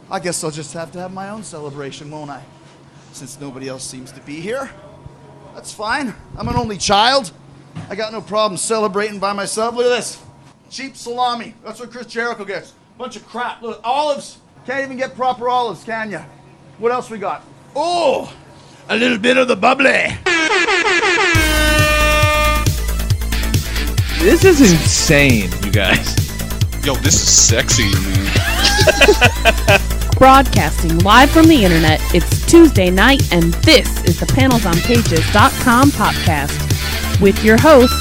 I guess I'll just have to have my own celebration, won't I? Since nobody else seems to be here. That's fine. I'm an only child. I got no problem celebrating by myself. Look at this. Cheap salami. That's what Chris Jericho gets. Bunch of crap. Look, olives. Can't even get proper olives, can ya? What else we got? Oh, a little bit of the bubbly. This is insane, you guys. Yo, this is sexy, man. Broadcasting live from the internet, it's Tuesday night, and this is the PanelsOnPages.com podcast with your host,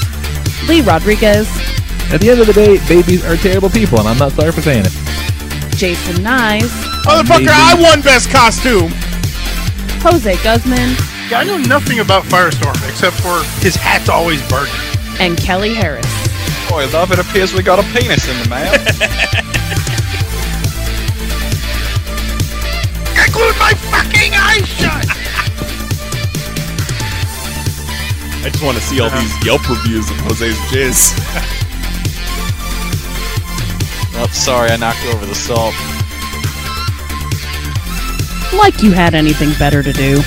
Lee Rodriguez. At the end of the day, babies are terrible people, and I'm not sorry for saying it. Jason Knize. Motherfucker, I won best costume! Jose Guzman. Yeah, I know nothing about Firestorm, except for his hat's always burning. And Kelly Harris. Boy, love, it appears we got a penis in the mail. I glued my fucking eyes shut! I just want to see all these Yelp reviews of Jose's jizz. Oh, sorry, I knocked over the salt. Like you had anything better to do.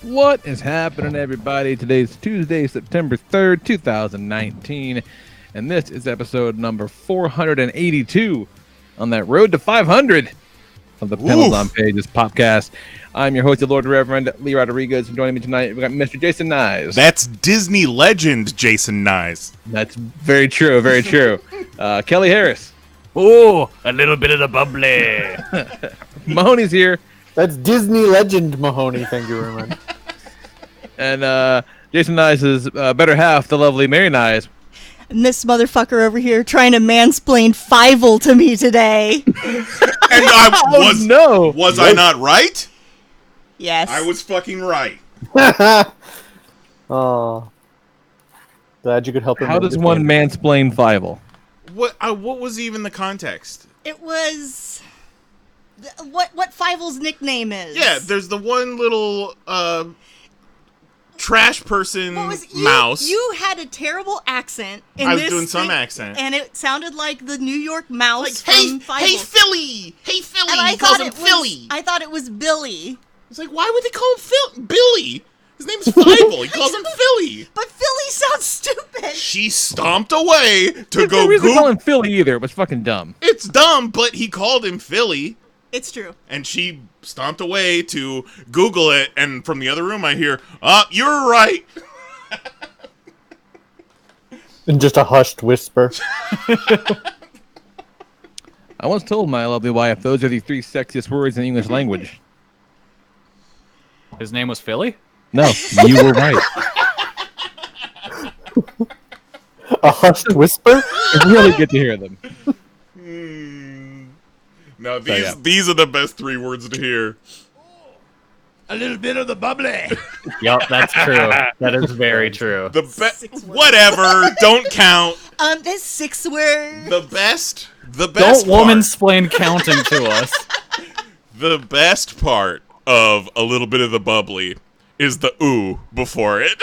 What is happening, everybody? Today's Tuesday, September 3rd, 2019, and this is episode number 482 on that road to 500 of the Panels on Pages podcast. I'm your host, the Lord Reverend Lee Rodriguez, and joining me tonight, we got Mr. Jason Knize. That's Disney legend Jason Knize. That's very true, very true. Kelly Harris. Ooh, a little bit of the bubbly. Mahoney's here. That's Disney legend Mahoney, thank you very much. And Jason Knize's better half, the lovely Mary Knize. And this motherfucker over here trying to mansplain Fievel to me today. And I was Was I not right? Yes. I was fucking right. Oh, glad you could help him. How does one mansplain Fievel? What was even the context? It was what Fievel's nickname is. Yeah, there's the one little trash person mouse. You had a terrible accent. I was doing some accent, and it sounded like the New York mouse. Like, from Fievel. Hey Philly, hey Philly. And I he calls thought him Philly. I thought it was Billy. It's like, why would they call him Billy? His name's Fievel. He calls him Philly. But Philly sounds stupid. She stomped away to There's go no reason to call him Philly either. It was fucking dumb. It's dumb, but he called him Philly. It's true. And she stomped away to Google it, and from the other room I hear, you're right. In just a hushed whisper. I once told my lovely wife those are the 3 sexiest words in the English language. His name was Philly? No, you were right. A hushed whisper? It's really good to hear them. No, these are the best 3 words to hear. A little bit of the bubbly. Yup, that's true. That is very true. Whatever, don't count. There's 6 words. The best Don't part. woman-splain counting to us. The best part of a little bit of the bubbly is the ooh before it.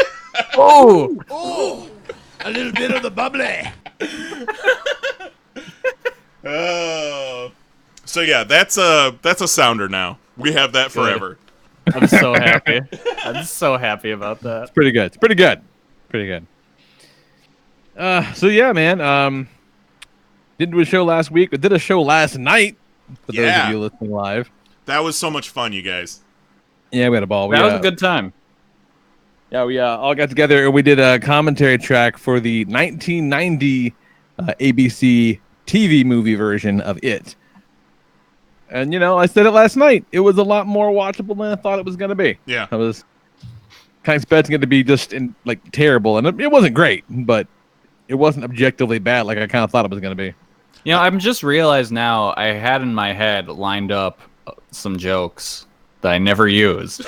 Oh! Oh, a little bit of the bubbly. Oh. So yeah, that's a sounder now. We have that forever. I'm so happy. I'm so happy about that. It's pretty good. It's pretty good. Pretty good. So yeah, man. Didn't do a show last week, but did a show last night. For those of you listening live. That was so much fun, you guys. Yeah, we had a ball. That was a good time. Yeah, we all got together and we did a commentary track for the 1990 ABC TV movie version of It. And, I said it last night. It was a lot more watchable than I thought it was going to be. Yeah. I was kind of expecting it to be just terrible. And it wasn't great, but it wasn't objectively bad like I kind of thought it was going to be. I'm just realized now I had in my head lined up some jokes that I never used.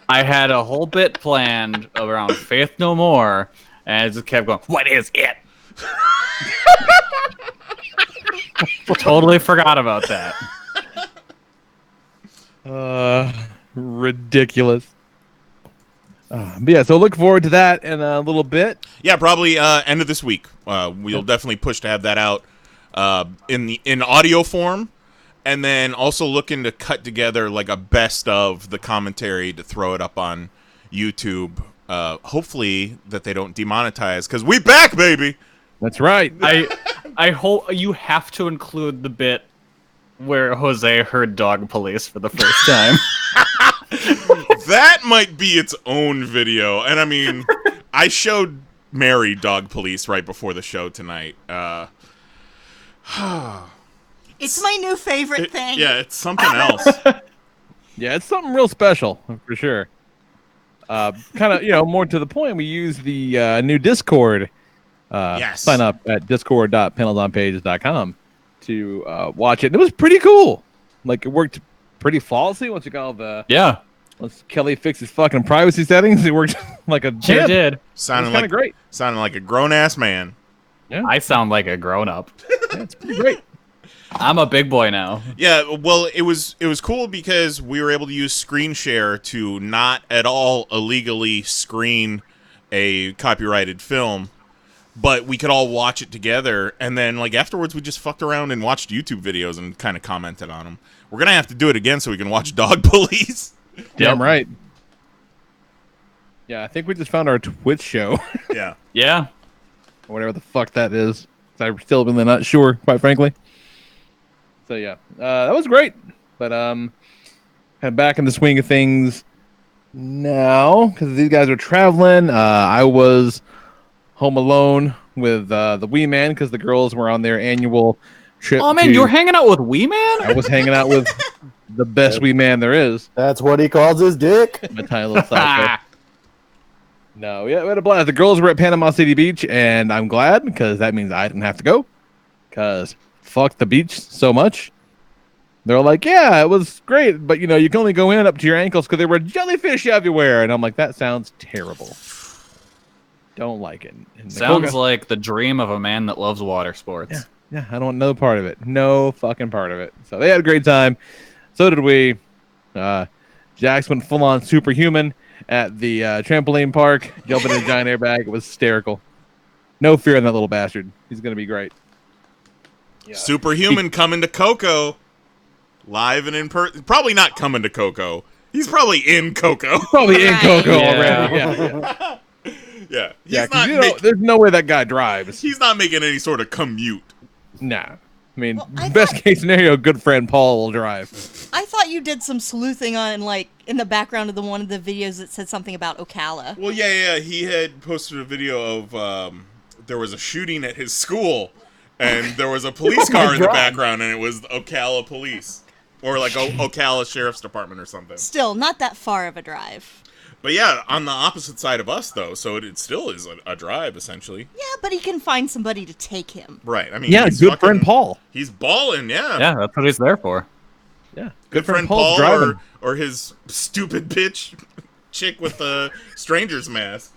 I had a whole bit planned around Faith No More, and I just kept going, what is it? Totally forgot about that. Ridiculous. But yeah, so look forward to that in a little bit. Yeah, probably end of this week. We'll definitely push to have that out in audio form, and then also looking to cut together like a best of the commentary to throw it up on YouTube. Hopefully that they don't demonetize, because we back, baby. That's right. I hope you have to include the bit where Jose heard dog police for the first time. That might be its own video. And I mean, I showed Mary dog police right before the show tonight. It's my new favorite thing. Yeah, it's something else. Yeah, it's something real special for sure. Kind of, more to the point, we use the new Discord. Yes. Sign up at discord.PanelsOnPages.com to watch it. It was pretty cool. Like, it worked pretty flawlessly once you got all the... Yeah. Once Kelly fixed his fucking privacy settings, it worked like a Sure champ. did. Sounding kind of great. Sounding like a grown-ass man. Yeah. I sound like a grown-up. Yeah, it's pretty great. I'm a big boy now. Yeah, well, it was cool because we were able to use screen share to not at all illegally screen a copyrighted film, but we could all watch it together, and then like afterwards we just fucked around and watched YouTube videos and kind of commented on them. We're gonna have to do it again so we can watch Dog Police. Damn right. Yeah, I think we just found our Twitch show. Yeah. Yeah. Or whatever the fuck that is. I'm still really not sure, quite frankly. So yeah, that was great. But kind of back in the swing of things now, because these guys are traveling. I was home alone with the Wee Man because the girls were on their annual trip. Oh man, you were hanging out with Wee Man? I was hanging out with the best Wee Man there is. That's what he calls his dick. My tiny little sidekick. No, yeah, we had a blast. The girls were at Panama City Beach, and I'm glad because that means I didn't have to go. Because fuck the beach so much. They're like, yeah, it was great, but you can only go in up to your ankles because there were jellyfish everywhere. And I'm like, that sounds terrible. Don't like it. And Sounds like the dream of a man that loves water sports. Yeah, I don't want no part of it. No fucking part of it. So they had a great time. So did we. Jax went full on superhuman at the trampoline park, jumping in a giant airbag. It was hysterical. No fear in that little bastard. He's going to be great. Yeah. Superhuman coming to Coco. Live and in person. Probably not coming to Coco. He's probably in Coco. Probably in Coco already. Yeah. Yeah. There's no way that guy drives. He's not making any sort of commute. Nah. I mean, best case scenario, good friend Paul will drive. I thought you did some sleuthing on, like, in the background of one of the videos that said something about Ocala. Well, yeah. He had posted a video of there was a shooting at his school, and there was a police car in the background, and it was Ocala police. Or like Ocala Sheriff's Department or something. Still, not that far of a drive. But yeah, on the opposite side of us, though, so it still is a drive, essentially. Yeah, but he can find somebody to take him. Right, I mean... Yeah, good friend Paul. He's balling, yeah. Yeah, that's what he's there for. Yeah. Good friend Paul driving. or his stupid bitch chick with the stranger's mask.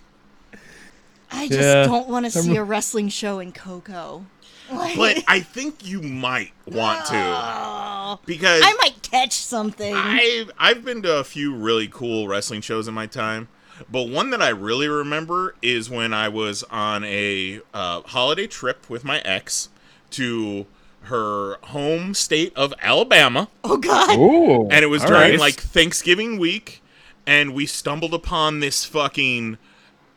I just don't want to see a wrestling show in Coco. But I think you might want to. Because I might catch something. I've been to a few really cool wrestling shows in my time. But one that I really remember is when I was on a holiday trip with my ex to her home state of Alabama. Oh, God. Ooh, and it was during like Thanksgiving week. And we stumbled upon this fucking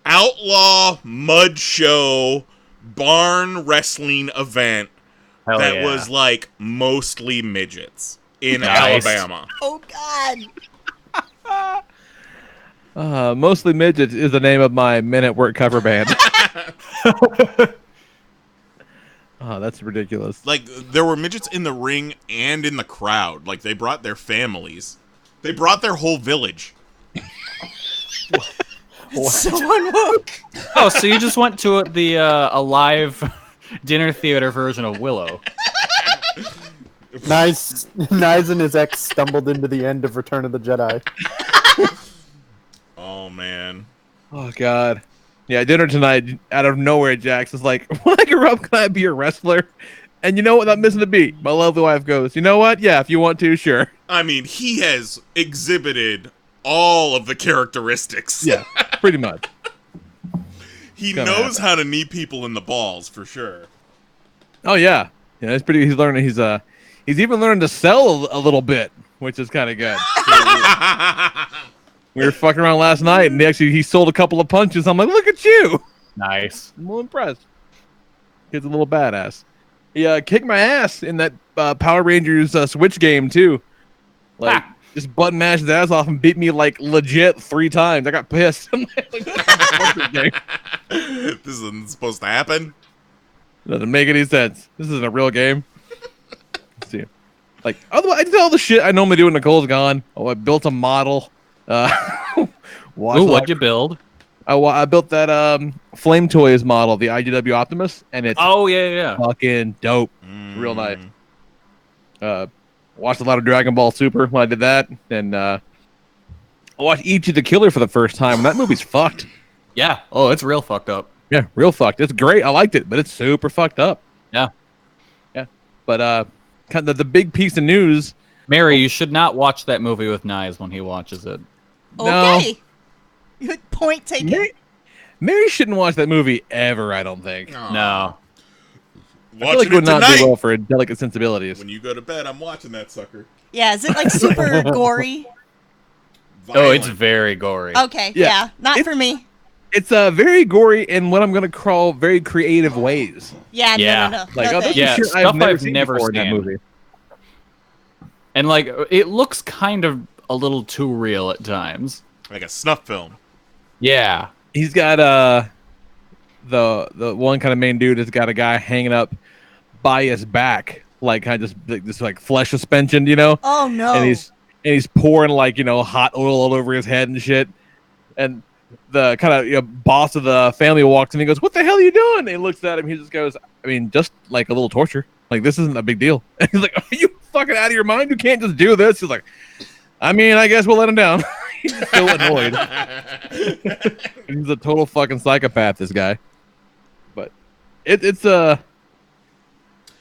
outlaw mud show barn wrestling event that was like mostly midgets in Alabama. Oh God. Mostly midgets is the name of my Men at Work cover band. Oh, that's ridiculous. Like there were midgets in the ring and in the crowd. Like they brought their families. They brought their whole village. So unwoke. Oh, so you just went to a live dinner theater version of Willow. Knize and his ex stumbled into the end of Return of the Jedi. Oh, man. Oh, God. Yeah, dinner tonight, out of nowhere, Jax was like, when I grow up, can I be a wrestler? And you know what? I'm missing a beat. My lovely wife goes, you know what? Yeah, if you want to, sure. I mean, he has exhibited all of the characteristics. Yeah, pretty much. He knows how to knee people in the balls for sure. Oh yeah, yeah. He's learning. He's even learning to sell a little bit, which is kind of good. We were fucking around last night, and he sold a couple of punches. I'm like, look at you. Nice. I'm a little impressed. Kid's a little badass. He kicked my ass in that Power Rangers Switch game too. Like, just button mashed his ass off and beat me like legit 3 times. I got pissed. This isn't supposed to happen. Doesn't make any sense. This isn't a real game. Let's see. Like, otherwise, I did all the shit I normally do when Nicole's gone. Oh, I built a model. Ooh, what'd you build? I built that Flame Toys model, the IGW Optimus, and it's fucking dope. Real nice. Watched a lot of Dragon Ball Super when I did that, and I watched Ichi the Killer for the first time, and that movie's fucked. Yeah. Oh, it's real fucked up. Yeah, real fucked. It's great. I liked it, but it's super fucked up. Yeah. Yeah. But kind of the big piece of news. Mary, you should not watch that movie with Knize when he watches it. Okay. Good point taken. Mary shouldn't watch that movie ever, I don't think. No. I feel like it would not do well for delicate sensibilities. When you go to bed, I'm watching that sucker. Yeah, is it like super gory? Violent. Oh, it's very gory. Okay, yeah. Not for me. It's very gory in what I'm going to call very creative ways. Yeah, no. Like, no shit stuff I've never seen in that movie. And like, it looks kind of a little too real at times. Like a snuff film. Yeah. He's got the one kind of main dude has got a guy hanging up by his back, like kind of just like flesh suspension, you know? Oh no. And he's pouring like, you know, hot oil all over his head and shit. And the kind of boss of the family walks in and he goes, "What the hell are you doing?" And he looks at him. He just goes, "I mean, just like a little torture. Like, this isn't a big deal." And he's like, "Are you fucking out of your mind? You can't just do this." He's like, "I mean, I guess we'll let him down." He's so annoyed. He's a total fucking psychopath, this guy. But it's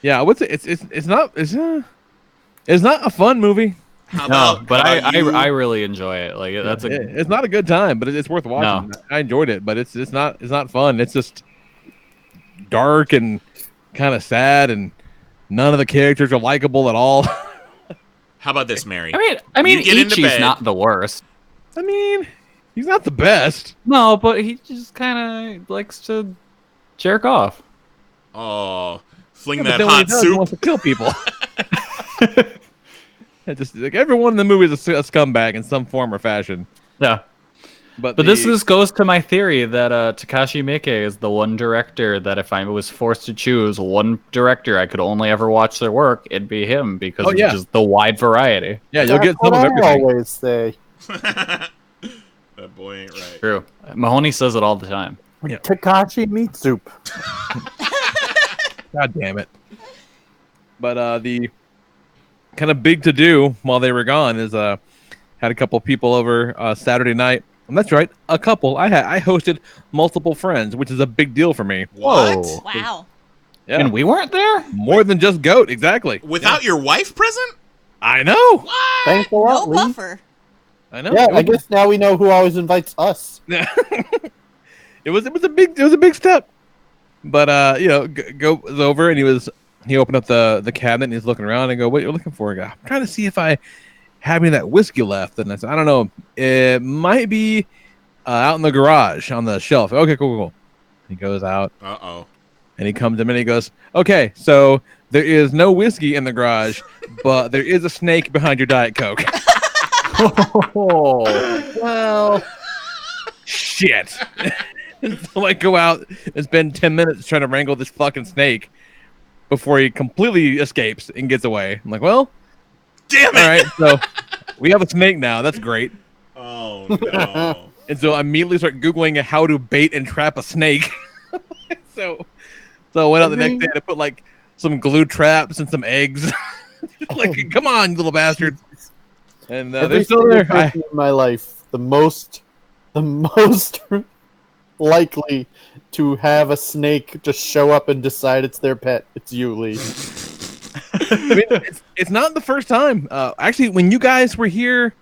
yeah, what's it? It's not a fun movie. I really enjoy it. Like it's not a good time, but it's worth watching. No. I enjoyed it, but it's not fun. It's just dark and kind of sad, and none of the characters are likable at all. How about this, Mary? I mean, Ichi's not the worst. I mean, he's not the best. No, but he just kind of likes to jerk off. Oh, fling that hot soup. He wants to kill people. Just like everyone in the movie is a scumbag in some form or fashion. Yeah. But this goes to my theory that Takashi Miike is the one director that if I was forced to choose one director I could only ever watch their work, it'd be him because of just the wide variety. Yeah, you'll get some of everything. I always say. That boy ain't right. True. Mahoney says it all the time. Yeah. Takashi meat soup. God damn it. But the kind of big to do while they were gone is had a couple people over Saturday night. And that's right, a couple. I hosted multiple friends, which is a big deal for me. What? Whoa. Wow. Yeah. And we weren't there? More than just Goat, exactly. Without your wife present? I know. What? Thanks a lot, No Lee. buffer. I know. Yeah, I guess now we know who always invites us. It was a big step. But you know, Goat was over and he opened up the cabinet and he's looking around and go, "What are you looking for?" I go, "I'm trying to see if I have any of that whiskey left." And I said, "I don't know. It might be out in the garage on the shelf." Okay, cool. He goes out. Uh-oh. And he comes in and he goes, "Okay, so there is no whiskey in the garage, but there is a snake behind your Diet Coke." Oh, well, shit. So I go out and spend 10 minutes trying to wrangle this fucking snake before he completely escapes and gets away. I'm like, well, damn it. All right, so we have a snake now. That's great. Oh, no. And so I immediately start Googling how to bait and trap a snake. So I went out the next day to put like some glue traps and some eggs. Like, come on, you little bastard. And they're still there. In my life, the most likely to have a snake just show up and decide it's their pet. It's you, Lee. I mean, it's not the first time. Actually, when you guys were here,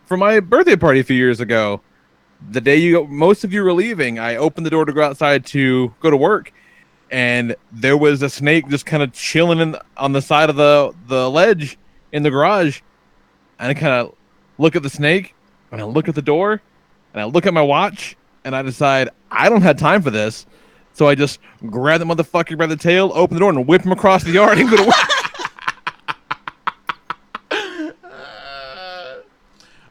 for my birthday party a few years ago, the day most of you were leaving, I opened the door to go outside to go to work, and there was a snake just kind of chilling on the side of the ledge in the garage. And I kind of look at the snake, and I look at the door, and I look at my watch, and I decide I don't have time for this. So I just grab the motherfucker by the tail, open the door, and whip him across the yard and go to work.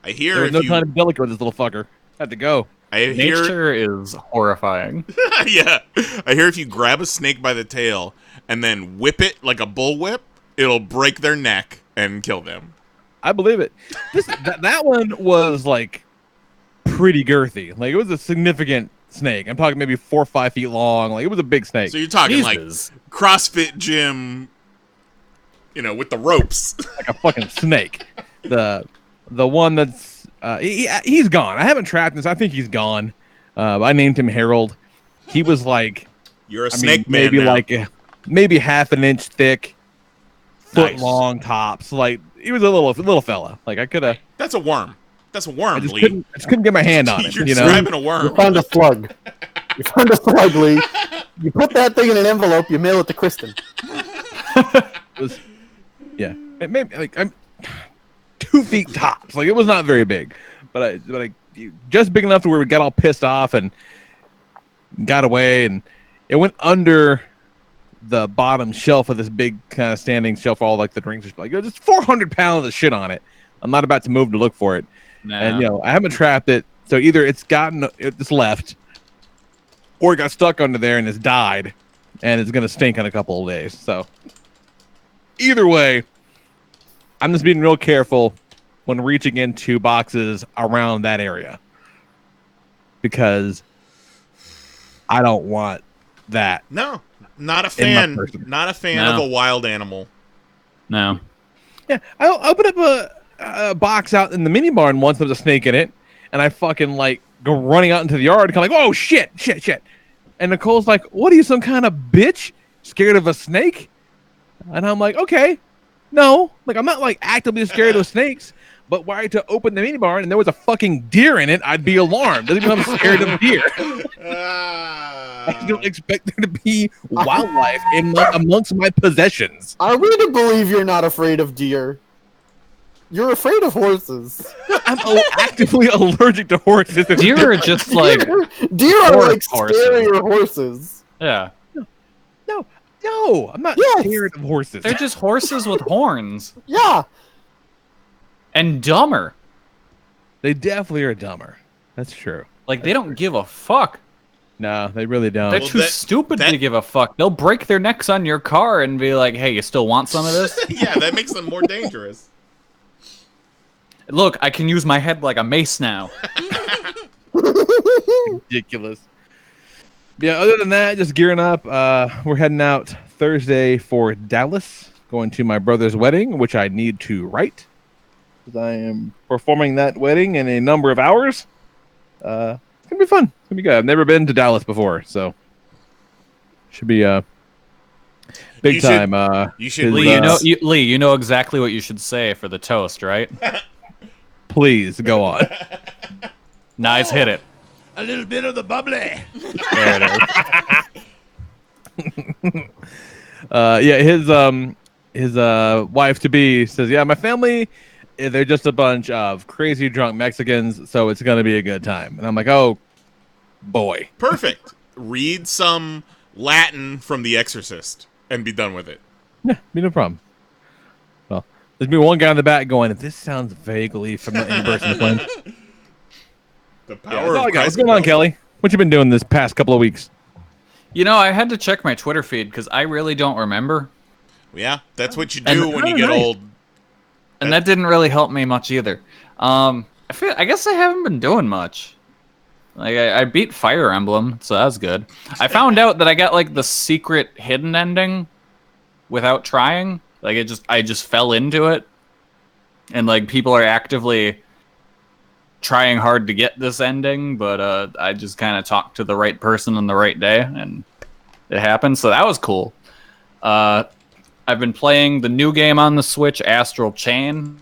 I hear there was no time to be delicate with this little fucker. Had to go. Nature is horrifying. Yeah. I hear if you grab a snake by the tail and then whip it like a bullwhip, it'll break their neck and kill them. I believe it. That one was like pretty girthy. Like it was a significant snake. I'm talking maybe 4 or 5 feet long. Like it was a big snake. So you're talking like CrossFit gym, with the ropes. Like a fucking snake. The one that's he's gone. I haven't tracked this. I think he's gone. I named him Harold. He was like you're a snake man. Maybe now. like maybe half an inch thick, foot Nice. long tops. Like he was a little fella. Like I could have. That's a worm. That's a worm, I just Lee. couldn't get my hand on it. You're describing a worm. You found a slug. You found a slug, Lee. You put that thing in an envelope. You mail it to Kristen. Yeah, maybe like I'm 2 feet tops. Like it was not very big, but I just big enough to where we got all pissed off and got away, and it went under the bottom shelf of this big kind of standing shelf. All like the drinks, like there's 400 pounds of shit on it. I'm not about to move to look for it, and I haven't trapped it. So either it's left, or it got stuck under there and it's died, and it's gonna stink in a couple of days. So either way, I'm just being real careful when reaching into boxes around that area because I don't want that. No, not a fan. Not a fan of No. a wild animal. No. Yeah, I opened up a box out in the mini barn once. There was a snake in it, and I fucking like go running out into the yard, kind of like, oh shit. And Nicole's like, "What are you, some kind of bitch? Scared of a snake?" And I'm like, "Okay, no, like I'm not like actively scared of snakes, but were I to open the mini barn and there was a fucking deer in it, I'd be alarmed. Doesn't mean I'm scared of deer. I don't expect there to be wildlife amongst my possessions. Are we to believe you're not afraid of deer? You're afraid of horses. I'm actively allergic to horses. Deer are just like Deer are like horses. scarier horses. Yeah. No, I'm not Yes. scared of horses. They're just horses with horns. Yeah. And dumber. They definitely are dumber. That's true. Like they don't give a fuck. No, they really don't. They're Well, too stupid to give a fuck. They'll break their necks on your car and be like, "Hey, you still want some of this?" Yeah, that makes them more dangerous. Look, I can use my head like a mace now. Ridiculous. Yeah, other than that, just gearing up. We're heading out Thursday for Dallas, going to my brother's wedding, which I need to write, because I am performing that wedding in a number of hours. It's gonna be fun. It's gonna be good. I've never been to Dallas before, so should be big time. You should. Lee, you know exactly what you should say for the toast, right? Please go on. Nice, hit it. A little bit of the bubbly. There it is. His wife to be says, "Yeah, my family, they're just a bunch of crazy drunk Mexicans, so it's gonna be a good time." And I'm like, "Oh, boy, Perfect. Read some Latin from The Exorcist and be done with it. yeah, be no problem." Well, there's me one guy in the back going, "This sounds vaguely familiar." The Yeah, power that's all of I got. Christ What's going on, compels. Kelly? What you been doing this past couple of weeks? You know, I had to check my Twitter feed because I really don't remember. Yeah, that's what you do when you get nice. old. And that didn't really help me much either. I guess I haven't been doing much. Like I beat Fire Emblem, so that's good. I found out that I got like the secret hidden ending without trying. Like I just fell into it. And like people are actively trying hard to get this ending, but I just kind of talked to the right person on the right day and it happened. So that was cool. I've been playing the new game on the Switch, Astral Chain.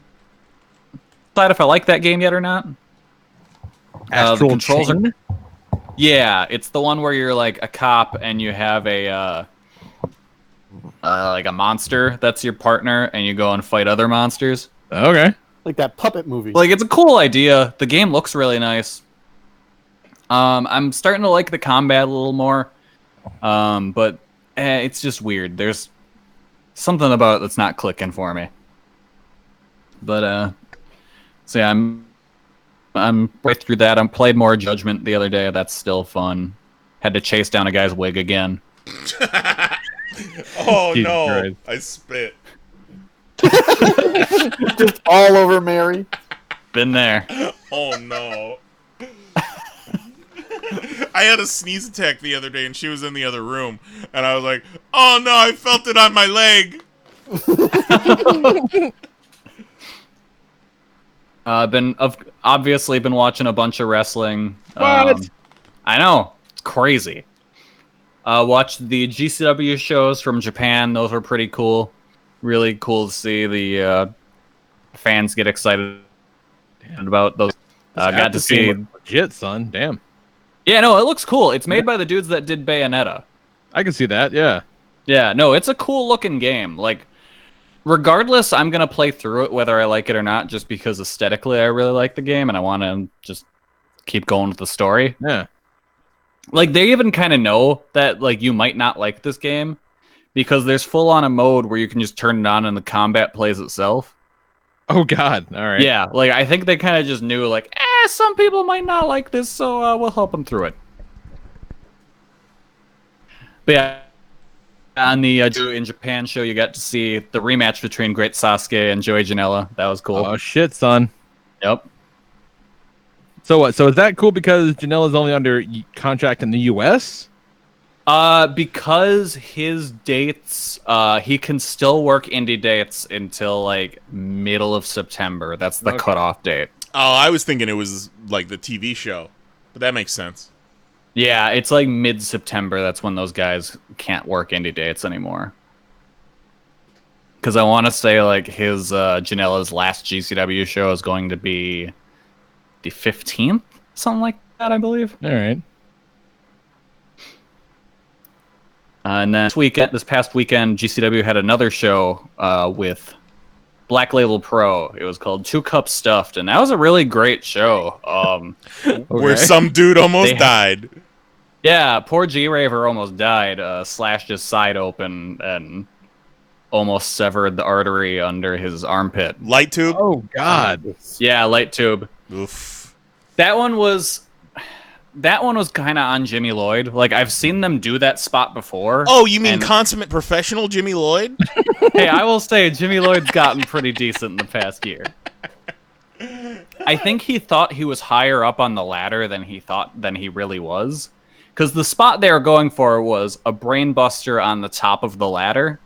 if I like that game yet or not. Astral controls Chain? Yeah, it's the one where you're like a cop and you have a like a monster that's your partner, and you go and fight other monsters. Okay. Like that puppet movie. Like, it's a cool idea. The game looks really nice. I'm starting to like the combat a little more, but it's just weird. There's something about it that's not clicking for me. But so yeah, I'm right through that. I played more Judgment the other day. That's still fun. Had to chase down a guy's wig again. Oh Jesus no! Christ. I spit. Just all over Mary. Been there. Oh no! I had a sneeze attack the other day, and she was in the other room, and I was like, "Oh no! I felt it on my leg." Obviously been watching a bunch of wrestling. What? I know, it's crazy. Watched the GCW shows from Japan. Those were pretty cool. Really cool to see the fans get excited about those. Got to see legit, son. Damn. Yeah, no, it looks cool. It's made by the dudes that did Bayonetta. I can see that. Yeah. Yeah, no, it's a cool looking game. Like, regardless, I'm gonna play through it whether I like it or not, just because aesthetically I really like the game and I want to just keep going with the story. Yeah. Like, they even kind of know that, like, you might not like this game because there's full-on a mode where you can just turn it on and the combat plays itself. Oh, God. All right. Yeah, like, I think they kind of just knew, like, some people might not like this, so we'll help them through it. But yeah, on the in Japan show, you got to see the rematch between Great Sasuke and Joey Janela. That was cool. Oh, shit, son. Yep. So what? So is that cool because Janela's only under contract in the U.S.? Because his dates, he can still work indie dates until like middle of September. That's the cutoff date. Oh, I was thinking it was like the TV show, but that makes sense. Yeah, it's like mid-September. That's when those guys can't work indie dates anymore. Because I want to say like his Janela's last GCW show is going to be the 15th, something like that, I believe. All right. And then this past weekend, GCW had another show with Black Label Pro. It was called 2 Cups Stuffed, and that was a really great show. Where some dude almost died. Yeah, poor G-Raver almost died. Slashed his side open and almost severed the artery under his armpit. Light tube? Oh, God. Yeah, light tube. Oof. That one was kind of on Jimmy Lloyd. Like, I've seen them do that spot before. Oh, you mean consummate professional Jimmy Lloyd? Hey, I will say Jimmy Lloyd's gotten pretty decent in the past year. I think he thought he was higher up on the ladder than he really was. Because the spot they were going for was a brain buster on the top of the ladder.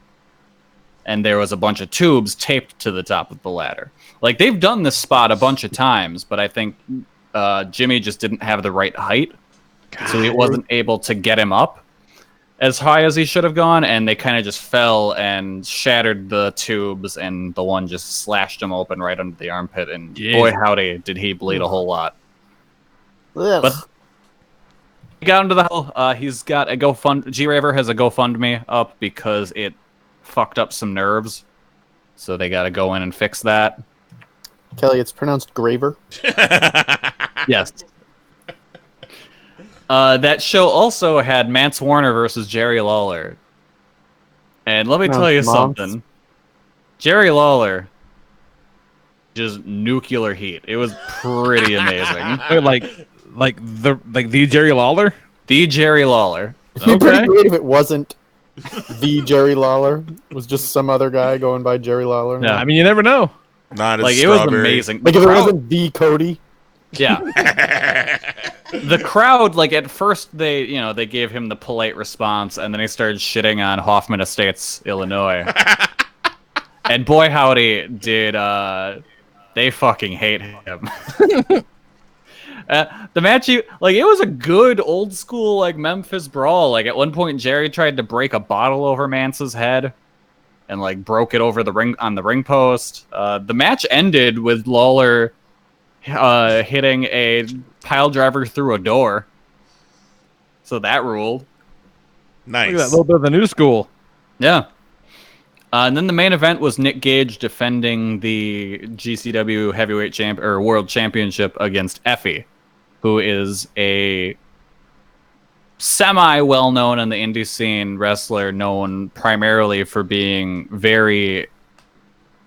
And there was a bunch of tubes taped to the top of the ladder. Like, they've done this spot a bunch of times, but I think Jimmy just didn't have the right height. God. So he wasn't able to get him up as high as he should have gone, and they kind of just fell and shattered the tubes, and the one just slashed him open right under the armpit, and boy howdy, did he bleed a whole lot. Ugh. But he got into the hell. He's got a GoFund. G-Raver has a GoFundMe up because it fucked up some nerves, so they got to go in and fix that. Kelly, it's pronounced Graver. Yes. That show also had Mance Warner versus Jerry Lawler. And let me tell you something. Jerry Lawler, just nuclear heat. It was pretty amazing. like the Jerry Lawler? The Jerry Lawler. It'd be pretty great if it wasn't the Jerry Lawler. It was just some other guy going by Jerry Lawler. Yeah, I mean, you never know. Not like, it was amazing. Like, if it wasn't the Cody. Yeah. The crowd, like, at first they gave him the polite response, and then he started shitting on Hoffman Estates, Illinois. And boy howdy, did they fucking hate him. The match, it was a good old school, like, Memphis brawl. Like, at one point Jerry tried to break a bottle over Mance's head. and like broke it over the ring on the ring post. The match ended with Lawler hitting a pile driver through a door. So that ruled. Nice. Look at that little bit of the new school. Yeah. And then the main event was Nick Gage defending the GCW Heavyweight Champ or World Championship against Effie, who is a semi-well-known in the indie scene wrestler, known primarily for being very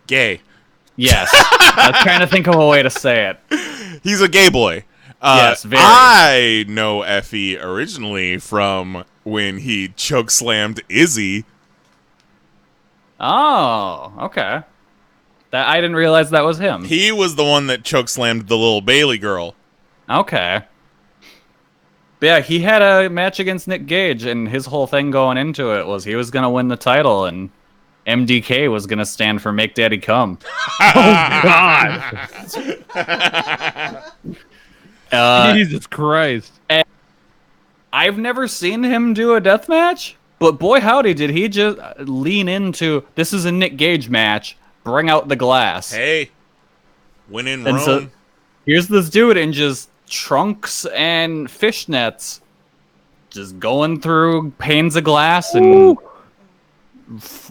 Gay. Yes, I was trying to think of a way to say it. He's a gay boy. Yes, very. I know Effie originally from when he chokeslammed Izzy. Oh, okay. That I didn't realize that was him. He was the one that chokeslammed the little Bailey girl. Okay. But yeah, he had a match against Nick Gage, and his whole thing going into it was he was going to win the title, and MDK was going to stand for Make Daddy Come. Oh, God. Jesus Christ. I've never seen him do a death match, but boy howdy did he just lean into, this is a Nick Gage match, bring out the glass. Hey, win in And Rome. so here's this dude in just trunks and fishnets, just going through panes of glass and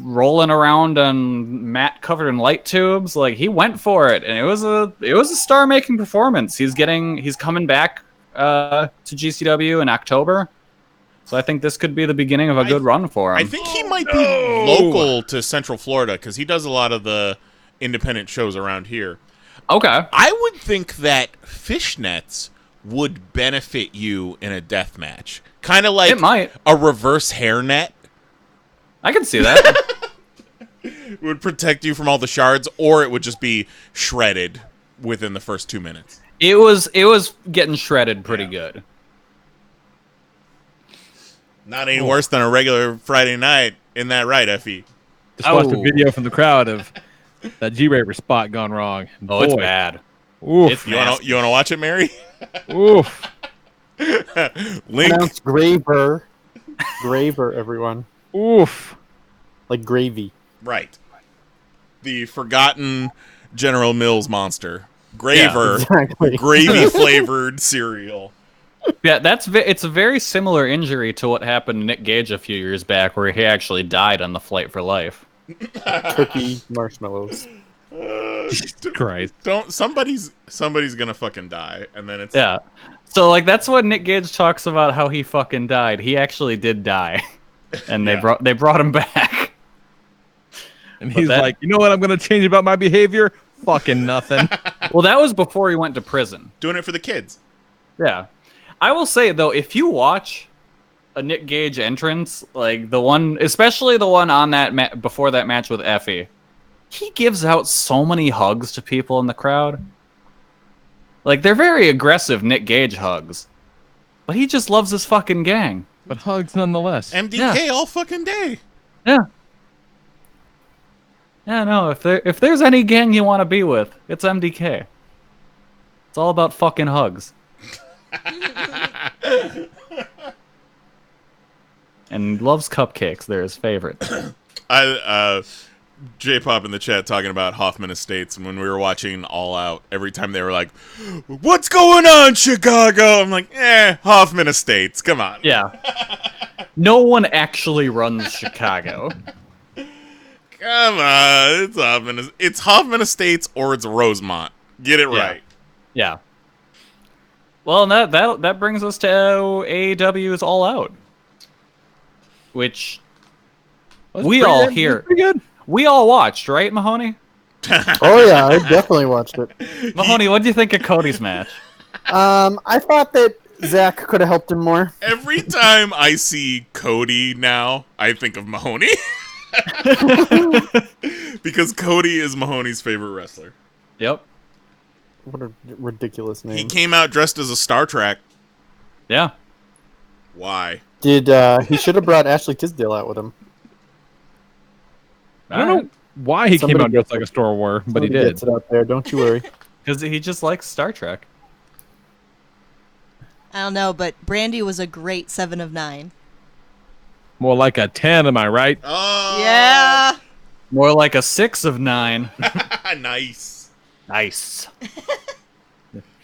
rolling around on mat covered in light tubes. Like, he went for it, and it was a star-making performance. He's coming back to GCW in October, so I think this could be the beginning of a good run for him. I think he might be local to Central Florida because he does a lot of the independent shows around here. Okay. I would think that fishnets would benefit you in a death match. Kind of like It might. a reverse hairnet I can see that. would protect you from all the shards, or it would just be shredded within the first 2 minutes. It was getting shredded pretty good. Not any worse than a regular Friday night. Isn't that right, Effie? Just watched a video from the crowd of that G-Raver spot gone wrong. Oh, it's bad. Oof. It's You want to watch it, Mary? Oof. Link. Pronounced Graver. Graver, everyone. Oof. Like gravy. Right. The forgotten General Mills monster. Graver. Yeah, exactly. Gravy-flavored cereal. Yeah, it's a very similar injury to what happened to Nick Gage a few years back, where he actually died on the flight for life. Cookie marshmallows. Christ. Don't somebody's gonna fucking die, and then it's Yeah. So like that's what Nick Gage talks about, how he fucking died. He actually did die, and they brought him back. And he's like, you know what I'm going to change about my behavior? Fucking nothing. Well, that was before he went to prison. doing it for the kids. Yeah. I will say, though, if you watch a Nick Gage entrance, like the one, especially the one on that before that match with Effie, he gives out so many hugs to people in the crowd. Like, they're very aggressive Nick Gage hugs. But he just loves his fucking gang. But hugs nonetheless. MDK all fucking day. Yeah. Yeah, no, if there's any gang you want to be with, it's MDK. It's all about fucking hugs. And loves cupcakes. They're his favorite. J-Pop in the chat talking about Hoffman Estates, and when we were watching All Out, every time they were like, "What's going on, Chicago?" I'm like, Hoffman Estates, come on. Yeah. No one actually runs Chicago. Come on, it's Hoffman Estates or it's Rosemont. Get it right. Yeah. Well, and that brings us to AEW's All Out, which we all here. Pretty good. We all watched, right, Mahoney? Oh yeah, I definitely watched it. Mahoney, what do you think of Cody's match? I thought that Zach could have helped him more. Every time I see Cody now, I think of Mahoney. Because Cody is Mahoney's favorite wrestler. Yep. What a ridiculous name. He came out dressed as a Star Trek. Yeah. Why? He should have brought Ashley Tisdale out with him. I don't know why he came out dressed like a Star Wars, but he did. Gets it out there, don't you worry. Because he just likes Star Trek. I don't know, but Brandy was a great 7 of 9. More like a 10, am I right? Oh. Yeah. More like a 6 of 9. Nice. Nice.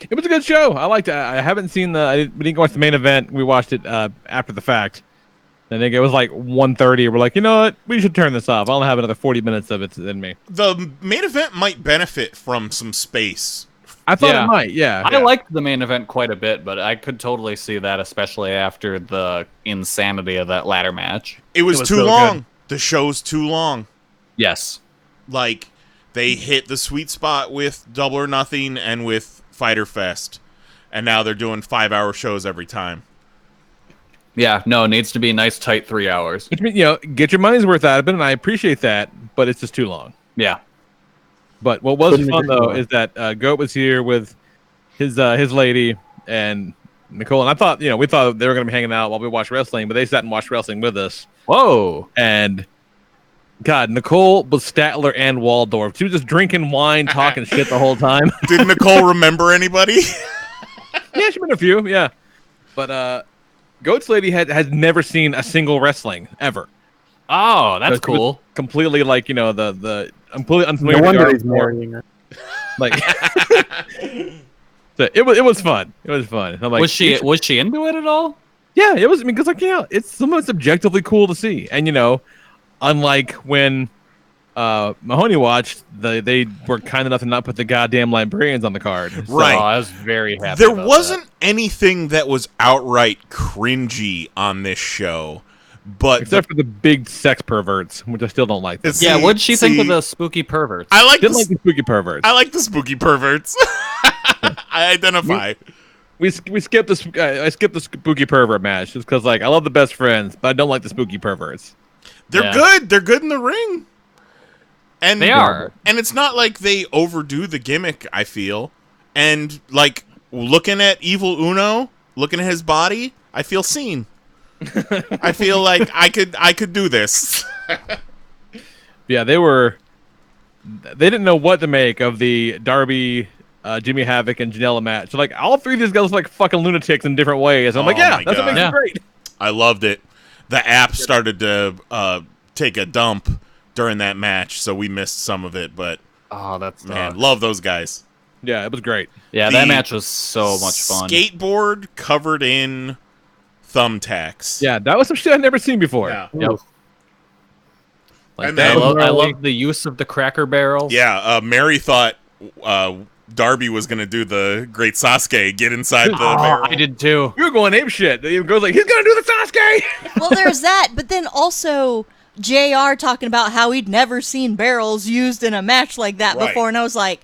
It was a good show. I liked it. I haven't seen we didn't watch the main event. We watched it after the fact. I think it was like 1:30. We're like, you know what? We should turn this off. I'll have another 40 minutes of it in me. The main event might benefit from some space. I thought it might, yeah. I liked the main event quite a bit, but I could totally see that, especially after the insanity of that ladder match. It was too so long. good. The show's too long. Yes. Like, they hit the sweet spot with Double or Nothing and with Fyter Fest, and now they're doing 5-hour shows every time. Yeah, no, it needs to be a nice tight 3 hours. Which means, get your money's worth out of it, and I appreciate that, but it's just too long. Yeah. But what was Couldn't fun, agree though, more. is that Goat was here with his lady and Nicole, and I thought, we thought they were going to be hanging out while we watched wrestling, but they sat and watched wrestling with us. Whoa. And God, Nicole was Statler and Waldorf. She was just drinking wine, talking shit the whole time. Did Nicole remember anybody? Yeah, she been a few, yeah. But Goat's lady has never seen a single wrestling ever. Oh, that's So she was cool. Completely like the completely unfamiliar. No with the wonder art he's form. marrying her. Like, so it was fun. It was fun. I'm like, Was she into it at all? Yeah, it was. I mean, because it's some of it's objectively cool to see, and unlike when Mahoney watched, they were kind enough to not put the goddamn librarians on the card. So, Right. Oh, I was very happy. There about wasn't anything that was outright cringy on this show, but except for the big sex perverts, which I still don't like. Them. It's- that. Yeah, See- what'd she think see- of the spooky perverts? I like Didn't the, like the spooky perverts. I like the spooky perverts. I identify. We skipped I skipped the spooky pervert match just because I love the best friends, but I don't like the spooky perverts. They're Yeah. good. They're good in the ring. And They are. And it's not like they overdo the gimmick, I feel. And looking at Evil Uno, looking at his body, I feel seen. I feel like I could do this. Yeah, they didn't know what to make of the Darby, Jimmy Havoc, and Janela match. So all three of these guys look like fucking lunatics in different ways. I'm like, Oh yeah, my that's what makes God. it great. I loved it. The app started to take a dump during that match, so we missed some of it, but Oh, that's man, love those guys. Yeah, it was great. Yeah, The that match was so much fun. Skateboard covered in thumbtacks. Yeah, that was some shit I'd never seen before. Yeah. Yep. Like And that then- was I really- love the use of the Cracker Barrels. Yeah, Mary thought Darby was going to do the great Sasuke, get inside the barrel. I did too. We were going ape shit. The girl's like, he's gonna do the Sasuke. Well, there's that, but then also JR talking about how he'd never seen barrels used in a match like that Right. before, and I was like,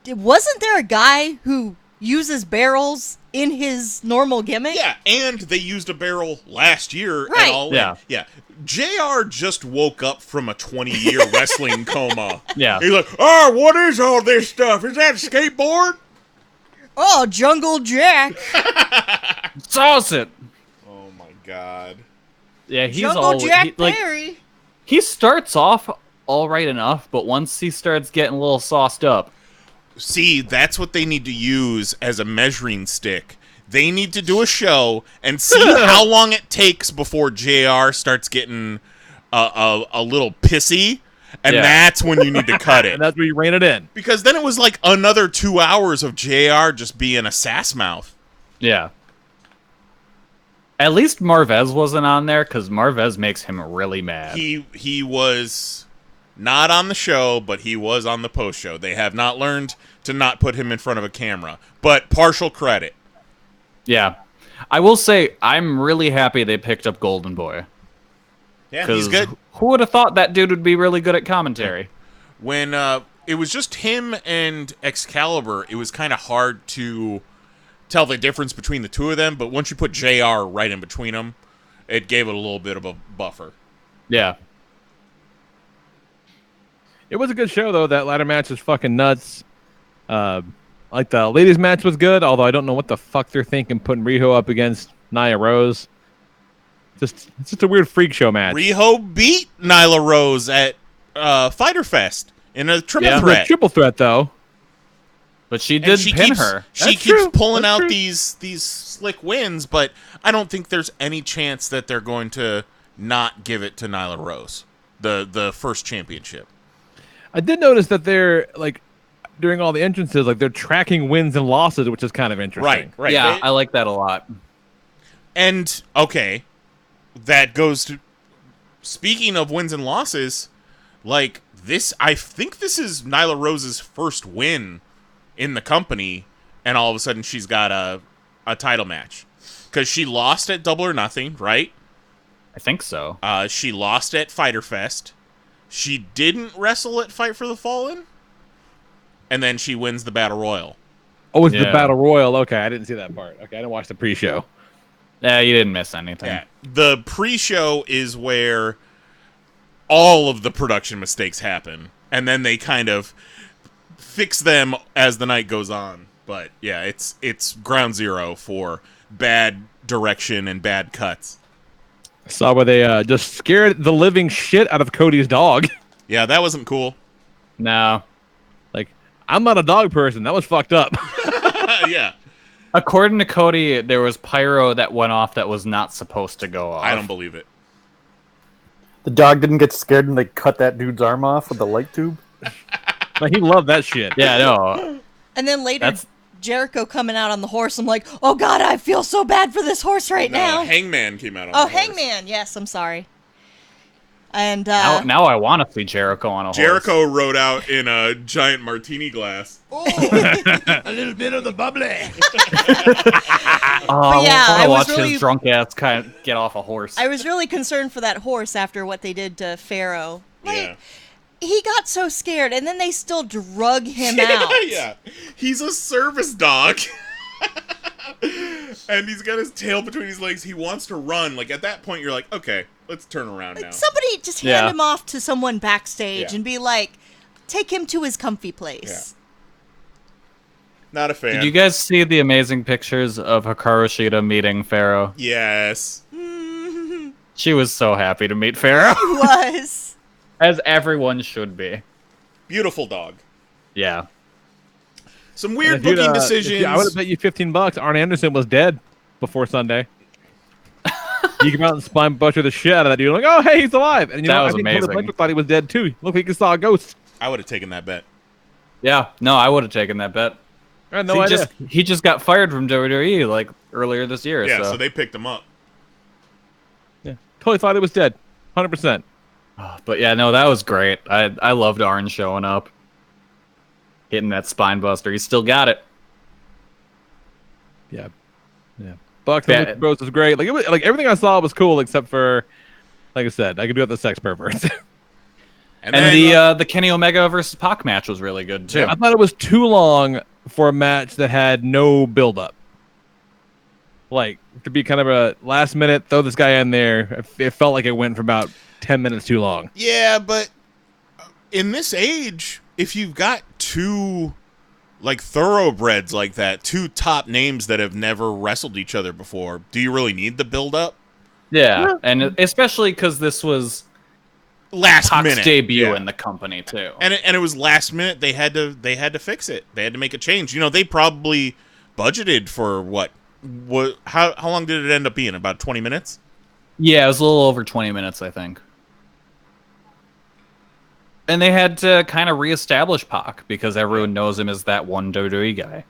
wasn't there a guy who uses barrels in his normal gimmick? Yeah, and they used a barrel last year. Right. And all Yeah. yeah. JR just woke up from a 20-year wrestling coma. Yeah. He's like, oh, what is all this stuff? Is that a skateboard? Oh, Jungle Jack. Sauce it. Oh, my God. Yeah, he's Jungle always Jack Perry. he starts off all right enough, but once he starts getting a little sauced up, See, that's what they need to use as a measuring stick. They need to do a show and see how long it takes before JR starts getting a little pissy, and Yeah. that's when you need to cut it. And that's where you rein it in. Because then it was like another 2 hours of JR just being a sass mouth. yeah. At least Marvez wasn't on there because Marvez makes him really mad. He was not on the show, but he was on the post show. They have not learned to not put him in front of a camera, but partial credit. Yeah. I will say, I'm really happy they picked up Golden Boy. Yeah, he's good. Who would have thought that dude would be really good at commentary? When it was just him and Excalibur, it was kind of hard to tell the difference between the two of them, but once you put JR right in between them, it gave it a little bit of a buffer. Yeah. It was a good show though. That ladder match was fucking nuts. Like the ladies match was good, although I don't know what the fuck they're thinking putting Riho up against Nia Rose. It's just a weird freak show match. Riho beat Nyla Rose at Fyter Fest in a triple Yeah. It's a threat. triple threat though. But she And did she pin keeps, her. She That's keeps true. pulling That's out true. these slick wins, but I don't think there's any chance that they're going to not give it to Nyla Rose. the first championship. I did notice that they're like during all the entrances, like they're tracking wins and losses, which is kind of interesting. Right. Yeah, I like that a lot. And okay, that goes to speaking of wins and losses, like this. I think this is Nyla Rose's first win in the company, and all of a sudden she's got a title match because she lost at Double or Nothing, right? I think so. She lost at Fyter Fest. She didn't wrestle at Fight for the Fallen, and then she wins the Battle Royal. Oh, it's the Battle Royal. Okay, I didn't see that part. Okay, I didn't watch the pre-show. Yeah, you didn't miss anything. Yeah. The pre-show is where all of the production mistakes happen, and then they kind of fix them as the night goes on. But yeah, it's ground zero for bad direction and bad cuts. I saw where they just scared the living shit out of Cody's dog. Yeah, that wasn't cool. No. Like, I'm not a dog person. That was fucked up. Yeah. According to Cody, there was pyro that went off that was not supposed to go off. I don't believe it. The dog didn't get scared and they cut that dude's arm off with the light tube. But he loved that shit. Yeah, no. And then later, Jericho coming out on the horse. I'm like, oh god, I feel so bad for this horse right now. Hangman came out on the horse. Hangman. Yes, I'm sorry. And now I want to see Jericho on a horse. Jericho rode out in a giant martini glass. A little bit of the bubbly. I watch his drunk ass kind of get off a horse. I was really concerned for that horse after what they did to Pharaoh. Like, he got so scared, and then they still drug him out. Yeah, he's a service dog. And he's got his tail between his legs. He wants to run. Like, at that point, you're like, okay, let's turn around now. Somebody just hand him off to someone backstage and be like, take him to his comfy place. Yeah. Not a fan. Did you guys see the amazing pictures of Hikaru Shida meeting Pharaoh? Yes. She was so happy to meet Pharaoh. He was. As everyone should be. Beautiful dog. Yeah. Some weird booking decisions. I would have bet you $15 Arn Anderson was dead before Sunday. You come out and spine butcher the shit out of that dude. Like, oh, hey, he's alive. And that was I think amazing. Tony Blanchard thought he was dead too. Look like he saw a ghost. I would have taken that bet. Yeah, no, I would have taken that bet. I had no idea. He just got fired from WWE like earlier this year. Yeah, so they picked him up. Yeah, totally thought he was dead. 100%. But yeah, no, that was great. I loved Arn showing up. Hitting that spine buster. He still got it. Yeah. Bucks and Lucha Bros was great. Like, it was, like everything I saw was cool except for, like I said, I could do it the sex perverts. And then, the Kenny Omega versus Pac match was really good too. I thought it was too long for a match that had no build up. Like, to be kind of a last minute, throw this guy in there, it felt like it went for about 10 minutes too long. Yeah, but in this age, if you've got two like thoroughbreds like that, two top names that have never wrestled each other before, do you really need the build up? Yeah. And especially because this was last Pac's minute debut in the company too. And it was last minute. They had to fix it. They had to make a change. You know, they probably budgeted for what how long did it end up being? About 20 minutes? Yeah, it was a little over 20 minutes, I think. And they had to kind of reestablish Pac because everyone knows him as that one WWE guy.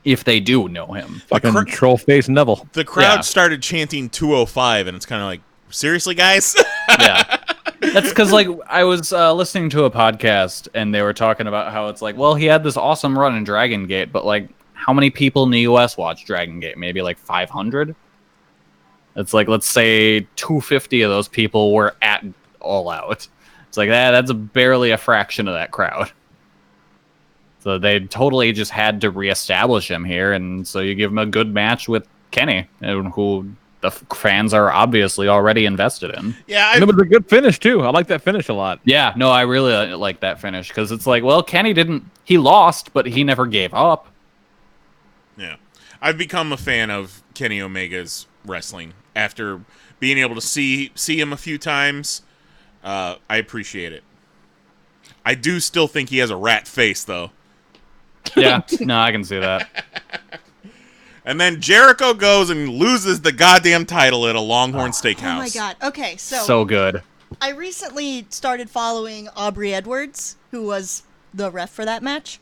If they do know him. Fucking troll face Neville. The crowd started chanting 205, and it's kind of like, seriously, guys? Yeah. That's because, like, I was listening to a podcast, and they were talking about how it's like, well, he had this awesome run in Dragon Gate, but, like, how many people in the U.S. watch Dragon Gate? Maybe, like, 500? It's like, let's say 250 of those people were at All Out. It's like, that's barely a fraction of that crowd. So they totally just had to reestablish him here, and so you give him a good match with Kenny, who the fans are obviously already invested in. Yeah, and it was a good finish, too. I like that finish a lot. Yeah, no, I really like that finish, because it's like, well, Kenny he lost, but he never gave up. Yeah. I've become a fan of Kenny Omega's wrestling after being able to see him a few times. I appreciate it. I do still think he has a rat face, though. Yeah, no, I can see that. And then Jericho goes and loses the goddamn title at a Longhorn Steakhouse. Oh my god. Okay, so good. I recently started following Aubrey Edwards, who was the ref for that match.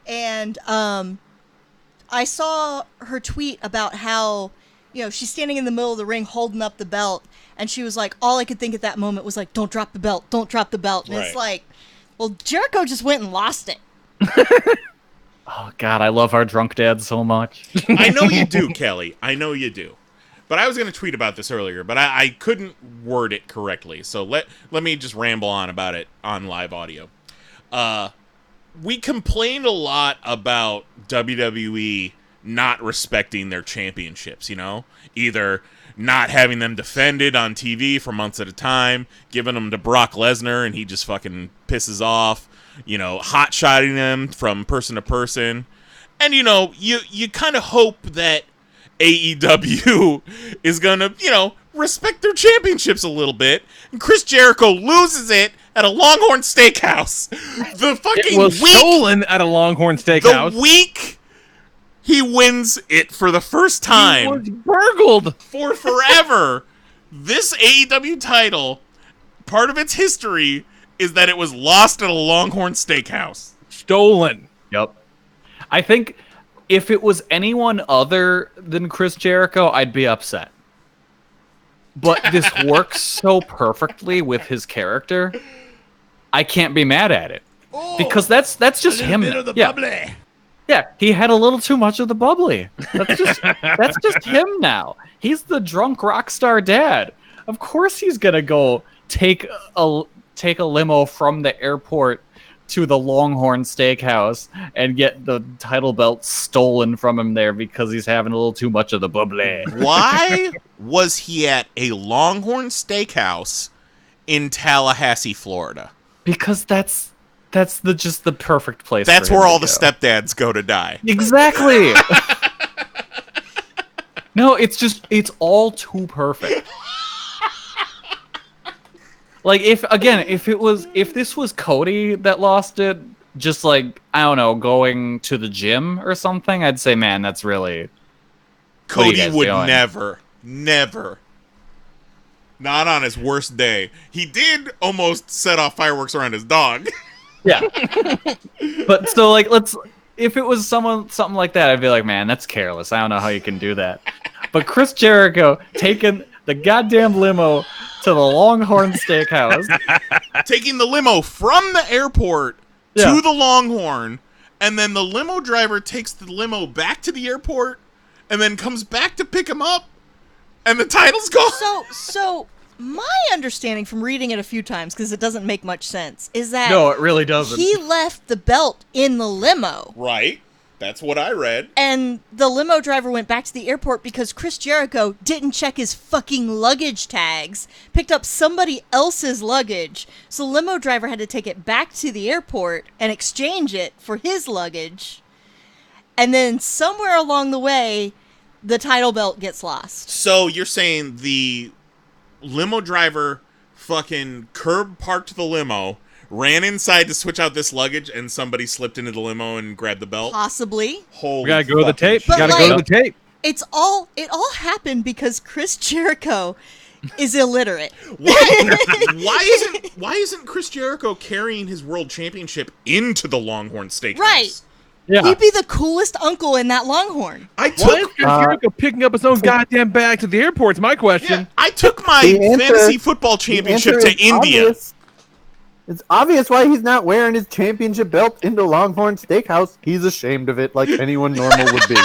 And I saw her tweet about how, she's standing in the middle of the ring holding up the belt. And she was like, all I could think at that moment was like, don't drop the belt, don't drop the belt. And it's like, well, Jericho just went and lost it. Oh, God, I love our drunk dad so much. I know you do, Kelly. I know you do. But I was going to tweet about this earlier, but I couldn't word it correctly. So let me just ramble on about it on live audio. We complained a lot about WWE not respecting their championships, Either not having them defended on TV for months at a time, giving them to Brock Lesnar and he just fucking pisses off, hot-shotting them from person to person. And, you kind of hope that AEW is going to, respect their championships a little bit. And Chris Jericho loses it at a Longhorn Steakhouse. The fucking It was stolen at a Longhorn Steakhouse. The week he wins it for the first time. He was burgled. For forever. This AEW title, part of its history is that it was lost at a Longhorn Steakhouse. Stolen. Yep. I think if it was anyone other than Chris Jericho, I'd be upset. But this works so perfectly with his character, I can't be mad at it. Because that's just him. Yeah, he had a little too much of the bubbly. That's just him now. He's the drunk rock star dad. Of course he's gonna go take a limo from the airport to the Longhorn Steakhouse and get the title belt stolen from him there because he's having a little too much of the bubbly. Why was he at a Longhorn Steakhouse in Tallahassee, Florida? Because that's just the perfect place. That's for him where to all go. the stepdads go to die. Exactly. No, it's all too perfect. Like if this was Cody that lost it, just like, I don't know, going to the gym or something, I'd say, man, that's really Cody would never, not on his worst day. He did almost set off fireworks around his dog. Yeah. But so like if it was something like that, I'd be like, man, that's careless. I don't know how you can do that. But Chris Jericho taking the goddamn limo to the Longhorn Steakhouse. Taking the limo from the airport to the Longhorn, and then the limo driver takes the limo back to the airport, and then comes back to pick him up, and the title's gone. So my understanding from reading it a few times, because it doesn't make much sense, is that No, it really doesn't. he left the belt in the limo. Right. That's what I read. And the limo driver went back to the airport because Chris Jericho didn't check his fucking luggage tags, picked up somebody else's luggage. So the limo driver had to take it back to the airport and exchange it for his luggage. And then somewhere along the way, the title belt gets lost. So you're saying the limo driver fucking curb parked the limo, ran inside to switch out this luggage, and somebody slipped into the limo and grabbed the belt? Possibly. Holy We gotta go to the tape. But We gotta go to the tape. It all happened because Chris Jericho is illiterate. Why isn't Chris Jericho carrying his world championship into the Longhorn Steakhouse? Right. Yeah. He'd be the coolest uncle in that Longhorn. I Why is took Chris Jericho picking up his own goddamn bag to the airport? Is my question. I took my The answer- fantasy football championship The to answer is India. obvious. It's obvious why he's not wearing his championship belt into Longhorn Steakhouse. He's ashamed of it, like anyone normal would be.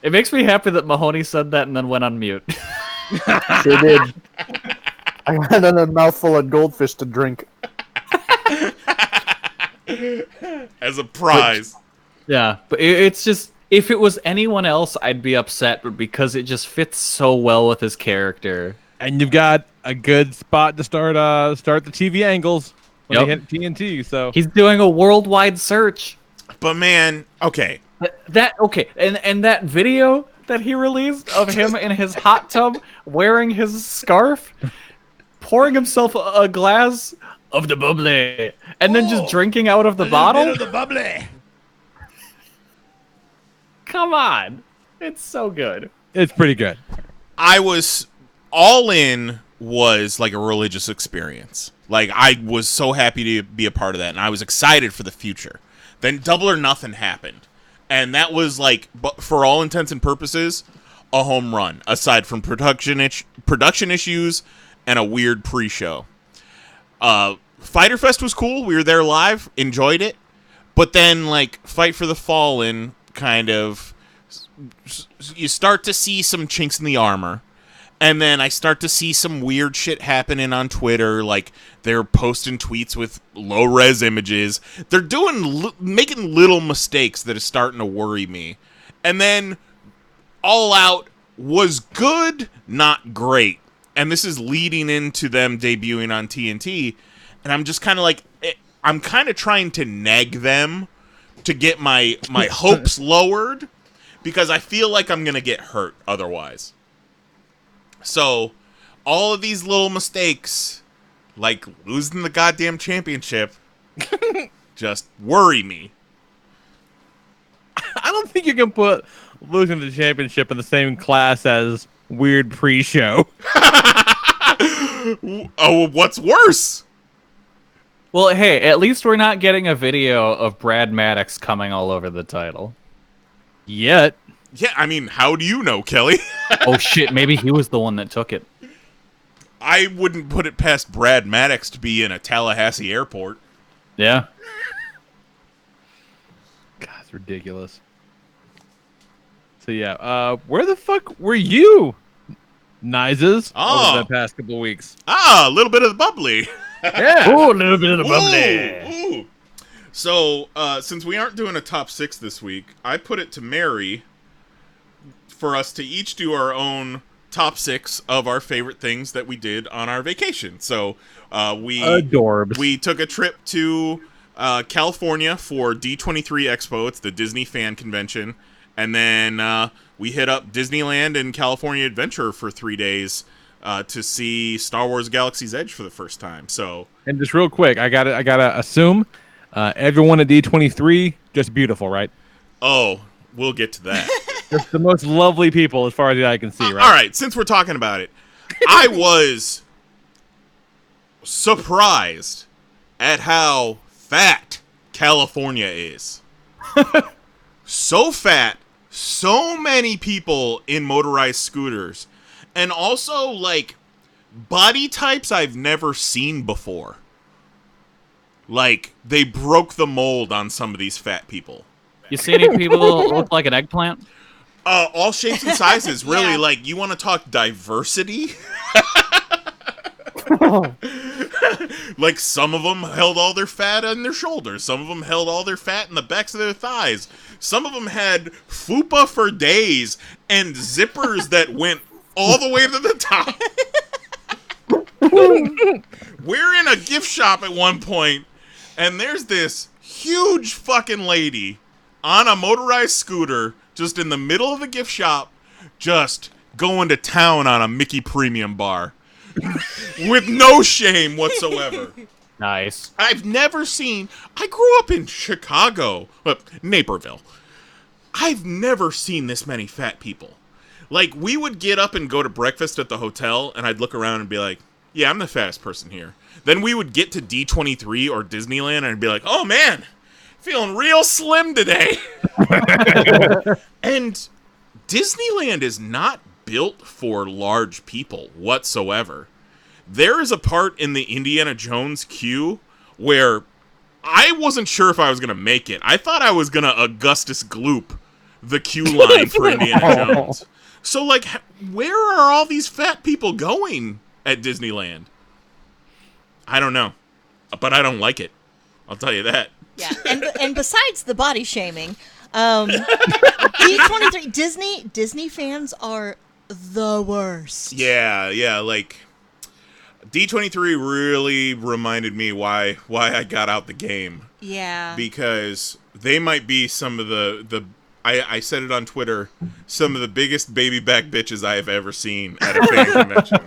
It makes me happy that Mahoney said that and then went on mute. Sure did. I had a mouthful of goldfish to drink. As a prize. Yeah, but it's just, if it was anyone else, I'd be upset, but because it just fits so well with his character. And you've got a good spot to start the TV angles when they hit TNT. So He's doing a worldwide search. But man, okay. And that video that he released of him in his hot tub wearing his scarf, pouring himself a glass of the bubbly, and then just drinking out of the bottle. Bit of the bubbly. Come on, it's so good. It's pretty good. I was all in was like a religious experience. Like I was so happy to be a part of that, and I was excited for the future. Then Double or Nothing happened, and that was like, for all intents and purposes, a home run. Aside from production issues and a weird pre-show. Fyter Fest was cool. We were there live, enjoyed it, but then like Fight for the Fallen kind of. You start to see some chinks in the armor, and then I start to see some weird shit happening on Twitter, like they're posting tweets with low-res images. They're making little mistakes that is starting to worry me. And then All Out was good, not great. And this is leading into them debuting on TNT, and I'm just kind of like, I'm kind of trying to nag them to get my hopes lowered, because I feel like I'm going to get hurt otherwise. So, all of these little mistakes, like losing the goddamn championship, just worry me. I don't think you can put losing the championship in the same class as weird pre-show. Oh, what's worse? Well, hey, at least we're not getting a video of Brad Maddox coming all over the title. Yet. Yeah, I mean, how do you know, Kelly? Oh shit, maybe he was the one that took it. I wouldn't put it past Brad Maddox to be in a Tallahassee airport. Yeah. God, it's ridiculous. So yeah, where the fuck were you, Knizes, over the past couple weeks? A little bit of the bubbly. Yeah. Ooh, a little bit of the bubbly. Ooh. So, since we aren't doing a top 6 this week, I put it to Mary for us to each do our own top 6 of our favorite things that we did on our vacation. So, we took a trip to California for D23 Expo. It's the Disney fan convention. And then we hit up Disneyland and California Adventure for 3 days to see Star Wars Galaxy's Edge for the first time. So, and just real quick, I gotta assume everyone at D23 just beautiful, right? Oh, we'll get to that. Just the most lovely people as far as I can see, right? All right, since we're talking about it, I was surprised at how fat California is. So fat, so many people in motorized scooters, and also like body types I've never seen before. Like, they broke the mold on some of these fat people. You see any people look like an eggplant? All shapes and sizes, really. Yeah. Like, you want to talk diversity? Like, some of them held all their fat on their shoulders. Some of them held all their fat in the backs of their thighs. Some of them had fupa for days and zippers that went all the way to the top. We're in a gift shop at one point, and there's this huge fucking lady on a motorized scooter just in the middle of the gift shop, just going to town on a Mickey Premium bar with no shame whatsoever. Nice. I've never seen... I grew up in Chicago, Naperville. I've never seen this many fat people. Like, we would get up and go to breakfast at the hotel, and I'd look around and be like, yeah, I'm the fattest person here. Then we would get to D23 or Disneyland, and I'd be like, oh, man, feeling real slim today. And Disneyland is not built for large people whatsoever. There is a part in the Indiana Jones queue where I wasn't sure if I was going to make it. I thought I was going to Augustus Gloop the queue line for Indiana Jones. So, like, where are all these fat people going at Disneyland? I don't know. But I don't like it. I'll tell you that. Yeah, and besides the body shaming, D23 Disney fans are the worst. Yeah, like D23 really reminded me why I got out the game. Yeah. Because they might be some of the I said it on Twitter, some of the biggest baby back bitches I have ever seen at a fan convention.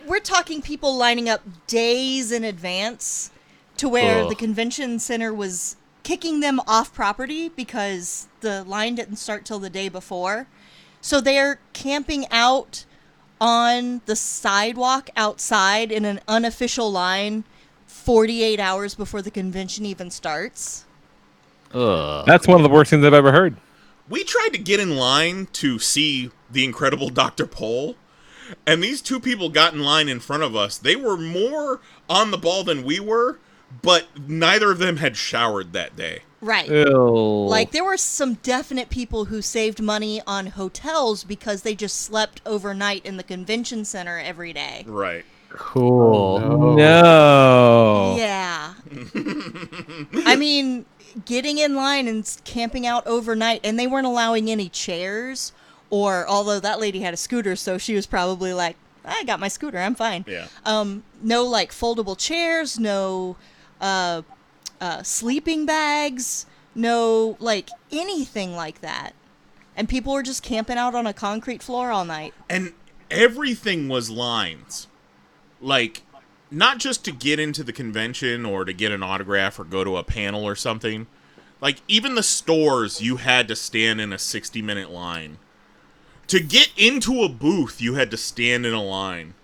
We're talking people lining up days in advance to where the convention center was kicking them off property because the line didn't start till the day before. So they're camping out on the sidewalk outside in an unofficial line 48 hours before the convention even starts. That's one of the worst things I've ever heard. We tried to get in line to see the incredible Dr. Pole, and these two people got in line in front of us. They were more on the ball than we were, but neither of them had showered that day. Right. Ew. Like, there were some definite people who saved money on hotels because they just slept overnight in the convention center every day. Right. Cool. No. Yeah. I mean, getting in line and camping out overnight, and they weren't allowing any chairs, or, although that lady had a scooter, so she was probably like, I got my scooter, I'm fine. Yeah. No, like, foldable chairs, no sleeping bags, no, like, anything like that. And people were just camping out on a concrete floor all night. And everything was lines. Like, not just to get into the convention or to get an autograph or go to a panel or something. Like, even the stores, you had to stand in a 60-minute line. To get into a booth, you had to stand in a line.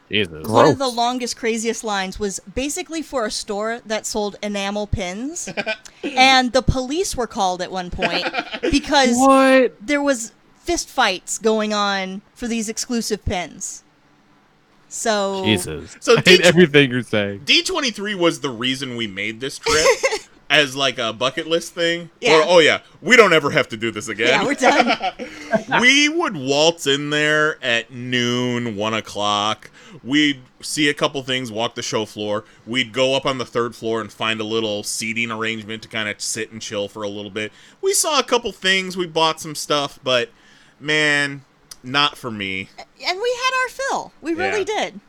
Jesus. One of the longest, craziest lines was basically for a store that sold enamel pins. And the police were called at one point because there was fist fights going on for these exclusive pins. So Jesus. So I hate everything you're saying. D23 was the reason we made this trip as like a bucket list thing. Yeah. Or, oh yeah, we don't ever have to do this again. Yeah, we're done. We would waltz in there at noon, 1 o'clock. We'd see a couple things, walk the show floor. We'd go up on the third floor and find a little seating arrangement to kind of sit and chill for a little bit. We saw a couple things. We bought some stuff, but man, not for me. And we had our fill. We really did.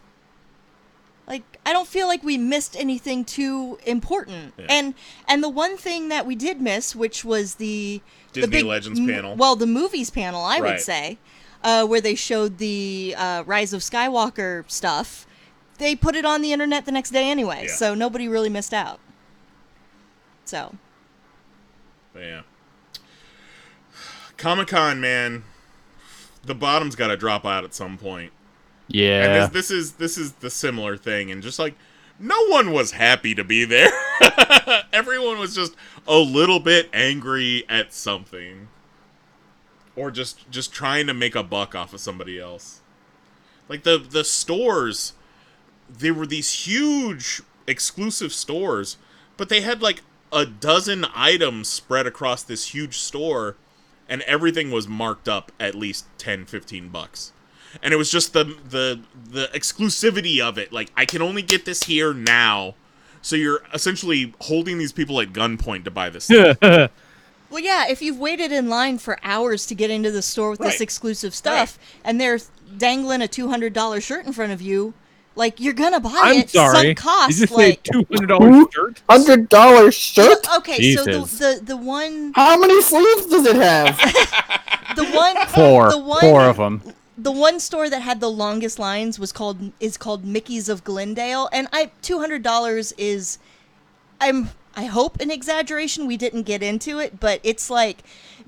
Like, I don't feel like we missed anything too important. Yeah. And the one thing that we did miss, which was the Disney big, Legends panel. Well, the movies panel, I Right. would say, where they showed the Rise of Skywalker stuff. They put it on the internet the next day anyway, so nobody really missed out. So. Yeah. Comic-Con, man. The bottom's got to drop out at some point. Yeah. And this is the similar thing, and just like no one was happy to be there. Everyone was just a little bit angry at something, or just trying to make a buck off of somebody else. Like the stores, they were these huge exclusive stores, but they had like a dozen items spread across this huge store, and everything was marked up at least $10-15. And it was just the exclusivity of it. Like, I can only get this here now. So you're essentially holding these people at gunpoint to buy this thing. Well, yeah, if you've waited in line for hours to get into the store with this exclusive stuff, and they're dangling a $200 shirt in front of you, like, you're gonna buy I'm it. sorry. Some cost, Did you say like $200 shirt? $100 shirt? Okay, Jesus. so the one How many sleeves does it have? the one Four. the one, 4 of them. The one store that had the longest lines is called Mickey's of Glendale, and $200 is, I hope an exaggeration. We didn't get into it, but it's like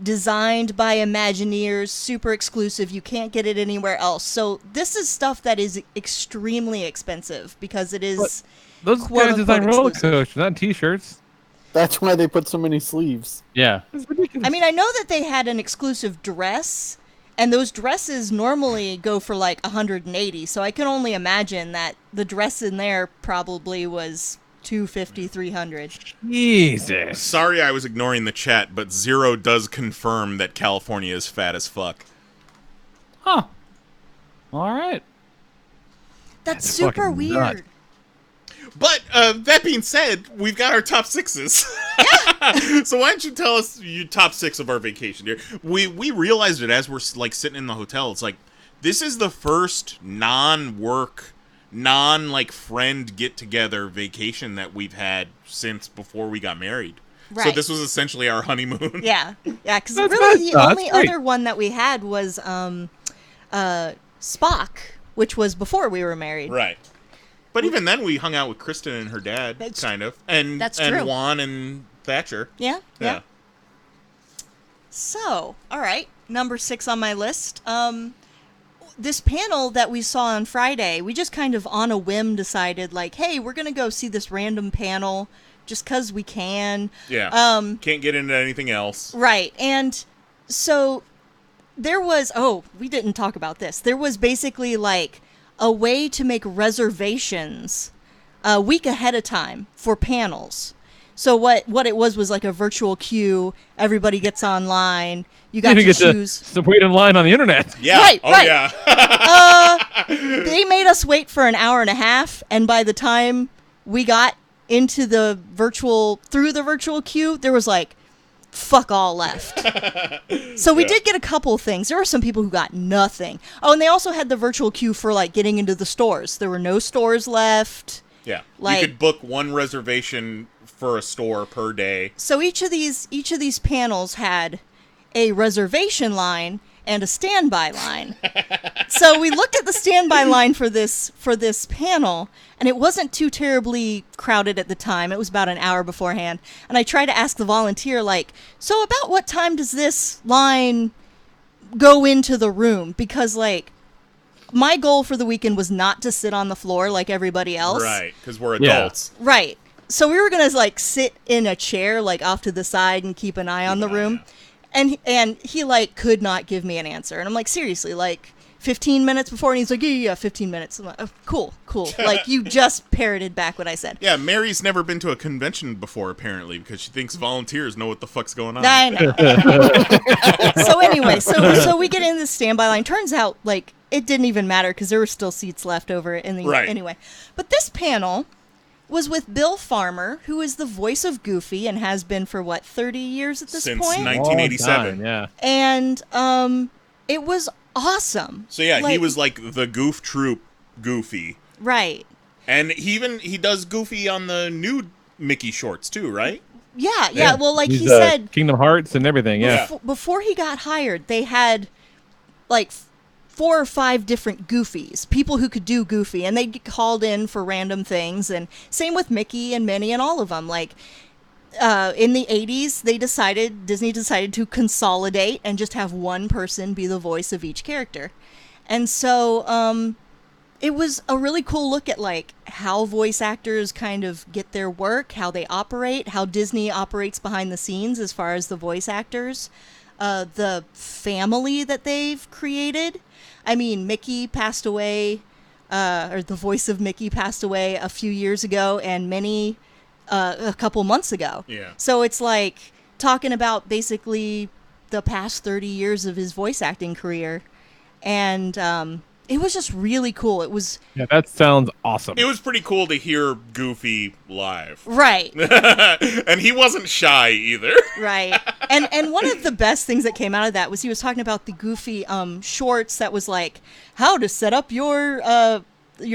designed by Imagineers, super exclusive. You can't get it anywhere else. So this is stuff that is extremely expensive because it is. Those quote, guys design unquote, roller exclusive. coasters, not T-shirts. That's why they put so many sleeves. Yeah. I mean, I know that they had an exclusive dress, and those dresses normally go for like $180. So I can only imagine that the dress in there probably was $250, $300. Jesus. Sorry I was ignoring the chat, but Zero does confirm that California is fat as fuck. Huh. All right. That's super fucking nuts. weird. But that being said, we've got our top sixes. So why don't you tell us your top 6 of our vacation here? We realized it as we're like sitting in the hotel. It's like this is the first non-work, like friend get together vacation that we've had since before we got married. So Right. this was essentially our honeymoon. Yeah, because That's really nice. the No, only that's great. other one that we had was Spock, which was before we were married. Right. But even then, we hung out with Kristen and her dad, That's- kind of, and that's and true. Juan and Thatcher. Yeah. Yeah. So, all right, number 6 on my list. This panel that we saw on Friday, we just kind of on a whim decided, like, hey, we're going to go see this random panel just because we can. Yeah. Can't get into anything else. Right. And so there was, we didn't talk about this. There was basically like a way to make reservations a week ahead of time for panels. So what it was like a virtual queue. Everybody gets online. You got to choose. To wait in line on the internet. Yeah. Right, oh, right. yeah. They made us wait for an hour and a half, and by the time we got into through the virtual queue, there was like fuck all left. So we did get a couple things. There were some people who got nothing. Oh, and they also had the virtual queue for like getting into the stores. There were no stores left. Yeah. Like, you could book one reservation for a store per day. So each of these panels had a reservation line and a standby line. So we looked at the standby line for this panel, and it wasn't too terribly crowded at the time. It was about an hour beforehand. And I tried to ask the volunteer, like, so about what time does this line go into the room? Because, like, my goal for the weekend was not to sit on the floor like everybody else. Right, because we're adults. Yeah. Right. So we were going to, like, sit in a chair, like, off to the side and keep an eye on the room. And he, like, could not give me an answer. And I'm like, seriously, like, 15 minutes before? And he's like, yeah, 15 minutes. I'm like, oh, cool. Like, you just parroted back what I said. Yeah, Mary's never been to a convention before, apparently, because she thinks volunteers know what the fuck's going on. I know. So anyway, so we get in the standby line. Turns out, like, it didn't even matter because there were still seats left over in the anyway. But this panel was with Bill Farmer, who is the voice of Goofy and has been for 30 years at this point? Since 1987. Yeah. And it was awesome. So yeah, he was like the Goof Troop Goofy. Right. And he does Goofy on the new Mickey shorts too, right? Yeah. Well, like He's, he said, Kingdom Hearts and everything. Yeah. Before he got hired, they had like 4 or 5 different Goofies, people who could do Goofy, and they get called in for random things. And same with Mickey and Minnie and all of them. Like in the 80s, Disney decided to consolidate and just have one person be the voice of each character. And so it was a really cool look at like how voice actors kind of get their work, how they operate, how Disney operates behind the scenes as far as the voice actors, the family that they've created. I mean, Mickey passed away, or the voice of Mickey passed away a few years ago, and Minnie a couple months ago. Yeah. So it's like talking about basically the past 30 years of his voice acting career. And it was just really cool. It was... Yeah, that sounds awesome. It was pretty cool to hear Goofy live. Right. And he wasn't shy either. Right. And one of the best things that came out of that was he was talking about the Goofy shorts that was like how to set up your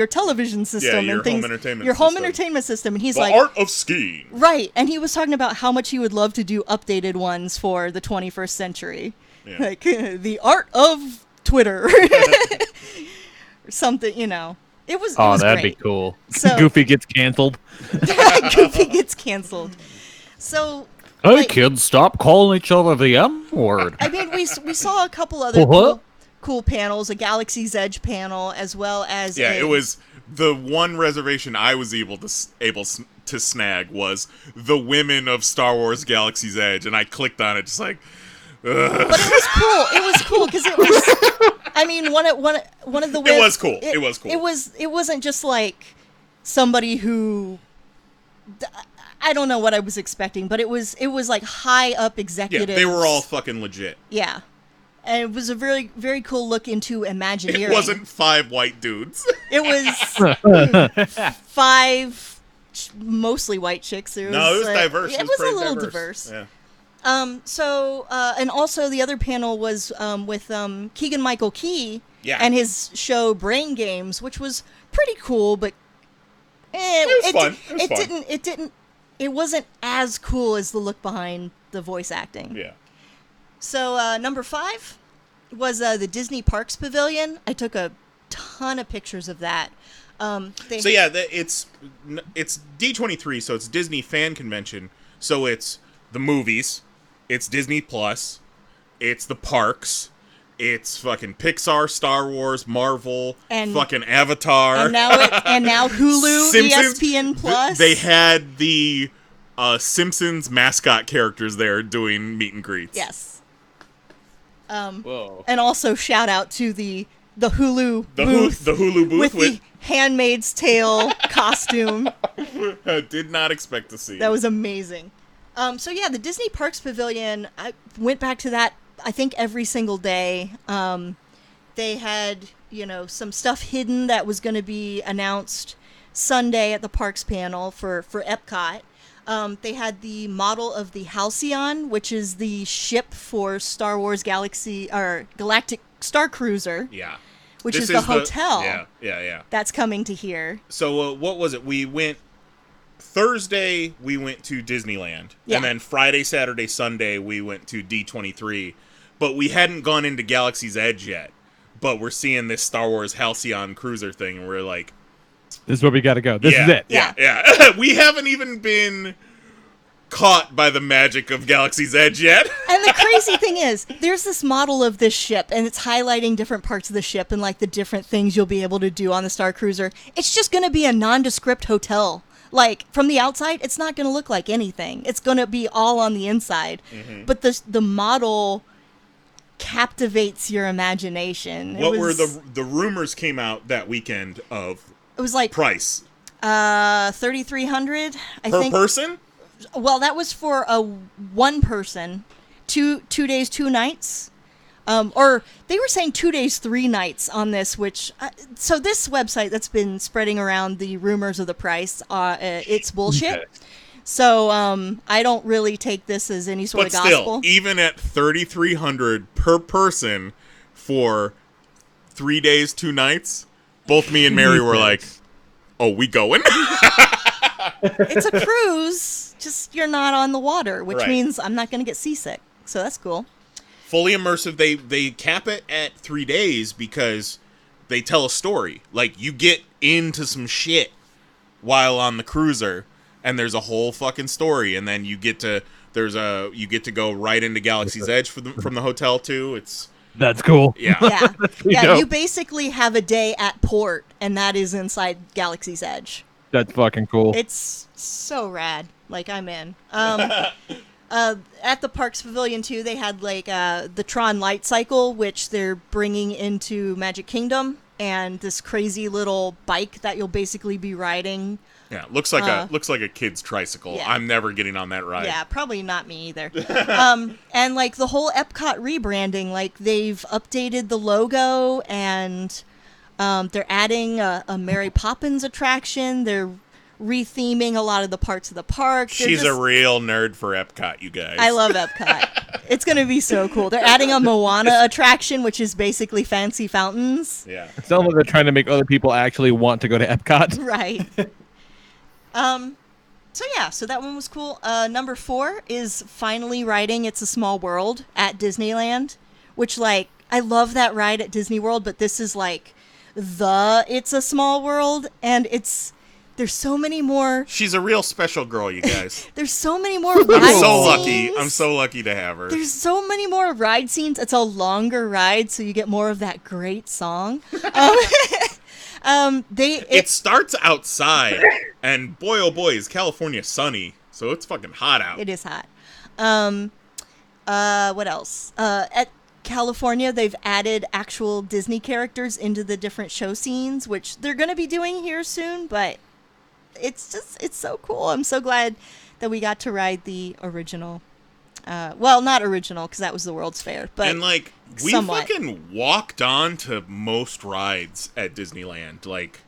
television system your and things. Home entertainment system. And he's the like... art of skiing. Right. And he was talking about how much he would love to do updated ones for the 21st century. Yeah. Like the art of Twitter. Or something, you know. It was that'd great. Be cool. So, Goofy gets canceled. Goofy gets canceled. So... Hey, kids, stop calling each other the M word. I mean, we saw a couple other cool panels, a Galaxy's Edge panel, as well as it was the one reservation I was able to snag was the women of Star Wars Galaxy's Edge, and I clicked on it just like, ugh. But it was cool. It was cool because it was. I mean, one of the women. It was cool. It was cool. It wasn't just like somebody who. I don't know what I was expecting, but it was like high up executives. Yeah, they were all fucking legit. Yeah. And it was a very, very cool look into Imagineering. It wasn't 5 white dudes. It was 5 mostly white chicks. It was diverse. It was a little diverse. Yeah. And also the other panel was with Keegan-Michael Key and his show Brain Games, which was pretty cool, but it was fun. It wasn't as cool as the look behind the voice acting. Yeah. So number 5 was the Disney Parks Pavilion. I took a ton of pictures of that. It's D23, so it's Disney Fan Convention. So it's the movies, it's Disney Plus, it's the parks, it's fucking Pixar, Star Wars, Marvel, And- fucking Avatar. And now Hulu, Simpsons. ESPN Plus. They had the Simpsons mascot characters there doing meet and greets. Yes. Whoa. And also shout out to the Hulu The booth. the Hulu booth with the Handmaid's Tale costume. I did not expect to see. That was amazing. So yeah, the Disney Parks Pavilion, I went back to that, I think, every single day. They had, some stuff hidden that was going to be announced Sunday at the Parks panel for Epcot. They had the model of the Halcyon, which is the ship for Star Wars Galactic Star Cruiser. Yeah. Which This is the hotel. Yeah. That's coming to here. So what was it? We went Thursday. We went to Disneyland, Yeah. and then Friday, Saturday, Sunday we went to D23. But we hadn't gone into Galaxy's Edge yet. But we're seeing this Star Wars Halcyon cruiser thing, and we're like, This is where we got to go. This is it. Yeah. We haven't even been caught by the magic of Galaxy's Edge yet. And the crazy thing is, there's this model of this ship, and it's highlighting different parts of the ship and like the different things you'll be able to do on the Star Cruiser. It's just going to be a nondescript hotel. Like, from the outside, it's not going to look like anything. It's going to be all on the inside. Mm-hmm. But the model captivates your imagination. What were the rumors came out that weekend of It was like price? $3,300, I think. Per person? Well, that was for a one person, 2 days, 2 nights. Or they were saying 2 days, 3 nights on this, which, so this website that's been spreading around the rumors of the price, it's bullshit. Okay. So, I don't really take this as any sort But of still, gospel. even at $3,300 per person for 3 days, 2 nights, both me and Mary were like, "Oh, we going?" It's a cruise, just you're not on the water, which Right. means I'm not going to get seasick. So that's cool. Fully immersive. They cap it at 3 days because they tell a story. Like, you get into some shit while on the cruiser, and there's a whole fucking story, and then you get to go right into Galaxy's Edge from the hotel too. It's That's cool. yeah. Yeah, dope. you basically have a day at port, and that is inside Galaxy's Edge. That's fucking cool. It's so rad. Like, I'm in. At the Parks Pavilion, too, they had, like, the Tron Light Cycle, which they're bringing into Magic Kingdom, and this crazy little bike that you'll basically be riding. Yeah, looks like a kid's tricycle. Yeah. I'm never getting on that ride. Yeah, probably not me either. And, like, the whole Epcot rebranding, like, they've updated the logo, and they're adding a Mary Poppins attraction. They're retheming a lot of the parts of the park. She's a real nerd for Epcot, you guys. I love Epcot. It's going to be so cool. They're adding a Moana attraction, which is basically fancy fountains. Yeah. It sounds like they're trying to make other people actually want to go to Epcot. Right. So that one was cool. Number 4 is finally riding It's a Small World at Disneyland, which, like, I love that ride at Disney World, but this is like the It's a Small World, and there's so many more. She's a real special girl, you guys. There's so many more ride I'm so scenes. lucky. I'm so lucky to have her. There's so many more ride scenes. It's a longer ride, so you get more of that great song. It starts outside, and boy, oh boy, is California sunny. So it's fucking hot out. It is hot. What else? At California, they've added actual Disney characters into the different show scenes, which they're going to be doing here soon, but it's so cool. I'm so glad that we got to ride the original. Well, not original, because that was the World's Fair, but and, like, we somewhat. fucking walked on to most rides at Disneyland. Like,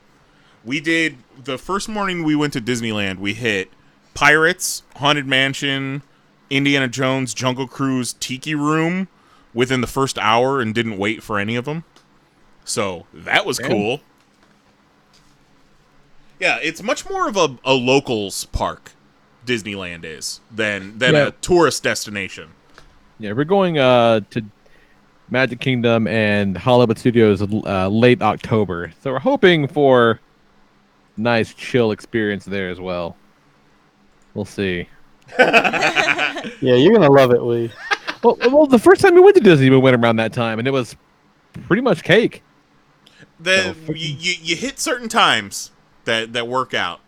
we did, the first morning we went to Disneyland, we hit Pirates, Haunted Mansion, Indiana Jones, Jungle Cruise, Tiki Room within the first hour and didn't wait for any of them. So, that was cool. Yeah, it's much more of a locals park, Disneyland is, than a tourist destination. Yeah, we're going to Magic Kingdom and Hollywood Studios late October. So we're hoping for nice chill experience there as well. We'll see. Yeah, you're gonna love it, Lee. Well, the first time we went to Disney, we went around that time, and it was pretty much cake. You hit certain times that work out.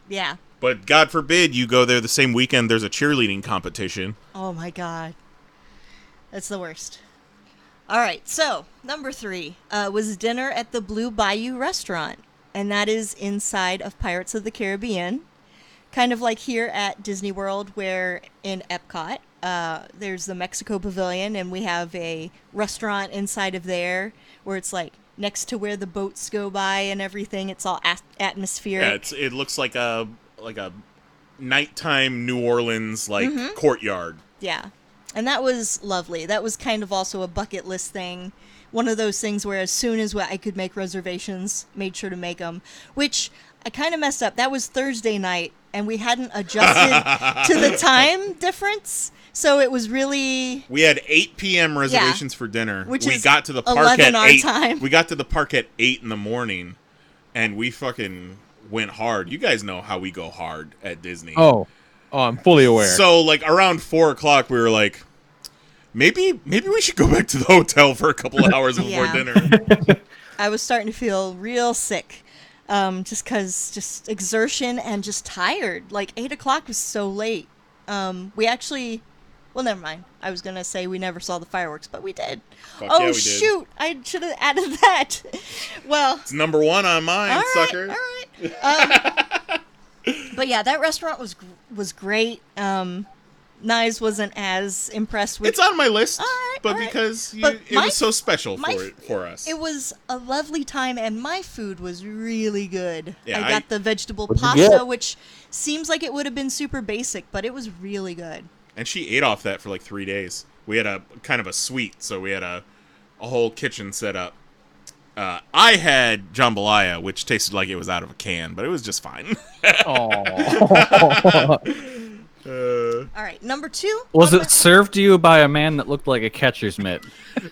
Yeah. But God forbid you go there the same weekend there's a cheerleading competition. Oh my God. That's the worst. All right, so number 3 was dinner at the Blue Bayou restaurant, and that is inside of Pirates of the Caribbean, kind of like here at Disney World, where in Epcot there's the Mexico Pavilion, and we have a restaurant inside of there where it's like next to where the boats go by and everything. It's all atmospheric. Yeah, it looks like a nighttime New Orleans courtyard. Yeah. And that was lovely. That was kind of also a bucket list thing. One of those things where as soon as I could make reservations, made sure to make them. Which I kind of messed up. That was Thursday night, and we hadn't adjusted to the time difference. So it was really... We had 8 p.m. reservations for dinner. Which we is got to the park 11 at our 8. time. We got to the park at 8 in the morning, and we fucking went hard. You guys know how we go hard at Disney. Oh, I'm fully aware. So, like, around 4 o'clock, we were like, maybe we should go back to the hotel for a couple of hours before dinner. I was starting to feel real sick. Just because, just exertion and just tired. Like, 8 o'clock was so late. We actually... Well, never mind. I was going to say we never saw the fireworks, but we did. Fuck yeah, we did. Shoot. I should have added that. Well... It's number 1 on mine, sucker. All right. But yeah, that restaurant was great. Knize wasn't as impressed with... It's on my list, but because it was so special for us. It was a lovely time, and my food was really good. Yeah, I got the vegetable What'd you pasta, get? which seems like it would have been super basic, but it was really good. And she ate off that for like 3 days. We had a kind of a suite, so we had a whole kitchen set up. I had jambalaya, which tasted like it was out of a can, but it was just fine. Oh. All right, number 2. Was it served to you by a man that looked like a catcher's mitt? A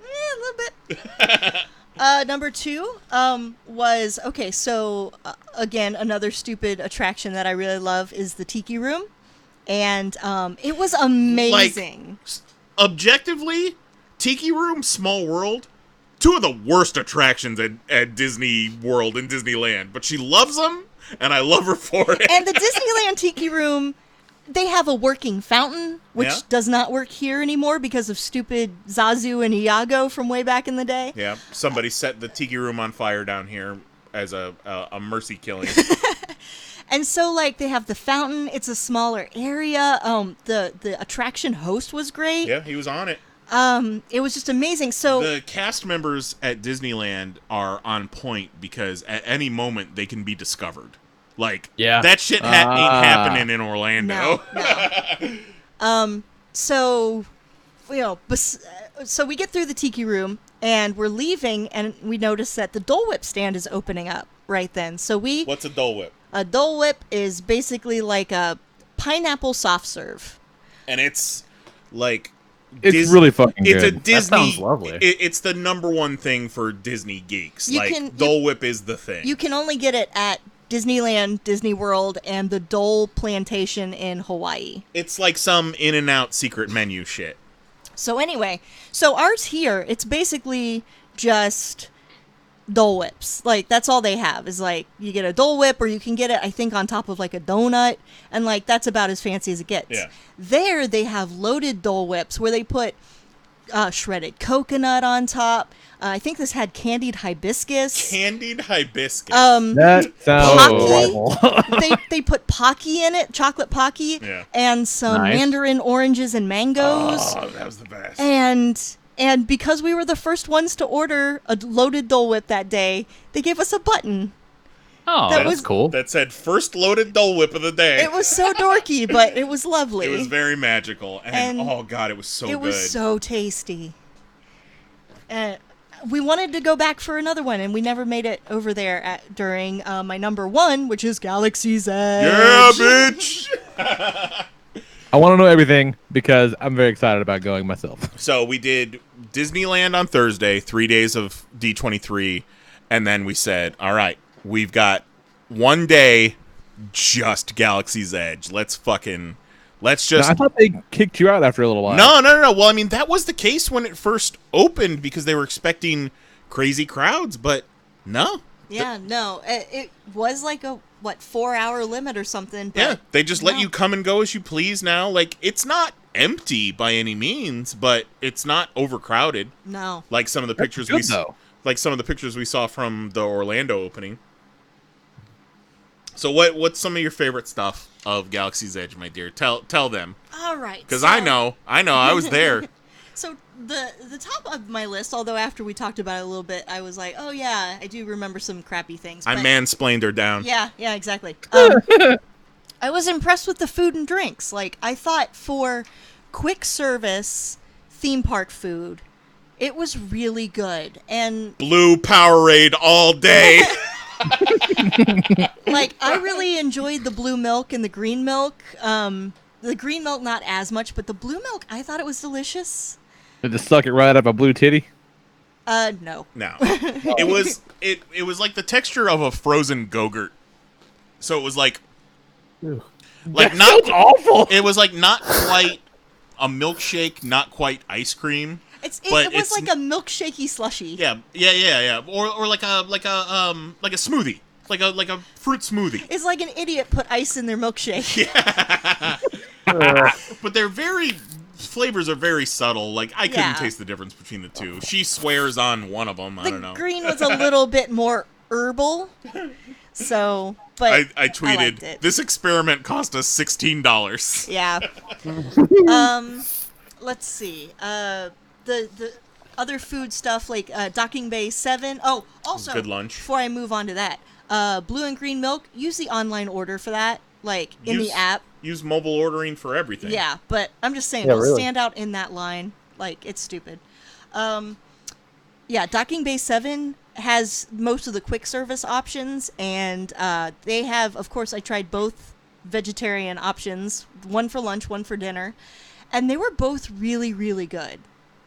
little bit. Number 2 was, okay, so again, another stupid attraction that I really love is the Tiki Room. And it was amazing. Objectively, Tiki Room, Small World, 2 of the worst attractions at Disney World and Disneyland. But she loves them, and I love her for it. And the Disneyland Tiki Room, they have a working fountain, which does not work here anymore because of stupid Zazu and Iago from way back in the day. Yeah, somebody set the Tiki Room on fire down here as a mercy killing. And so, like, they have the fountain. It's a smaller area. The attraction host was great. Yeah, he was on it. It was just amazing. So the cast members at Disneyland are on point because at any moment they can be discovered. Like, that shit ain't happening in Orlando. No. So, so we get through the Tiki Room, and we're leaving, and we notice that the Dole Whip stand is opening up right then. So What's a Dole Whip? A Dole Whip is basically like a pineapple soft serve. And it's like... It's really fucking good. It's a Disney... That sounds lovely. It's the number 1 thing for Disney geeks. Dole Whip is the thing. You can only get it at Disneyland, Disney World, and the Dole Plantation in Hawaii. It's like some In-N-Out secret menu shit. So anyway, ours here, it's basically just Dole Whips. Like, that's all they have is, like, you get a Dole Whip, or you can get it, I think, on top of, like, a donut, and, like, that's about as fancy as it gets. Yeah. There, they have loaded Dole Whips where they put shredded coconut on top. I think this had candied hibiscus. Candied hibiscus. That sounds horrible. They put Pocky in it, chocolate Pocky, and some mandarin oranges and mangoes. Oh, that was the best. And because we were the first ones to order a loaded Dole Whip that day, they gave us a button. Oh, that's cool. That said, first loaded Dole Whip of the day. It was so dorky, but it was lovely. It was very magical. And oh, God, it was so good. It was so tasty. We wanted to go back for another one, and we never made it over there during my number 1, which is Galaxy's Edge. Yeah, bitch! I want to know everything because I'm very excited about going myself. So we did Disneyland on Thursday, 3 days of D23, and then we said, all right, we've got 1 day just Galaxy's Edge. Let's just. No, I thought they kicked you out after a little while. No. Well, I mean, that was the case when it first opened because they were expecting crazy crowds, but no. Yeah, no. It was like a 4-hour limit or something. But Yeah, they just let you come and go as you please now. Like, it's not empty by any means, but it's not overcrowded. No. Like some of the pictures we saw from the Orlando opening. So what's some of your favorite stuff of Galaxy's Edge, my dear? Tell them. All right. Because I know, I was there. So the top of my list, although after we talked about it a little bit, I was like, oh yeah, I do remember some crappy things. I mansplained her down. Yeah, exactly. I was impressed with the food and drinks. Like, I thought for quick service theme park food, it was really good. And Blue Powerade all day. like, I really enjoyed the blue milk and the green milk. The green milk not as much, but the blue milk, I thought it was delicious. Did they suck it right up a blue titty? No. No. It was like the texture of a frozen Go-Gurt. So it was like That sounds awful. It was like not quite a milkshake, not quite ice cream. It was like a milkshakey slushy. Yeah. Or like a smoothie. Like a fruit smoothie. It's like an idiot put ice in their milkshake. Yeah. But flavors are very subtle. Like, I couldn't taste the difference between the two. She swears on one of them. I don't know. The green was a little bit more herbal. So, but I tweeted, this experiment cost us $16. Yeah. Let's see. The other food stuff, like Docking Bay 7. Oh, also, good lunch. Before I move on to that, blue and green milk, use the online order for that, like in the app. Use mobile ordering for everything. Yeah, but I'm just saying, stand out in that line. Like, it's stupid. Yeah, Docking Bay 7 has most of the quick service options, and they have, of course, I tried both vegetarian options, one for lunch, one for dinner, and they were both really, really good.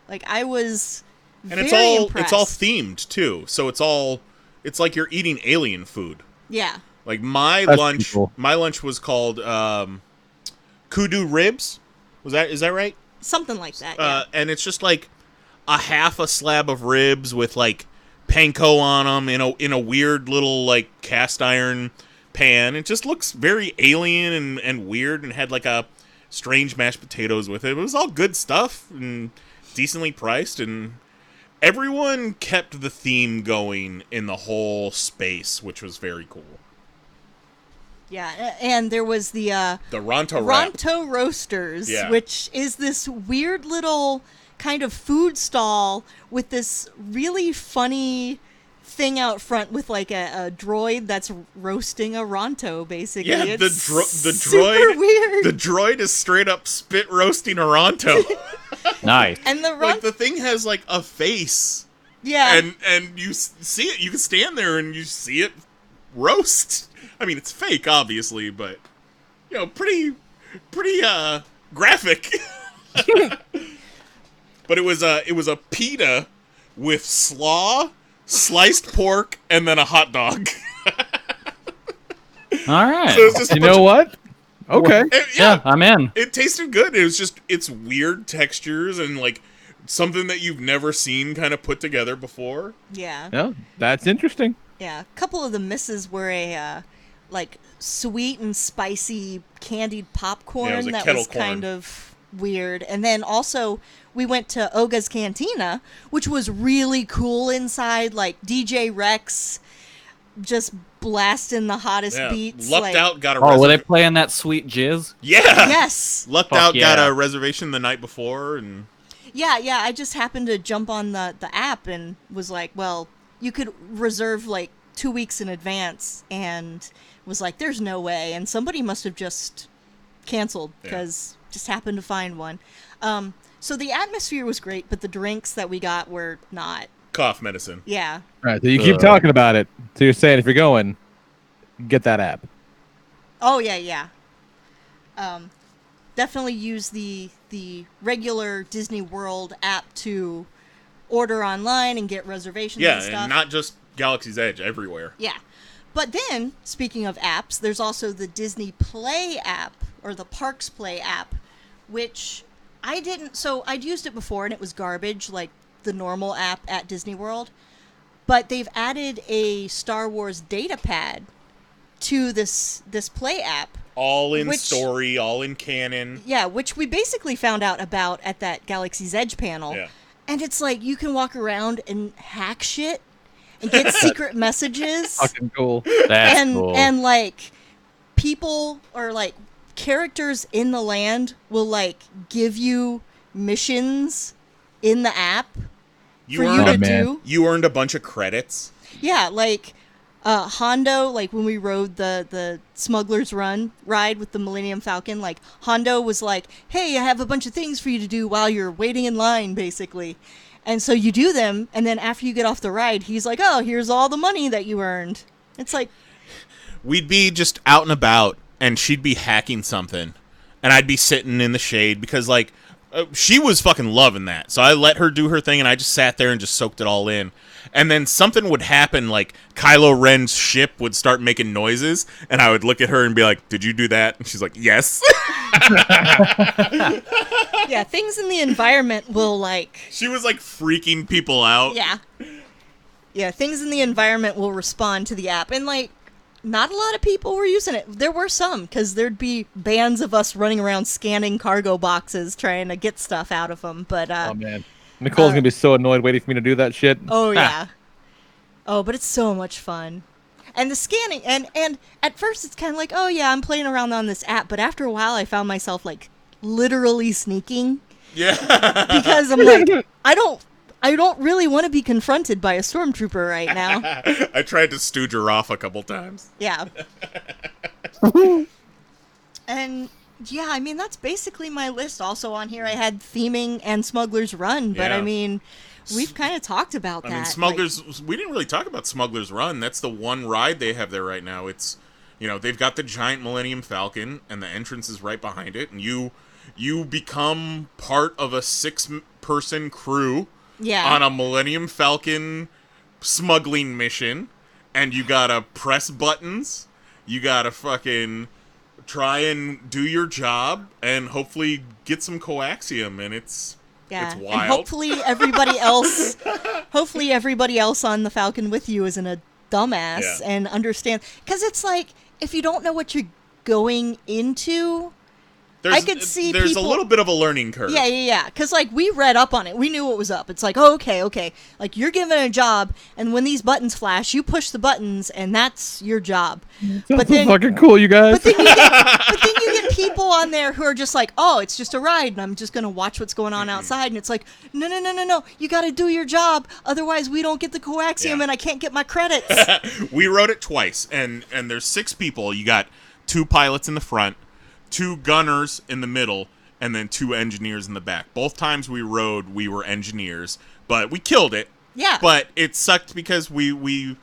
Like, I was very impressed. It's all themed too, so it's like you're eating alien food. Yeah. Like my lunch was called kudu ribs. Is that right? Something like that. Yeah. And it's just like a half a slab of ribs with like panko on them in a weird little like cast iron pan. It just looks very alien and weird, and had like a strange mashed potatoes with it. It was all good stuff and decently priced, and everyone kept the theme going in the whole space, which was very cool. Yeah, and there was the Ronto Roasters, which is this weird little kind of food stall with this really funny thing out front with like a droid that's roasting a Ronto, basically. Yeah, it's the super droid. weird. The droid is straight up spit roasting a Ronto. Nice. And the thing has like a face. Yeah. And you see it. You can stand there and you see it roast. I mean, it's fake, obviously, but pretty graphic. But it was a pita with slaw, sliced pork, and then a hot dog. All right. So it's just you know what? Okay. Yeah, I'm in. It tasted good. It was it's weird textures and like something that you've never seen kind of put together before. Yeah. Yeah, that's interesting. Yeah. A couple of the misses were a like sweet and spicy candied popcorn that was kind of weird. And then also we went to Oga's Cantina, which was really cool inside, like DJ Rex just blasting the hottest beats. Lucked Out got a were they playing that sweet jizz? Yeah. Yes. Lucked Out got a reservation the night before, and yeah, I just happened to jump on the app and was like, well, you could reserve like 2 weeks in advance, and was like, there's no way, and somebody must have just canceled because just happened to find one. So the atmosphere was great, but the drinks that we got were not. Cough medicine. Yeah. Right, so you keep talking about it. So you're saying if you're going, get that app. Oh, yeah. Definitely use the regular Disney World app to order online and get reservations and stuff. And not just Galaxy's Edge, everywhere. Yeah. But then, speaking of apps, there's also the Disney Play app, or the Parks Play app, which I'd used it before and it was garbage, like the normal app at Disney World. But they've added a Star Wars data pad to this Play app. All in story, all in canon. Yeah, which we basically found out about at that Galaxy's Edge panel. Yeah. And it's like you can walk around and hack shit and get secret messages. Fucking cool. That's cool. And like people or like characters in the land will like give you missions in the app for you to do. You earned a bunch of credits. Yeah, like Hondo, like when we rode the Smuggler's Run ride with the Millennium Falcon, like Hondo was like, "Hey, I have a bunch of things for you to do while you're waiting in line," basically. And so you do them, and then after you get off the ride, he's like, "Oh, here's all the money that you earned." It's like... We'd be just out and about, and she'd be hacking something, and I'd be sitting in the shade, because, like, she was fucking loving that. So I let her do her thing, and I just sat there and just soaked it all in. And then something would happen, like Kylo Ren's ship would start making noises, and I would look at her and be like, "Did you do that?" And she's like, "Yes." Yeah, things in the environment will, like... She was, like, freaking people out. Yeah. Yeah, things in the environment will respond to the app. And, like, not a lot of people were using it. There were some, because there'd be bands of us running around scanning cargo boxes trying to get stuff out of them. But, oh, man. Nicole's going to be so annoyed waiting for me to do that shit. Oh, yeah. Oh, but it's so much fun. And the scanning, and at first it's kind of like, oh, yeah, I'm playing around on this app. But after a while, I found myself, like, literally sneaking. Yeah. Because I'm like, I don't really want to be confronted by a stormtrooper right now. I tried to stooge her off a couple times. Yeah. And yeah, I mean, that's basically my list. Also on here, I had theming and Smuggler's Run, but Yeah. I mean, we've kind of talked about that. I mean, Smuggler's... we didn't really talk about Smuggler's Run. That's the one ride they have there right now. It's, you know, they've got the giant Millennium Falcon, and the entrance is right behind it, and you become part of a 6-person crew on a Millennium Falcon smuggling mission, and you gotta press buttons, you gotta fucking try and do your job, and hopefully get some coaxium, and it's wild. And hopefully everybody else on the Falcon with you isn't a dumbass and understand. Because it's like, if you don't know what you're going into... I could see there's people... a little bit of a learning curve. Yeah. Because, like, we read up on it. We knew what was up. It's like, oh, okay. Like, you're given a job, and when these buttons flash, you push the buttons, and that's your job. But then, fucking cool, you guys. But then you get people on there who are just like, oh, it's just a ride, and I'm just going to watch what's going on outside. And it's like, no. You got to do your job. Otherwise, we don't get the coaxium, and I can't get my credits. We rode it twice, and there's 6 people. You got 2 pilots in the front, 2 gunners in the middle, and then 2 engineers in the back. Both times we rode, we were engineers, but we killed it. Yeah. But it sucked because we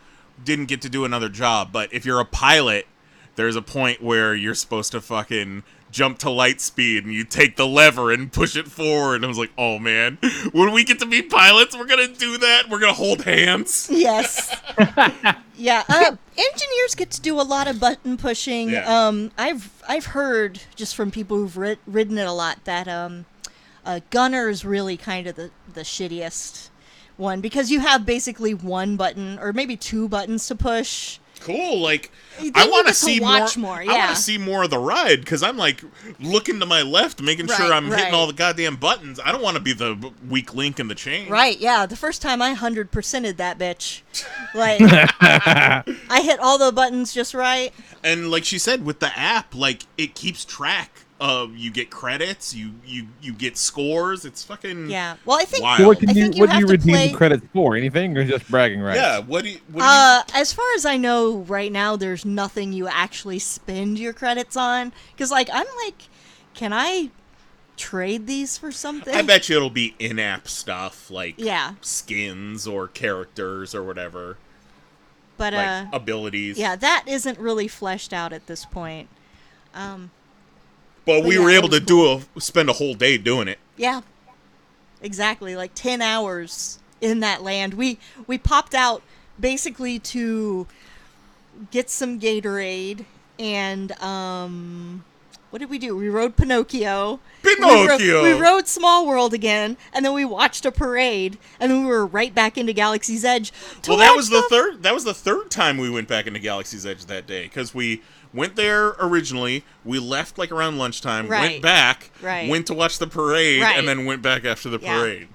didn't get to do another job. But if you're a pilot, there's a point where you're supposed to fucking jump to light speed, and you take the lever and push it forward. And I was like, oh, man, when we get to be pilots, we're going to do that. We're going to hold hands. Yes. Yeah. Engineers get to do a lot of button pushing. Yeah. I've heard, just from people who've ridden it a lot, that gunner's really kind of the shittiest one, because you have basically 1 button or maybe 2 buttons to push. Cool, like, Then I you want to get see watch more. more, I yeah. want to see more of the ride, because I'm, like, looking to my left, making sure I'm hitting all the goddamn buttons. I don't want to be the weak link in the chain. Right, yeah. The first time I 100%ed that bitch. Like, I hit all the buttons just right. And like she said, with the app, like, it keeps track of, you get credits, you get scores. It's fucking Well, I think wild. So what do you have to redeem play... the credits for? Anything, or just bragging rights? Yeah, what do you as far as I know, right now, there's nothing you actually spend your credits on. Because, like, I'm like, can I trade these for something? I bet you it'll be in-app stuff, like Yeah. skins or characters or whatever. But like abilities. Yeah, that isn't really fleshed out at this point. But we yeah, were it able was to spend a whole day doing it. Yeah, exactly. Like 10 hours in that land. We popped out basically to get some Gatorade, and what did we do? We rode Pinocchio. We rode Small World again, and then we watched a parade, and then we were right back into Galaxy's Edge. Well, that was the third. That was the third time we went back into Galaxy's Edge that day, because we went there originally. We left like around lunchtime. Right. Went back. Right. Went to watch the parade, Right. and then went back after the Yeah. parade.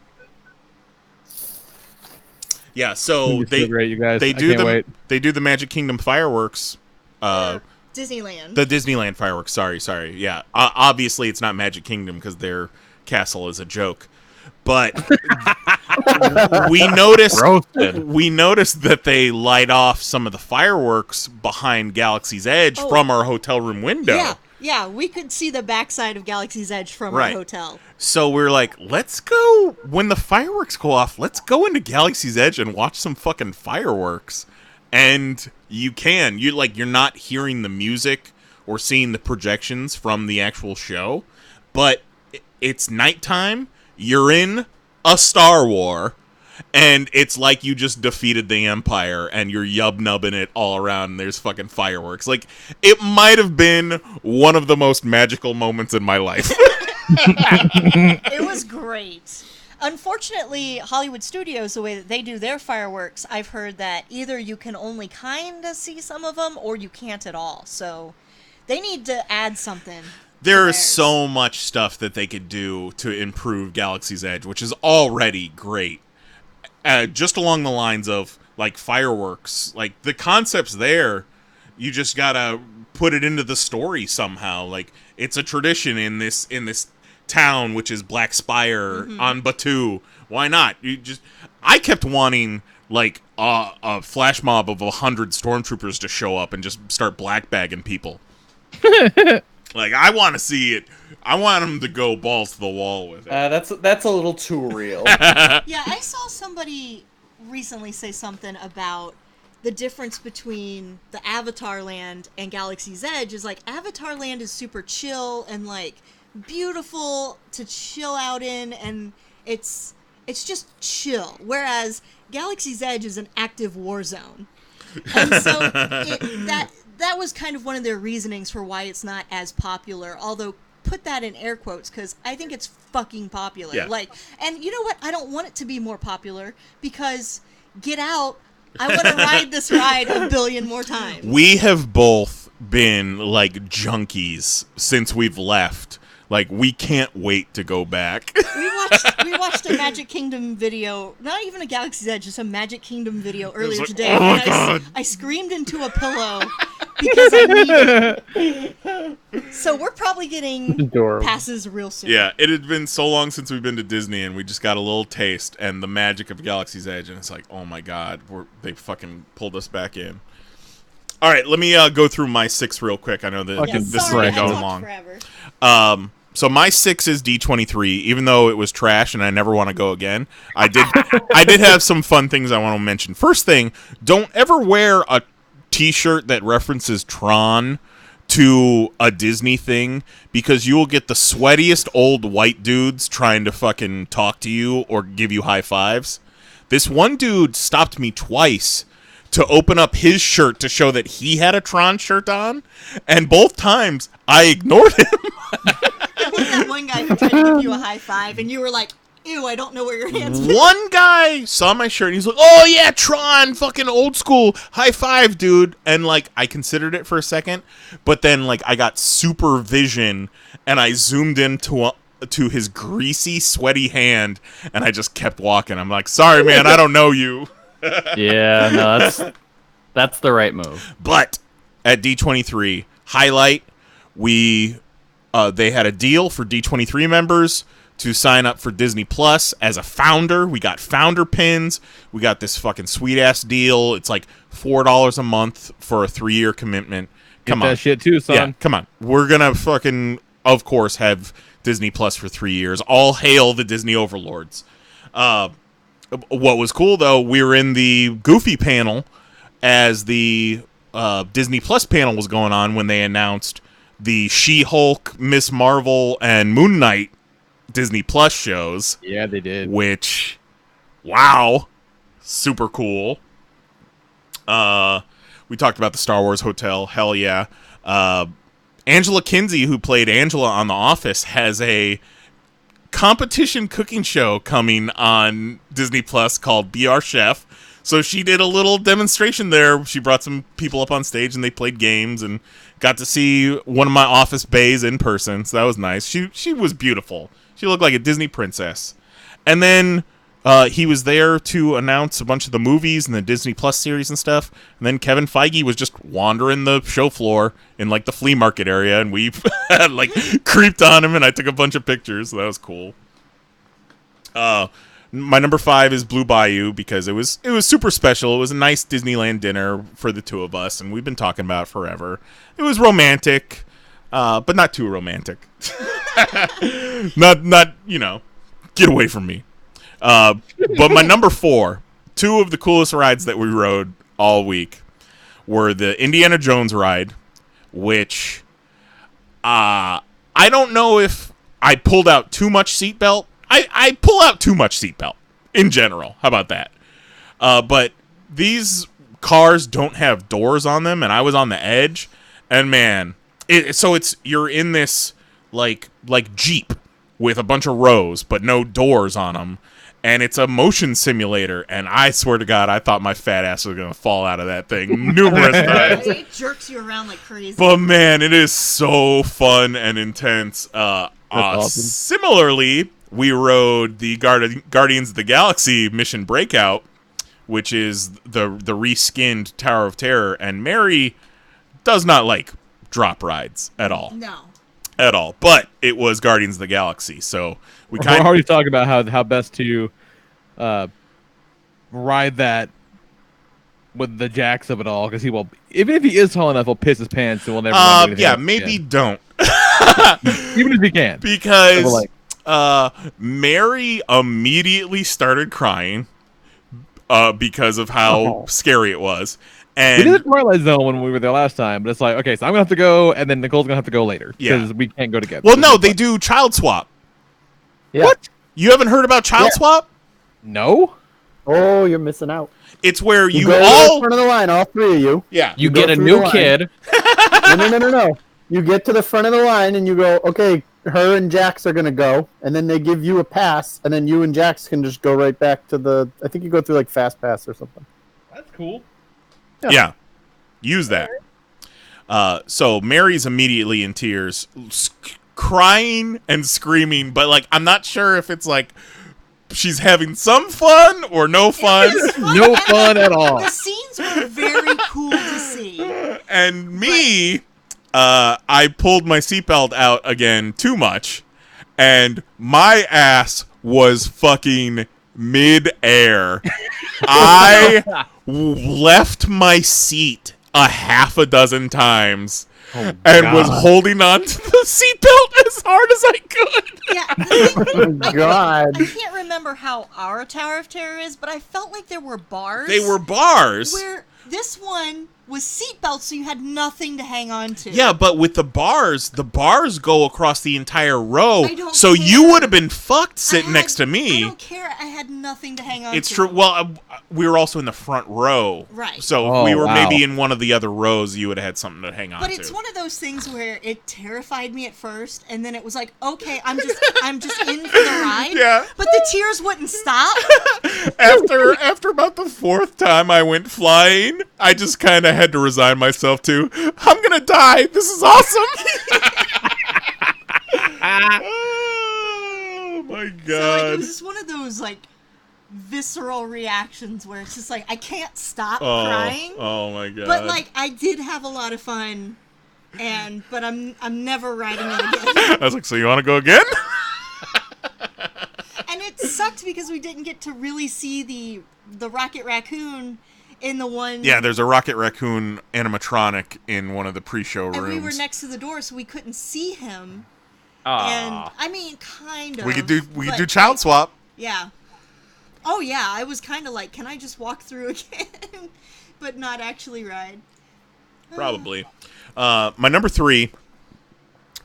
Yeah. So You're so great, you guys. They I do can't the wait. they do the Magic Kingdom fireworks. Disneyland. The Disneyland fireworks. Sorry. Yeah. Obviously, it's not Magic Kingdom because their castle is a joke. But we noticed that they light off some of the fireworks behind Galaxy's Edge from our hotel room window. Yeah, we could see the backside of Galaxy's Edge from our hotel. So we're like, let's go, when the fireworks go off, let's go into Galaxy's Edge and watch some fucking fireworks. And you're not hearing the music or seeing the projections from the actual show, but it's nighttime, you're in a Star War, and it's like you just defeated the Empire and you're yub-nubbing it all around and there's fucking fireworks. Like, it might have been one of the most magical moments in my life. It was great. Unfortunately, Hollywood Studios, the way that they do their fireworks, I've heard that either you can only kind of see some of them or you can't at all. So they need to add something. There is so much stuff that they could do to improve Galaxy's Edge, which is already great. Just along the lines of, like, fireworks. Like, the concept's there. You just gotta put it into the story somehow. Like, it's a tradition in this town, which is Black Spire on Batuu. Why not? I kept wanting, like, a flash mob of 100 stormtroopers to show up and just start blackbagging people. Like, I want to see it. I want them to go balls to the wall with it. That's a little too real. Yeah, I saw somebody recently say something about the difference between the Avatar Land and Galaxy's Edge is, like, Avatar Land is super chill and, like, beautiful to chill out in, and it's just chill. Whereas Galaxy's Edge is an active war zone. And so that was kind of one of their reasonings for why it's not as popular, although put that in air quotes because I think it's fucking popular. Yeah. Like, and you know what? I don't want it to be more popular because Get Out, I want to ride this ride a billion more times. We have both been, like, junkies since we've left. Like, we can't wait to go back. We watched a Magic Kingdom video, not even a Galaxy's Edge, just a Magic Kingdom video earlier like, today. oh my and God. I screamed into a pillow because I needed it. So we're probably getting Adorable. passes real soon. Yeah, it had been so long since we've been to Disney, and we just got a little taste, and the magic of Galaxy's Edge, and it's like, oh my God, they fucking pulled us back in. All right, let me go through my 6 real quick. I know that this is sorry, I going talked long. forever. So my 6 is D23, even though it was trash and I never want to go again. I did have some fun things I want to mention. First thing, don't ever wear a t-shirt that references Tron to a Disney thing because you will get the sweatiest old white dudes trying to fucking talk to you or give you high fives. This one dude stopped me twice to open up his shirt to show that he had a Tron shirt on, and both times I ignored him. I was that one guy who tried to give you a high five, and you were like, ew, I don't know where your hands fit. One guy saw my shirt, and he's like, oh yeah, Tron, fucking old school, high five, dude. And, like, I considered it for a second, but then, like, I got supervision, and I zoomed into to his greasy, sweaty hand, and I just kept walking. I'm like, sorry, man, I don't know you. Yeah, no, that's the right move. But at D23 highlight, they had a deal for D23 members to sign up for Disney Plus as a founder. We got founder pins. We got this fucking sweet ass deal. It's like $4 a month for a 3-year commitment. Come on, that shit too, son. Yeah, come on. We're gonna fucking, of course, have Disney Plus for 3 years. All hail the Disney overlords. What was cool, though, we were in the Goofy panel as the Disney Plus panel was going on when they announced the She-Hulk, Miss Marvel, and Moon Knight Disney Plus shows. Yeah, they did. Which, wow, super cool. We talked about the Star Wars Hotel. Hell yeah. Angela Kinsey, who played Angela on The Office, has a competition cooking show coming on Disney Plus called Be Our Chef. So she did a little demonstration there. She brought some people up on stage and they played games and got to see one of my Office bays in person. So that was nice. She was beautiful. She looked like a Disney princess. And then he was there to announce a bunch of the movies and the Disney Plus series and stuff. And then Kevin Feige was just wandering the show floor in like the flea market area, and we like creeped on him, and I took a bunch of pictures. So that was cool. My number 5 is Blue Bayou because it was super special. It was a nice Disneyland dinner for the two of us, and we've been talking about it forever. It was romantic, but not too romantic. not get away from me. But my number 4, 2 of the coolest rides that we rode all week were the Indiana Jones ride, which I don't know if I pulled out too much seatbelt. I pull out too much seatbelt in general. How about that? But these cars don't have doors on them, and I was on the edge, and man, you're in this like Jeep with a bunch of rows, but no doors on them. And it's a motion simulator, and I swear to God, I thought my fat ass was going to fall out of that thing numerous times. It jerks you around like crazy. But man, it is so fun and intense. Awesome. Similarly, we rode the Guardians of the Galaxy Mission Breakout, which is the reskinned Tower of Terror, and Mary does not like drop rides at all. No. At all, but it was Guardians of the Galaxy, so we're already talking about how best to ride that with the jacks of it all, because he will, even if he is tall enough, he'll piss his pants and will never. Yeah, maybe don't. Even if he can, because Mary immediately started crying because of how scary it was. And we did the Twilight Zone when we were there last time, but it's like, okay, so I'm gonna have to go, and then Nicole's gonna have to go later because we can't go together. Well, no, they do child swap. Yeah. What? You haven't heard about child swap? No. Oh, you're missing out. It's where you go all to the front of the line, all 3 of you. Yeah. You get a new kid. No. You get to the front of the line and you go, okay, her and Jax are gonna go, and then they give you a pass, and then you and Jax can just go right back to the. I think you go through like Fast Pass or something. That's cool. Yeah. Use that. So Mary's immediately in tears, crying and screaming, but like I'm not sure if it's like she's having some fun or no fun. No fun at all. The scenes were very cool to see. And me, I pulled my seatbelt out again too much, and my ass was fucking mid-air. I left my seat a half a dozen times and was holding on to the seatbelt as hard as I could. Yeah, God. I can't remember how our Tower of Terror is, but I felt like there were bars. They were bars. Where this one was seatbelts, so you had nothing to hang on to. Yeah, but with the bars go across the entire row. So care. you would have been fucked sitting next to me. I don't care. I had nothing to hang on to. It's true. Well, we were also in the front row. Right. So if we were maybe in one of the other rows, you would have had something to hang on to. But it's one of those things where it terrified me at first, and then it was like, okay, I'm just in for the ride. Yeah. But the tears wouldn't stop. After about the 4th time I went flying, I just kind of had to resign myself to, I'm gonna die. This is awesome. Oh my god. So like, it was just one of those like visceral reactions where it's just like I can't stop crying. Oh my god. But like I did have a lot of fun, but I'm never riding it again. I was like, so you want to go again? And it sucked because we didn't get to really see the Rocket Raccoon in the one. Yeah, there's a Rocket Raccoon animatronic in one of the pre-show rooms. And we were next to the door, so we couldn't see him. Aww. And I mean, kind of. We could do child swap. Yeah. Oh yeah, I was kind of like, can I just walk through again, but not actually ride? Probably. My number 3.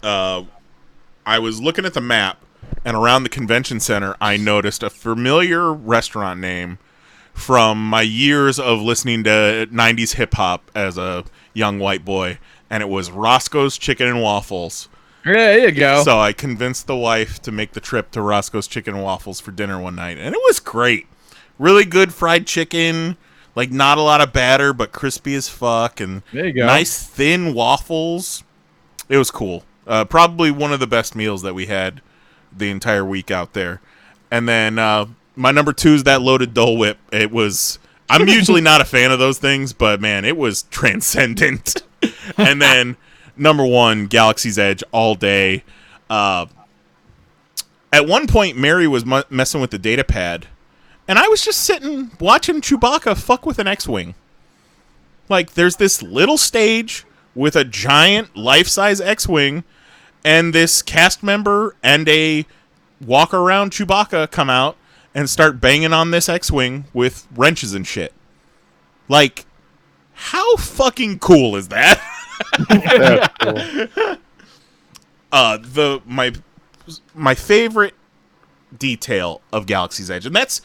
I was looking at the map, and around the convention center, I noticed a familiar restaurant name from my years of listening to 90s hip hop as a young white boy, and it was Roscoe's Chicken and Waffles. Yeah, there you go. So I convinced the wife to make the trip to Roscoe's Chicken and Waffles for dinner one night, and it was great. Really good fried chicken, like not a lot of batter, but crispy as fuck, and there you go. Nice thin waffles. It was cool. Probably one of the best meals that we had the entire week out there. And then my number 2 is that loaded Dole Whip. It was. I'm usually not a fan of those things, but man, it was transcendent. And then number 1, Galaxy's Edge all day. At one point, Mary was messing with the data pad, and I was just sitting watching Chewbacca fuck with an X-Wing. Like, there's this little stage with a giant life-size X-Wing, and this cast member and a walk-around Chewbacca come out and start banging on this X-Wing with wrenches and shit. Like, how fucking cool is that? That's cool. My favorite detail of Galaxy's Edge, and that's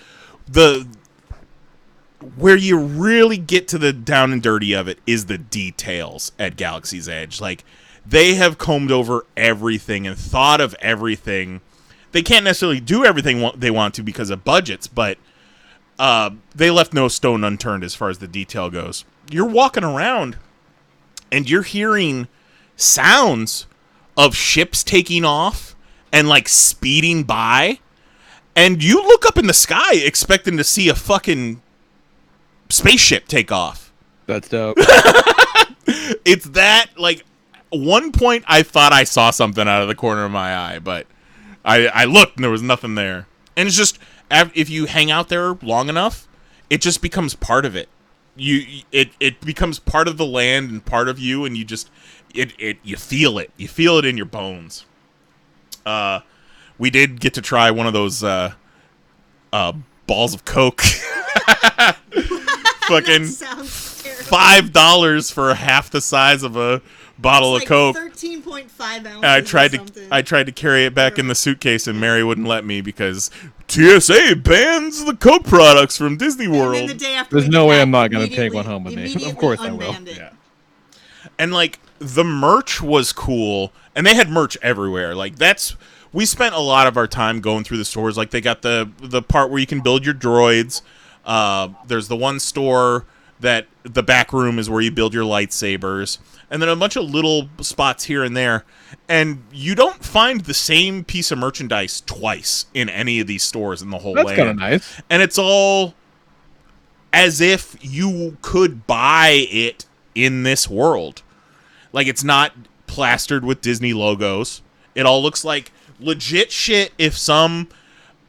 where you really get to the down and dirty of it, is the details at Galaxy's Edge. Like, they have combed over everything and thought of everything. They can't necessarily do everything they want to because of budgets, but they left no stone unturned as far as the detail goes. You're walking around and you're hearing sounds of ships taking off and like speeding by, and you look up in the sky expecting to see a fucking spaceship take off. That's dope. It's that, like, one point I thought I saw something out of the corner of my eye, but I looked and there was nothing there. And it's just, if you hang out there long enough, it just becomes part of it. It becomes part of the land and part of you, and you just you feel it. You feel it in your bones. We did get to try one of those balls of Coke. Fucking $5 for half the size of a bottle of Coke. 13.5 ounces. I tried to carry it back in the suitcase, and Mary wouldn't let me because TSA bans the Coke products from Disney World. And then the day after There's no way I'm not going to take one home with me. Of course I will. Yeah. And like, the merch was cool, and they had merch everywhere. Like, we spent a lot of our time going through the stores. Like, they got the part where you can build your droids. There's the one store that the back room is where you build your lightsabers, and then a bunch of little spots here and there. And you don't find the same piece of merchandise twice in any of these stores in the whole land. That's kind of nice. And it's all as if you could buy it in this world. Like, it's not plastered with Disney logos. It all looks like legit shit if some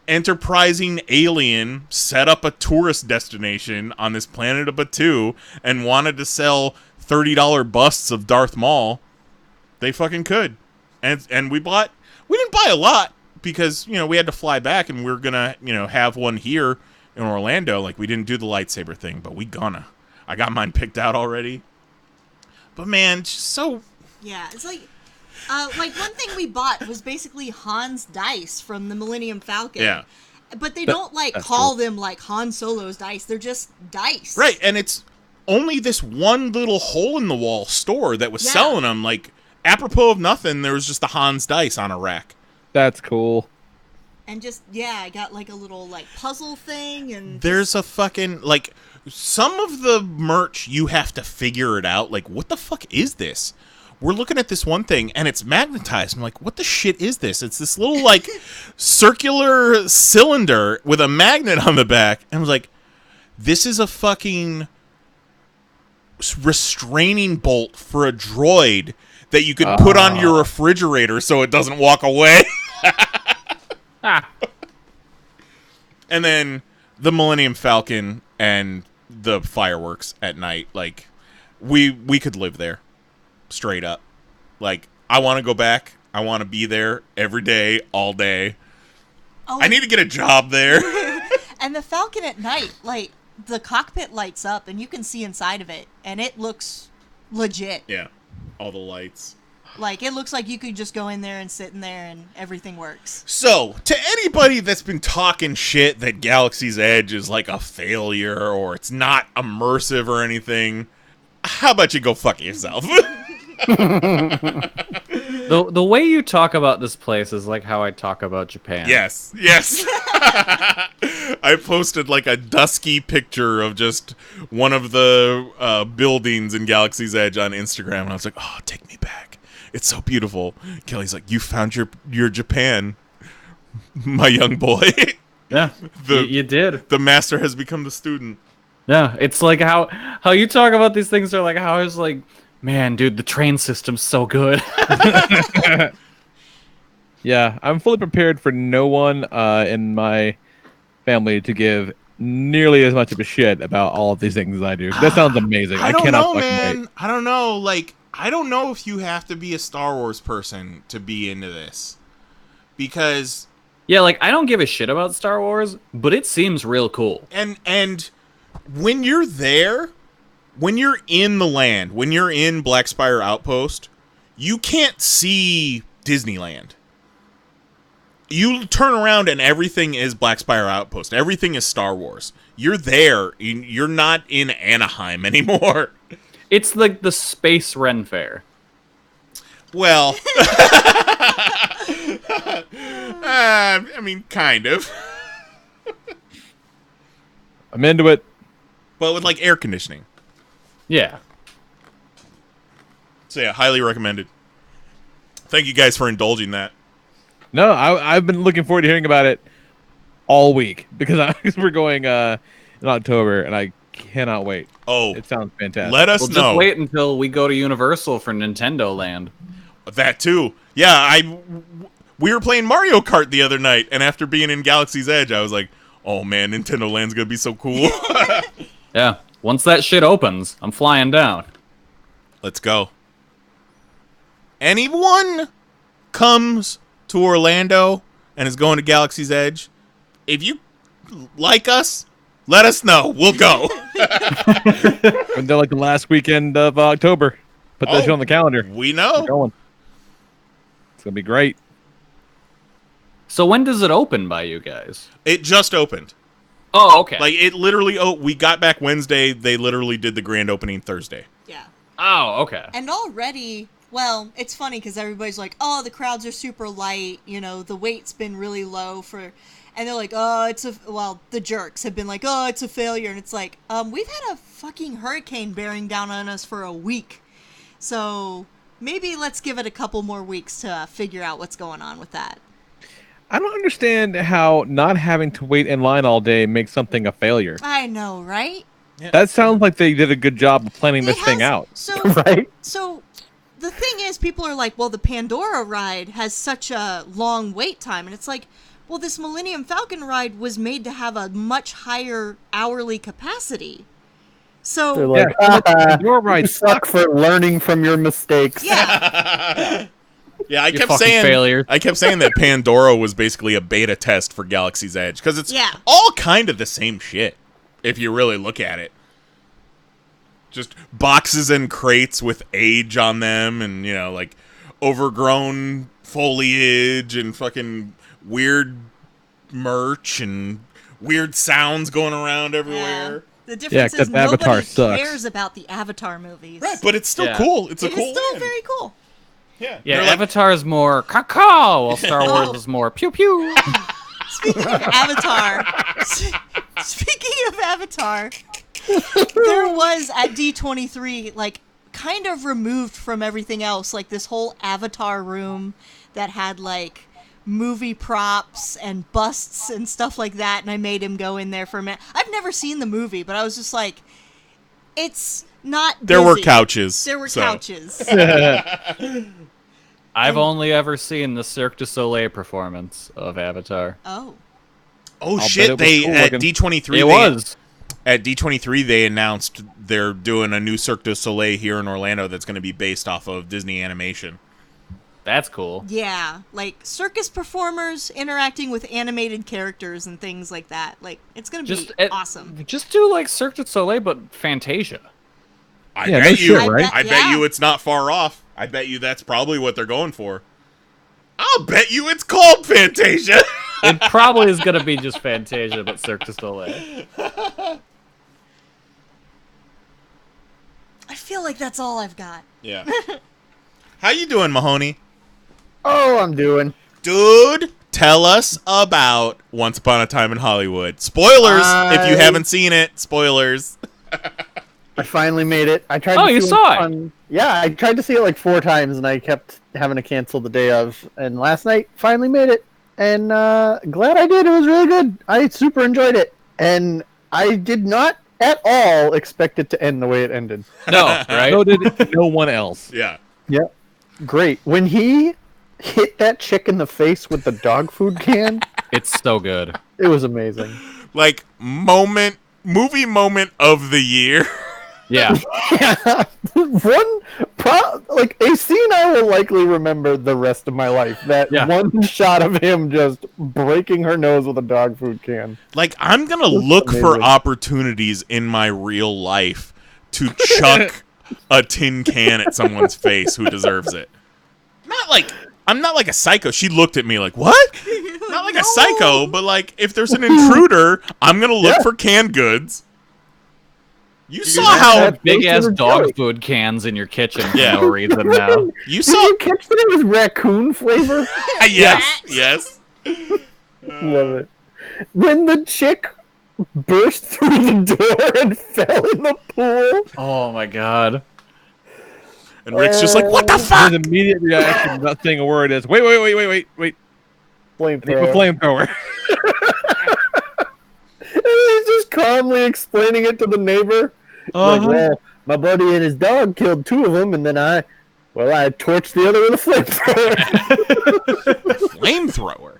enterprising alien set up a tourist destination on this planet of Batuu and wanted to sell $30 busts of Darth Maul. They fucking could. And we didn't buy a lot because, we had to fly back, and we were gonna, have one here in Orlando. Like, we didn't do the lightsaber thing, but I got mine picked out already. But man, just so... Yeah, it's like one thing we bought was basically Han's dice from the Millennium Falcon. Yeah. But they don't, call them, Han Solo's dice. They're just dice. Right, and it's only this one little hole-in-the-wall store that was selling them. Like, apropos of nothing, there was just the Han's dice on a rack. That's cool. And just, I got, a little, puzzle thing, and... There's a fucking, some of the merch, you have to figure it out. Like, what the fuck is this? We're looking at this one thing, and it's magnetized. I'm like, what the shit is this? It's this little, circular cylinder with a magnet on the back. And I was like, this is a fucking restraining bolt for a droid that you could put on your refrigerator so it doesn't walk away. And then the Millennium Falcon and the fireworks at night. Like, we could live there. Straight up. Like, I want to go back. I want to be there every day, all day. Oh, I need to get a job there. And the Falcon at night, the cockpit lights up and you can see inside of it, and it looks legit. Yeah. All the lights. Like, it looks like you could just go in there and sit in there and everything works. So, to anybody that's been talking shit that Galaxy's Edge is like a failure or it's not immersive or anything, how about you go fuck yourself? The way you talk about this place is like how I talk about Japan. Yes. I posted like a dusky picture of just one of the buildings in Galaxy's Edge on Instagram, and I was like, oh, take me back. It's so beautiful. Kelly's like, you found your Japan, my young boy. Yeah, you did. The master has become the student. Yeah, it's like how you talk about these things are like how I was like, man, dude, the train system's so good. Yeah, I'm fully prepared for no one in my family to give nearly as much of a shit about all of these things as I do. That sounds amazing. I don't cannot know, fucking man. wait. I don't know. Like, I don't know if you have to be a Star Wars person to be into this. Because... Yeah, like, I don't give a shit about Star Wars, but it seems real cool. And when you're there, when you're in the land, when you're in Black Spire Outpost, you can't see Disneyland. You turn around and everything is Black Spire Outpost. Everything is Star Wars. You're there. You're not in Anaheim anymore. It's like the Space Ren Fair. Well, I mean, kind of. I'm into it. But with, like, air conditioning. Yeah. So, yeah, highly recommended. Thank you guys for indulging that. No, I've been looking forward to hearing about it all week because we're going in October, and I cannot wait. Oh, it sounds fantastic. Let us know. Just wait until we go to Universal for Nintendo Land. That too. Yeah, we were playing Mario Kart the other night, and after being in Galaxy's Edge, I was like, "Oh man, Nintendo Land's gonna be so cool." Yeah, once that shit opens, I'm flying down. Let's go. Anyone comes to Orlando and is going to Galaxy's Edge, if you like us, let us know. We'll go. And they're like the last weekend of October. Put that shit on the calendar. We know. We're going. It's gonna be great. So when does it open by you guys? It just opened. Oh, okay. Like, it literally, we got back Wednesday. They literally did the grand opening Thursday. Yeah. Oh, okay. And already, well, it's funny because everybody's like, oh, the crowds are super light. You know, the wait's been really low for... And they're like, oh, the jerks have been like, oh, it's a failure. And it's like, we've had a fucking hurricane bearing down on us for a week. So maybe let's give it a couple more weeks to figure out what's going on with that. I don't understand how not having to wait in line all day makes something a failure. I know, right? Yeah. That sounds like they did a good job of planning this thing out. So, Right? So the thing is, people are like, well, the Pandora ride has such a long wait time. And it's like, well, this Millennium Falcon ride was made to have a much higher hourly capacity. So They're like, your ride you suck for learning from your mistakes. yeah. Yeah, I You kept fucking saying failure. I kept saying that Pandora was basically a beta test for Galaxy's Edge because it's all kind of the same shit if you really look at it. Just boxes and crates with age on them, and like overgrown foliage and fucking weird merch and weird sounds going around everywhere. The difference is except Avatar nobody sucks. cares about the Avatar movies. Right, but it's still Yeah. cool. It's a It cool is still land. very cool. Yeah, Yeah, they're like, Avatar is more caca, while Star Wars is more pew pew. Speaking of Avatar, there was at D23, like, kind of removed from everything else, like this whole Avatar room that had, like, movie props and busts and stuff like that, and I made him go in there for a minute. I've never seen the movie, but I was just like, it's not there were busy. couches. There were so. couches. I've only ever seen the Cirque du Soleil performance of Avatar. Oh. Oh I'll shit! bet it was They cool at looking. D23. It was. At D23. They announced they're doing a new Cirque du Soleil here in Orlando that's going to be based off of Disney animation. That's cool. Yeah, like circus performers interacting with animated characters and things like that. Like, it's gonna be awesome. Just do like Cirque du Soleil, but Fantasia. I Yeah, bet no you. shit, right? I bet you it's not far off. I bet you that's probably what they're going for. I'll bet you it's called Fantasia. It probably is gonna be just Fantasia, but Cirque du Soleil. I feel like that's all I've got. Yeah. How you doing, Mahoney? Oh, I'm doing. Dude, tell us about Once Upon a Time in Hollywood. Spoilers if you haven't seen it. Spoilers. I finally made it. I tried. Oh, to you see saw it? Yeah, I tried to see it like 4 times, and I kept having to cancel the day of. And last night, finally made it, and glad I did. It was really good. I super enjoyed it, and I did not at all expect it to end the way it ended. No, right? So did no one else. Yeah. Yep. Great. When he hit that chick in the face with the dog food can, It's so good. it was amazing. Like, movie moment of the year. Yeah. Like a scene I will likely remember the rest of my life. That one shot of him just breaking her nose with a dog food can. Like, I'm going to look for opportunities in my real life to chuck a tin can at someone's face who deserves it. I'm not like a psycho. She looked at me like, what? Not like a psycho, but like, if there's an intruder, I'm going to look for canned goods. You saw how big ass dog food cans in your kitchen for no reason now. You saw. Did you catch that it was raccoon flavor? Yes. Love it. When the chick burst through the door and fell in the pool. Oh my god. And Rick's just like, what the fuck? His immediate reaction, not saying a word, is wait. Flamethrower. And he's just calmly explaining it to the neighbor. Like, well, my buddy and his dog killed 2 of them, and then I torched the other with a flamethrower. Flamethrower?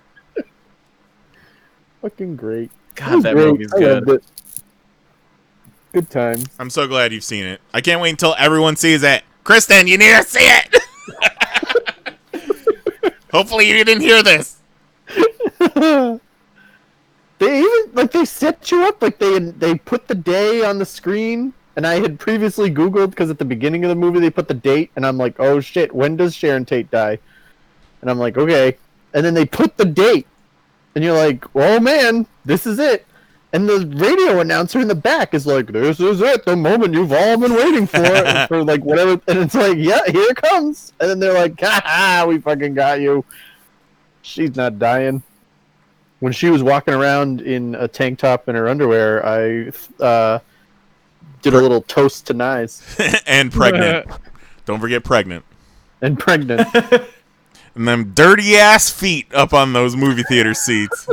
Fucking great. God, that movie's good. Good times. I'm so glad you've seen it. I can't wait until everyone sees it. Kristen, you need to see it! Hopefully you didn't hear this. They even they set you up, like they put the day on the screen, and I had previously Googled because at the beginning of the movie they put the date, and I'm like, oh shit, when does Sharon Tate die? And I'm like, okay, and then they put the date, and you're like, oh man, this is it, and the radio announcer in the back is like, this is it, the moment you've all been waiting for, for like whatever, and it's like, yeah, here it comes, and then they're like, ha, we fucking got you. She's not dying. When she was walking around in a tank top and her underwear, I did a little toast to Knize. And pregnant. Don't forget pregnant. And pregnant. And them dirty-ass feet up on those movie theater seats.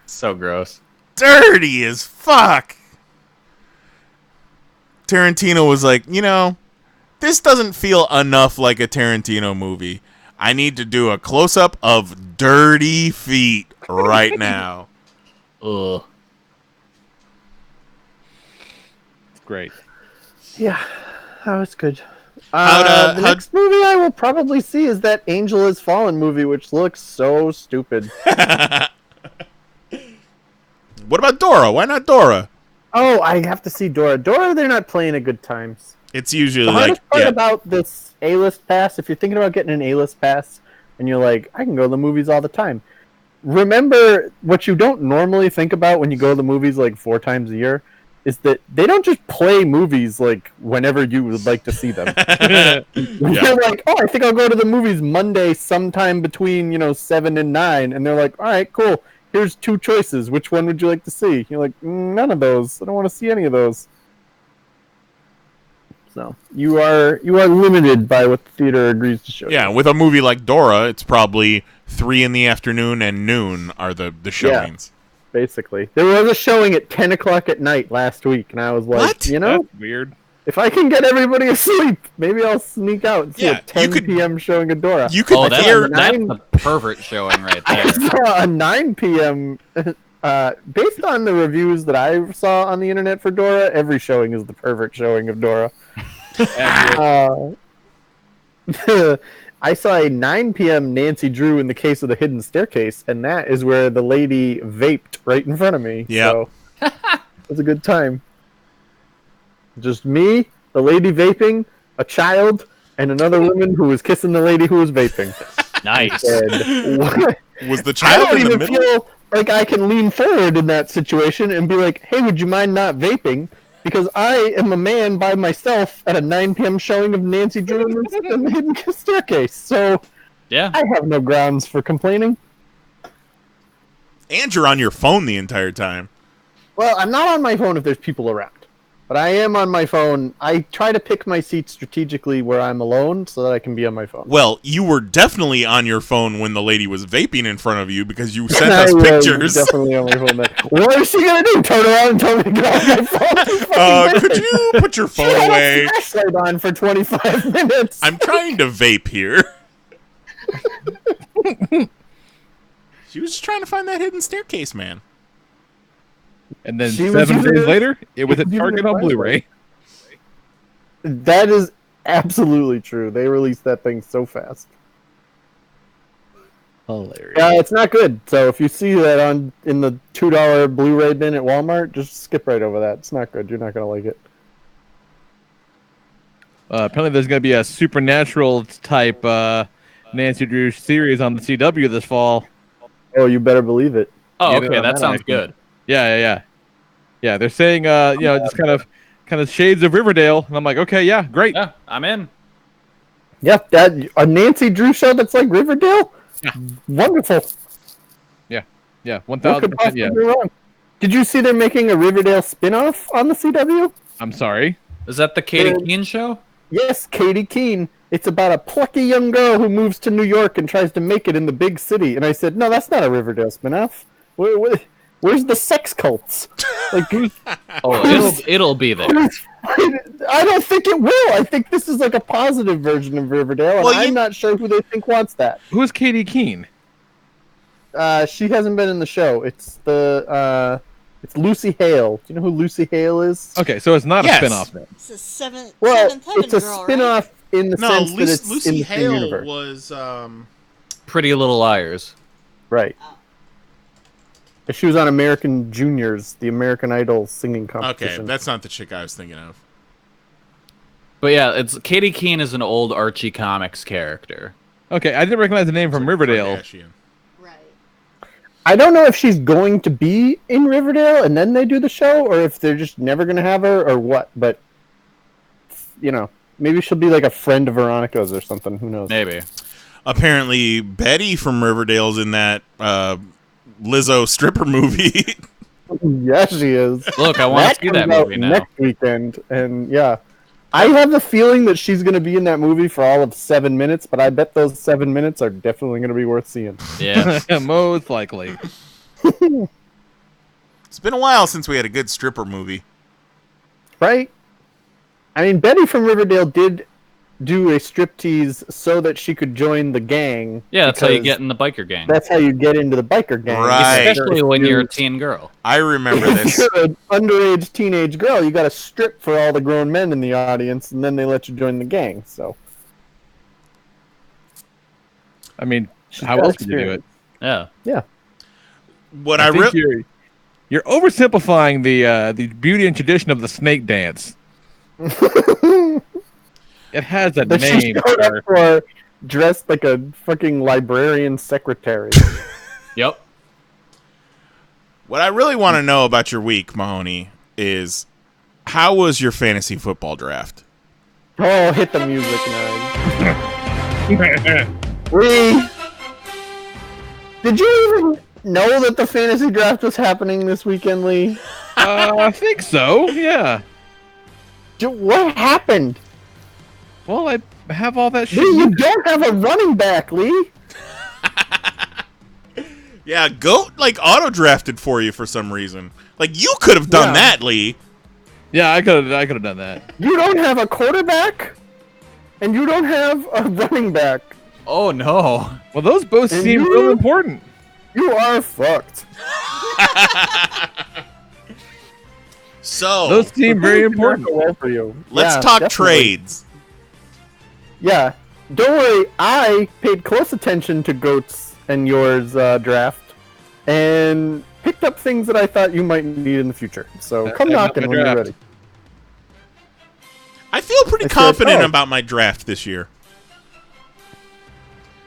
So gross. Dirty as fuck. Tarantino was like, this doesn't feel enough like a Tarantino movie. I need to do a close-up of dirty feet right now. Ugh. Great. Yeah, that was good. The next movie I will probably see is that Angel Has Fallen movie, which looks so stupid. What about Dora? Why not Dora? Oh, I have to see Dora. Dora, they're not playing at good times. It's usually the hardest like... part about this A-list pass, if you're thinking about getting an A-list pass, and you're like, I can go to the movies all the time. Remember, what you don't normally think about when you go to the movies like 4 times a year is that they don't just play movies like whenever you would like to see them. You're like, oh, I think I'll go to the movies Monday sometime between 7 and 9, and they're like, all right, cool. Here's 2 choices. Which one would you like to see? You're like, none of those. I don't want to see any of those. So you are limited by what the theater agrees to show. Yeah, with a movie like Dora, it's probably 3 in the afternoon and noon are the showings. Yeah, basically, there was a showing at 10 o'clock at night last week, and I was like, what? That's weird. If I can get everybody asleep, maybe I'll sneak out and see a 10 p.m. showing of Dora. You could that's a pervert showing right there. I saw a 9 p.m. Based on the reviews that I saw on the internet for Dora, every showing is the pervert showing of Dora. I saw a 9 p.m. Nancy Drew in the Case of the Hidden Staircase, and that is where the lady vaped right in front of me. Yeah, so, it was a good time. Just me, the lady vaping, a child, and another woman who was kissing the lady who was vaping. Nice. And what? Was the I child don't in the even middle? feel like I can lean forward in that situation and be like, "Hey, would you mind not vaping?" Because I am a man by myself at a 9 p.m. showing of Nancy Drew in the Hidden Kiss Staircase. So Yeah. I have no grounds for complaining. And you're on your phone the entire time. Well, I'm not on my phone if there's people around. But I am on my phone. I try to pick my seat strategically where I'm alone so that I can be on my phone. Well, you were definitely on your phone when the lady was vaping in front of you because you sent I us was pictures. definitely on my phone then. What is she going to do? Turn around and tell me to get off my phone? Could you put your She phone had away? a flashlight on for 25 minutes. I'm trying to vape here. She was just trying to find that hidden staircase, man. And then She was 7 days using- later, it was at using Target a on flashlight. Blu-ray. That is absolutely true. They released that thing so fast. Hilarious. Yeah, it's not good. So if you see that in the $2 Blu-ray bin at Walmart, just skip right over that. It's not good. You're not gonna like it. Apparently, there's going to be a supernatural type Nancy Drew series on the CW this fall. Oh, you better believe it. Oh, Get in okay, on that sounds action. good. Yeah. They're saying, just kind of shades of Riverdale, and I'm like, okay, yeah, great. Yeah, I'm in. Yep, that a Nancy Drew show that's like Riverdale. Yeah. Wonderful. Yeah, What could 1,000%. possibly Yeah. go wrong? Did you see they're making a Riverdale spin-off on the CW? I'm sorry. Is that the Katie Uh, Keene show? Yes, Katie Keene. It's about a plucky young girl who moves to New York and tries to make it in the big city. And I said, no, that's not a Riverdale spin-off. Where's the sex cults? Like, Oh, it'll be there. I don't think it will. I think this is like a positive version of Riverdale, and Well, I'm not sure who they think wants that. Who's Katie Keene? She hasn't been in the show. It's it's Lucy Hale. Do you know who Lucy Hale is? Okay, so it's not Yes. a spin-off then. It's a seventh Well, heaven it's a girl, spin-off in the No, sense that it's in Lucy the same Hale universe. was. Pretty Little Liars. Right. She was on American Juniors, the American Idol singing Okay, competition. that's not the chick I was thinking of. But yeah, it's Katie Keene is an old Archie Comics character. Okay, I didn't recognize the name from Riverdale. Kardashian. Right. I don't know if she's going to be in Riverdale and then they do the show, or if they're just never going to have her, or what. But, you know, maybe she'll be like a friend of Veronica's or something. Who knows? Maybe. Apparently, Betty from Riverdale's in that Lizzo stripper movie. Yeah, she is. Look, I want to see that comes out movie now. next weekend, and yeah, I have the feeling that she's going to be in that movie for all of 7 minutes, but I bet those 7 minutes are definitely going to be worth seeing. Yeah. Most likely. It's been a while since we had a good stripper movie. Right? I mean, Betty from Riverdale did do a striptease so that she could join the gang. Yeah, that's how you because get in the biker gang. That's how you get into the biker gang. Right. Especially when you're a teen girl. I remember If this. you're an underage teenage girl, you got to strip for all the grown men in the audience, and then they let you join the gang. So, I mean, She's how got else would you do it? experience. Yeah. What I I think really you're oversimplifying the beauty and tradition of the snake dance. It has a that she name. showed sir. up for dressed like a fucking librarian secretary. Yep. what I really want to know about your week, Mahoney, is how was your fantasy football draft? Oh, hit the music, nerd. Did you even know that the fantasy draft was happening this weekend, Lee? I think so. Yeah. What happened? Well, I have all that shit. Lee, you don't have a running back, Lee. Yeah, Goat like auto drafted for you for some reason. Like you could have done Yeah. that, Lee. Yeah, I could have done that. You don't have a quarterback, and you don't have a running back. Oh, no. Well, those both And seem you- real important. You are fucked. So Those seem very Things did not important. go well for you. let's Yeah, talk definitely. trades. Yeah, don't worry. I paid close attention to Goat's and yours draft, and picked up things that I thought you might need in the future. So come I'm not knocking gonna when you're draft. ready. I feel pretty I said, confident "Oh." about my draft this year.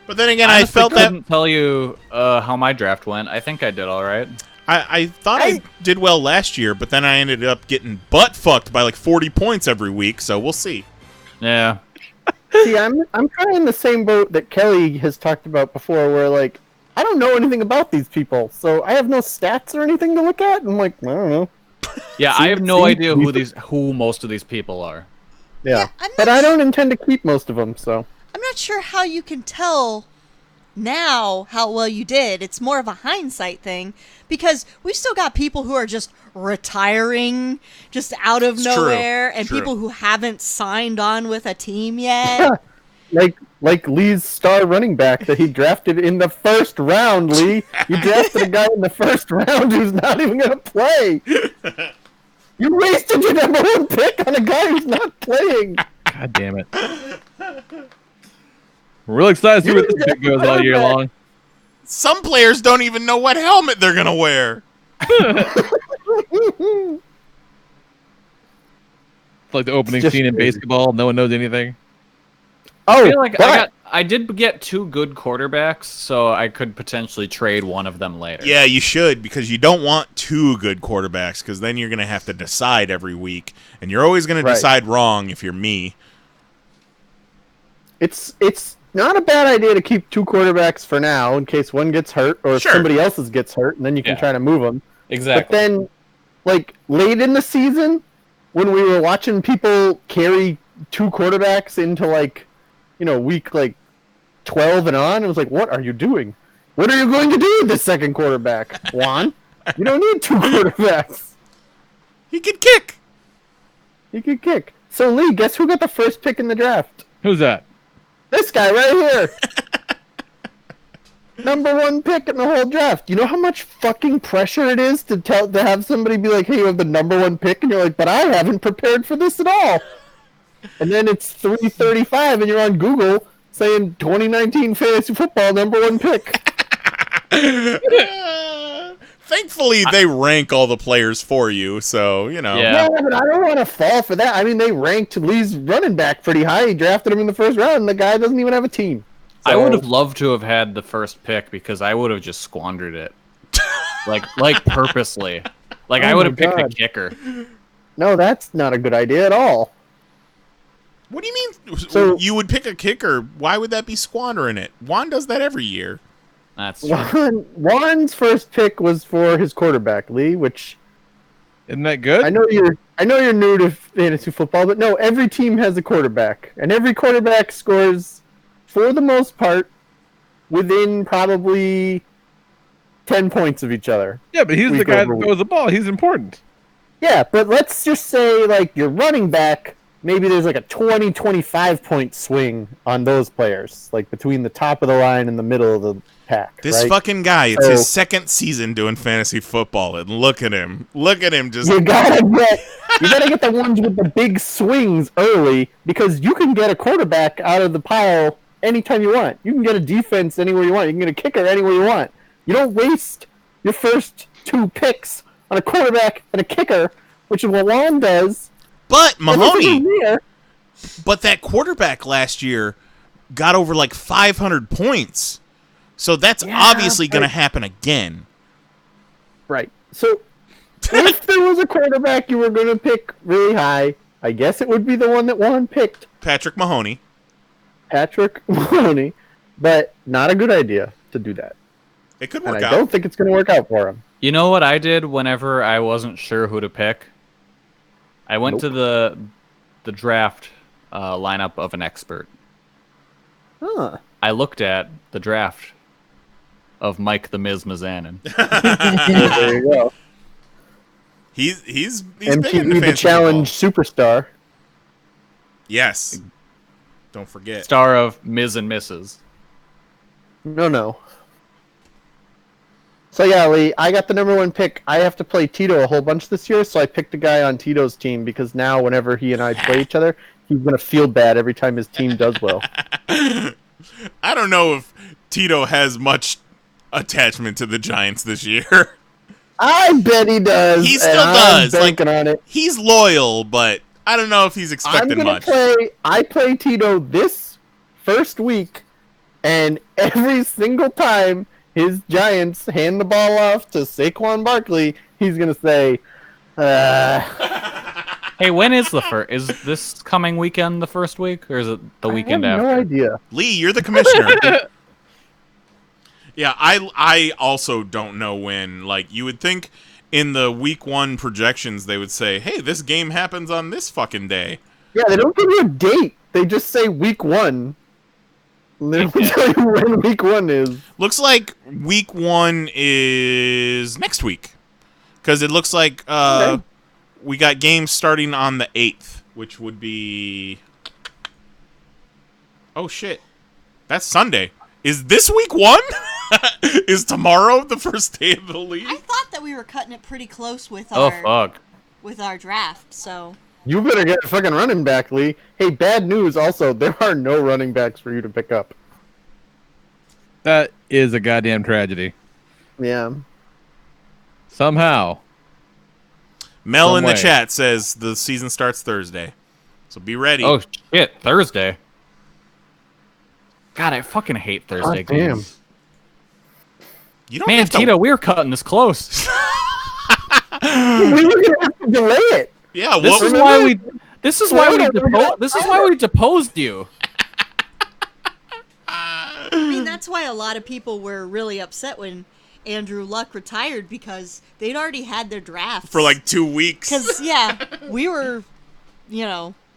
But then again, I Honestly, felt that couldn't tell you how my draft went. I think I did all right. I thought I did well last year, but then I ended up getting butt fucked by like 40 points every week, so we'll see. Yeah. See, I'm kind of in the same boat that Kelly has talked about before, where like I don't know anything about these people, so I have no stats or anything to look at. I'm like, I don't know. Yeah, I have no idea who most of these people are. Yeah, I'm but not I don't intend to keep most of them, so. I'm not sure how you can tell now how well you did. It's more of a hindsight thing because we've still got people who are just retiring just out of nowhere and True. people who haven't signed on with a team yet. Like Lee's star running back that he drafted in the first round, Lee. You drafted a guy in the first round who's not even going to play. You wasted your number 1 pick on a guy who's not playing. God damn it. We're real excited to see where this pick goes all year long. Some players don't even know what helmet they're gonna wear. It's like the opening Just scene in crazy. basketball. No one knows anything. Oh, I feel like but I did get 2 good quarterbacks, so I could potentially trade one of them later. Yeah, you should, because you don't want 2 good quarterbacks, because then you're gonna have to decide every week, and you're always gonna Right. decide wrong if you're me. it's not a bad idea to keep 2 quarterbacks for now in case one gets hurt or if Sure. somebody else's gets hurt, and then you can Yeah. try to move them. Exactly. But then, like, late in the season, when we were watching people carry 2 quarterbacks into, like, week, like, 12 and on, it was like, what are you doing? What are you going to do with this second quarterback? Juan, you don't need 2 quarterbacks. He could kick. He could kick. So, Lee, guess who got the first pick in the draft? Who's that? This guy right here. Number 1 pick in the whole draft. You know how much fucking pressure it is to have somebody be like, hey, you have the number 1 pick, and you're like, but I haven't prepared for this at all. And then it's 3:35, and you're on Google saying 2019 fantasy football number 1 pick. Thankfully, they rank all the players for you, so, Yeah. Yeah, but I don't want to fall for that. I mean, they ranked Lee's running back pretty high. He drafted him in the first round, and the guy doesn't even have a team. I So- would have loved to have had the first pick because I would have just squandered it. like purposely. Like I Oh would my have picked a God. kicker. No, that's not a good idea at all. What do you mean? So- You would pick a kicker? Why would that be squandering it? Juan does that every year. That's true. Juan's first pick was for his quarterback, Lee, which Isn't that good? I know you're new to fantasy football, but no, every team has a quarterback, and every quarterback scores, for the most part, within probably 10 points of each other. Yeah, but he's the Week guy over that week. throws the ball. He's important. Yeah, but let's just say, like, your running back, maybe there's like a 20-25 point swing on those players, like between the top of the line and the middle of the pack. This right? fucking guy, it's So- his second season doing fantasy football, and look at him. Look at him just... You gotta get the ones with the big swings early, because you can get a quarterback out of the pile anytime you want. You can get a defense anywhere you want. You can get a kicker anywhere you want. You don't waste your first 2 picks on a quarterback and a kicker, which is what Juan does. But, And this Mahoney, is there. but that quarterback last year got over like 500 points. So that's Yeah, obviously going to but- happen again. Right. So if there was a quarterback you were going to pick really high, I guess it would be the one that Juan picked, Patrick Mahoney. Patrick Mahoney, but not a good idea to do that. It could And work I out. don't think it's going to work out for him. You know what I did whenever I wasn't sure who to pick? I went to the draft lineup of an expert. Huh. I looked at the draft of Mike the Miz Mizanin. There you go. He's big into MTV The fantasy Challenge football. Superstar. Yes. Don't forget. Star of Ms. and Mrs. No. So yeah, Lee, I got the number 1 pick. I have to play Tito a whole bunch this year, so I picked a guy on Tito's team because now whenever he and I play each other, he's going to feel bad every time his team does well. I don't know if Tito has much attachment to the Giants this year. I bet he does. He still and does, I'm banking on it. He's loyal, but I don't know if he's expecting much. I play Tito this first week, and every single time his Giants hand the ball off to Saquon Barkley, he's gonna say, Hey, when is the first? Is this coming weekend the first week, or is it the weekend after? No idea. Lee, you're the commissioner. Yeah, I also don't know when. Like, you would think in the week 1 projections they would say, hey, this game happens on this fucking day. Yeah, they don't give you a date. They just say week 1. They don't tell you when week 1 is. Looks like week 1 is next week. Because it looks like we got games starting on the 8th, which would be... Oh, shit. That's Sunday. Is this week 1? Is tomorrow the first day of the league? I thought that we were cutting it pretty close with our draft, so... You better get a fucking running back, Lee. Hey, bad news also, there are no running backs for you to pick up. That is a goddamn tragedy. Yeah. Somehow. Mel in the way. chat says the season starts Thursday. So be ready. Oh, shit. Thursday. God, I fucking hate Thursday games. You don't Man, have to... Tito, we were cutting this close. We were gonna have to delay it. Yeah, This is why we deposed you. I mean, that's why a lot of people were really upset when Andrew Luck retired, because they'd already had their drafts. For like 2 weeks. Because, yeah, we were,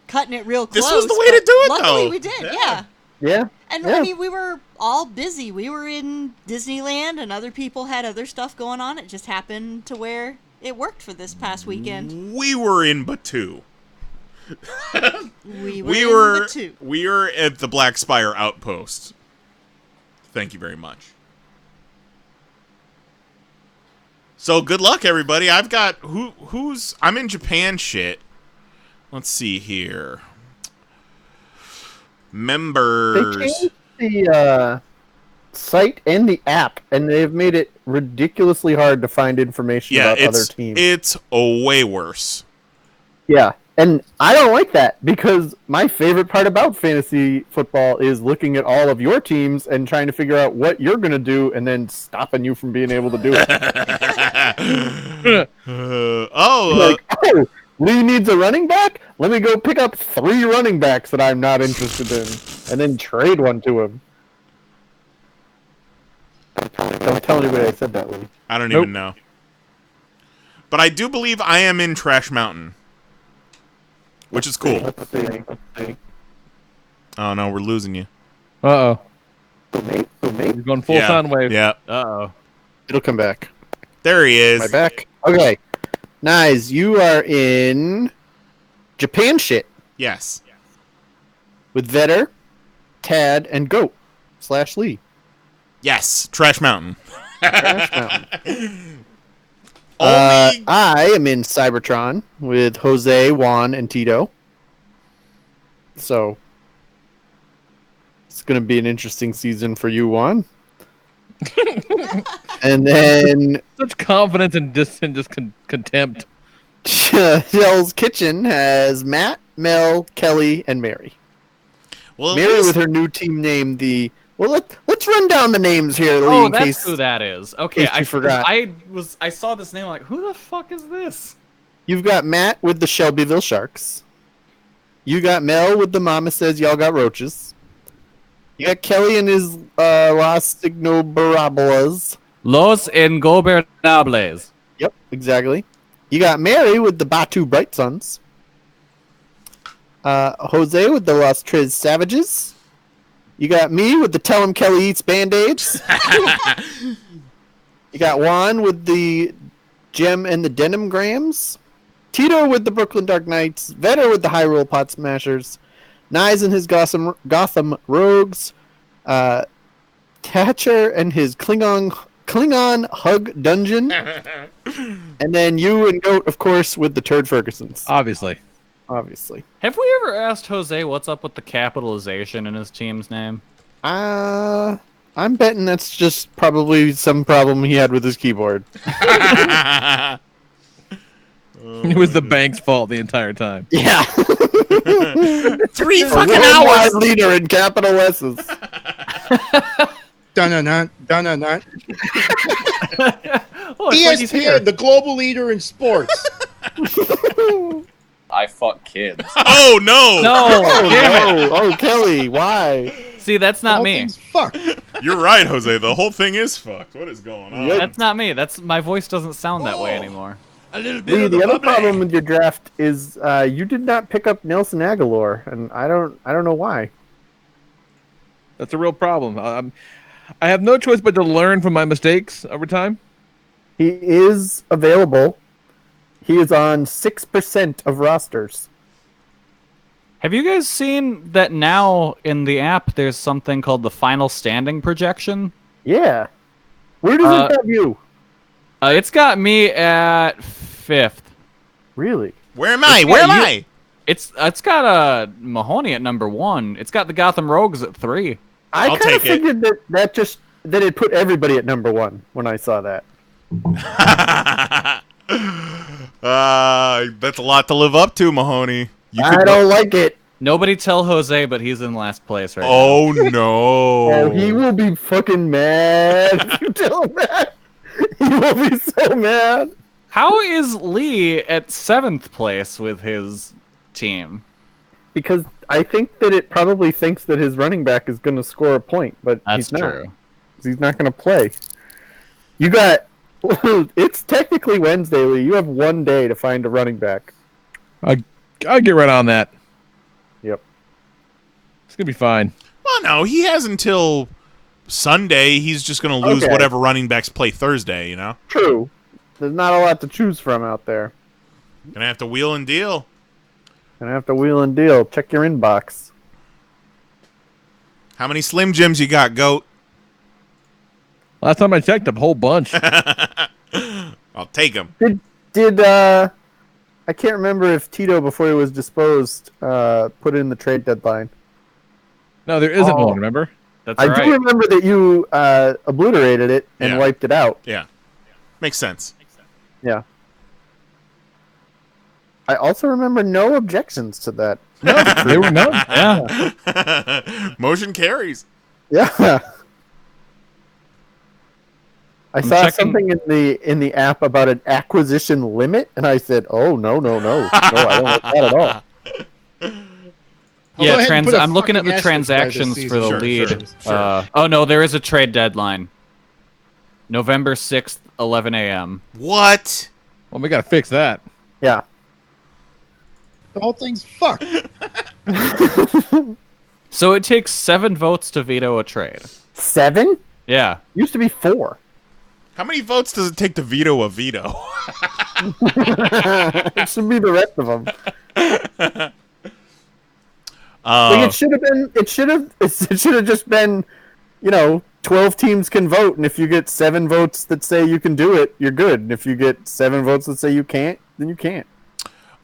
cutting it real close. This was the way to do it, luckily though. we did, yeah. Yeah. And, yeah. I mean, we were all busy. We were in Disneyland, and other people had other stuff going on. It just happened to where it worked for this past weekend. We were in Batu. We were in Batu. We were at the Black Spire Outpost. Thank you very much. So good luck, everybody. I've got I'm in Japan shit. Let's see here. Members. They changed the site and the app, and they've made it ridiculously hard to find information about other teams. It's way worse. Yeah, and I don't like that, because my favorite part about fantasy football is looking at all of your teams and trying to figure out what you're going to do and then stopping you from being able to do it. Lee needs a running back? Let me go pick up 3 running backs that I'm not interested in and then trade one to him. Don't tell anybody I said that, Lee. I don't even know. But I do believe I am in Trash Mountain. Which is cool. Let's see. Oh no, we're losing you. Uh-oh. He's He's going full sound wave. Yeah. Uh-oh. It'll come back. There he is. Am I back? Okay. Knize, you are in Japan shit Yes. with Vetter, Tad, and Goat / Lee. Yes. Trash Mountain. Trash Mountain. Only... I am in Cybertron with Jose, Juan, and Tito. So it's going to be an interesting season for you, Juan. And then Such confidence and just contempt. Shell's Kitchen has Matt, Mel, Kelly, and Mary. Well, Mary with her new team name, let's run down the names here, Lee, Oh, in that's case who that is. Okay, I forgot. I saw this name, like, who the fuck is this? You've got Matt with the Shelbyville Sharks. You got Mel with the Mama Says Y'all Got Roaches. You got Kelly and his Las Ignobarabolas. Los Ingobernables. Yep, exactly. You got Mary with the Batu Bright Suns. Jose with the Los Tres Savages. You got me with the Tell 'em Kelly Eats Band-Aids. You got Juan with the Gem and the Denim Grams. Tito with the Brooklyn Dark Knights. Vetter with the Hyrule Pot Smashers. Knize and his Gotham Rogues. Thatcher and his Klingon Hug Dungeon. And then you and Goat, of course, with the Turd Fergusons. Obviously. Have we ever asked Jose what's up with the capitalization in his team's name? I'm betting that's just probably some problem he had with his keyboard. It was the bank's fault the entire time. Yeah. 3 A fucking worldwide hours. leader in capital S's. Dun-dun-dun, dun-dun-dun. Oh, it's like he's here. ESPN, the global leader in sports. I fuck kids. Oh no! No, Oh, damn it. no. Oh, Kelly, why? See, that's not All me. things fuck. You're right, Jose. The whole thing is fucked. What is going on? That's not me. That's my voice doesn't sound that way anymore. A little bit Lee, of the other bubbly. problem with your draft is you did not pick up Nelson Aguilar, and I don't know why. That's a real problem. I have no choice but to learn from my mistakes over time. He is available. He is on 6% of rosters. Have you guys seen that now in the app there's something called the final standing projection? Yeah. Where does it have you? It's got me at 5th. Really? Where am I? Where am I? It's got Mahoney at number 1. It's got the Gotham Rogues at 3. I I'll kind of take it. figured that it put everybody at number 1 when I saw that. That's a lot to live up to, Mahoney. I don't like it. Nobody tell Jose, but he's in last place right Oh no! Oh, he will be fucking mad if you tell him that. He will be so mad. now. How is Lee at 7th place with his team? Because I think that it probably thinks that his running back is going to score a point, but That's he's not. true. He's not going to play. You got... It's technically Wednesday, Lee. You have 1 day to find a running back. I'll get right on that. Yep. It's gonna be fine. Well, no, he has until Sunday. He's just going to lose Okay. whatever running backs play Thursday. You know, True. There's not a lot to choose from out there. gonna have to wheel and deal. Gonna have to wheel and deal. Check your inbox. How many Slim Jims you got, Goat? Last time I checked, a whole bunch. I'll take them. Did I can't remember if Tito, before he was disposed, put in the trade deadline. No, there isn't Oh. one. Remember? That's I right. do remember that you obliterated it and Yeah. wiped it out. Yeah, makes sense. Yeah. I also remember no objections to that. No, there were none. Yeah. Motion carries. Yeah. I saw checking- something in the app about an acquisition limit, and I said, "Oh no, I don't want that at all." Go Yeah, ahead and put a I'm looking at fucking the asterisk by this transactions season. for the Sure, lead. sure. Oh no, there is a trade deadline. November 6th, 11 a.m. What? Well, we gotta fix that. Yeah. The whole thing's fuck. So it takes 7 votes to veto a trade. 7? Yeah. Used to be 4. How many votes does it take to veto a veto? It should be the rest of them. Uh, Like it should have just been, 12 teams can vote, and if you get 7 votes that say you can do it, you're good. And if you get 7 votes that say you can't, then you can't.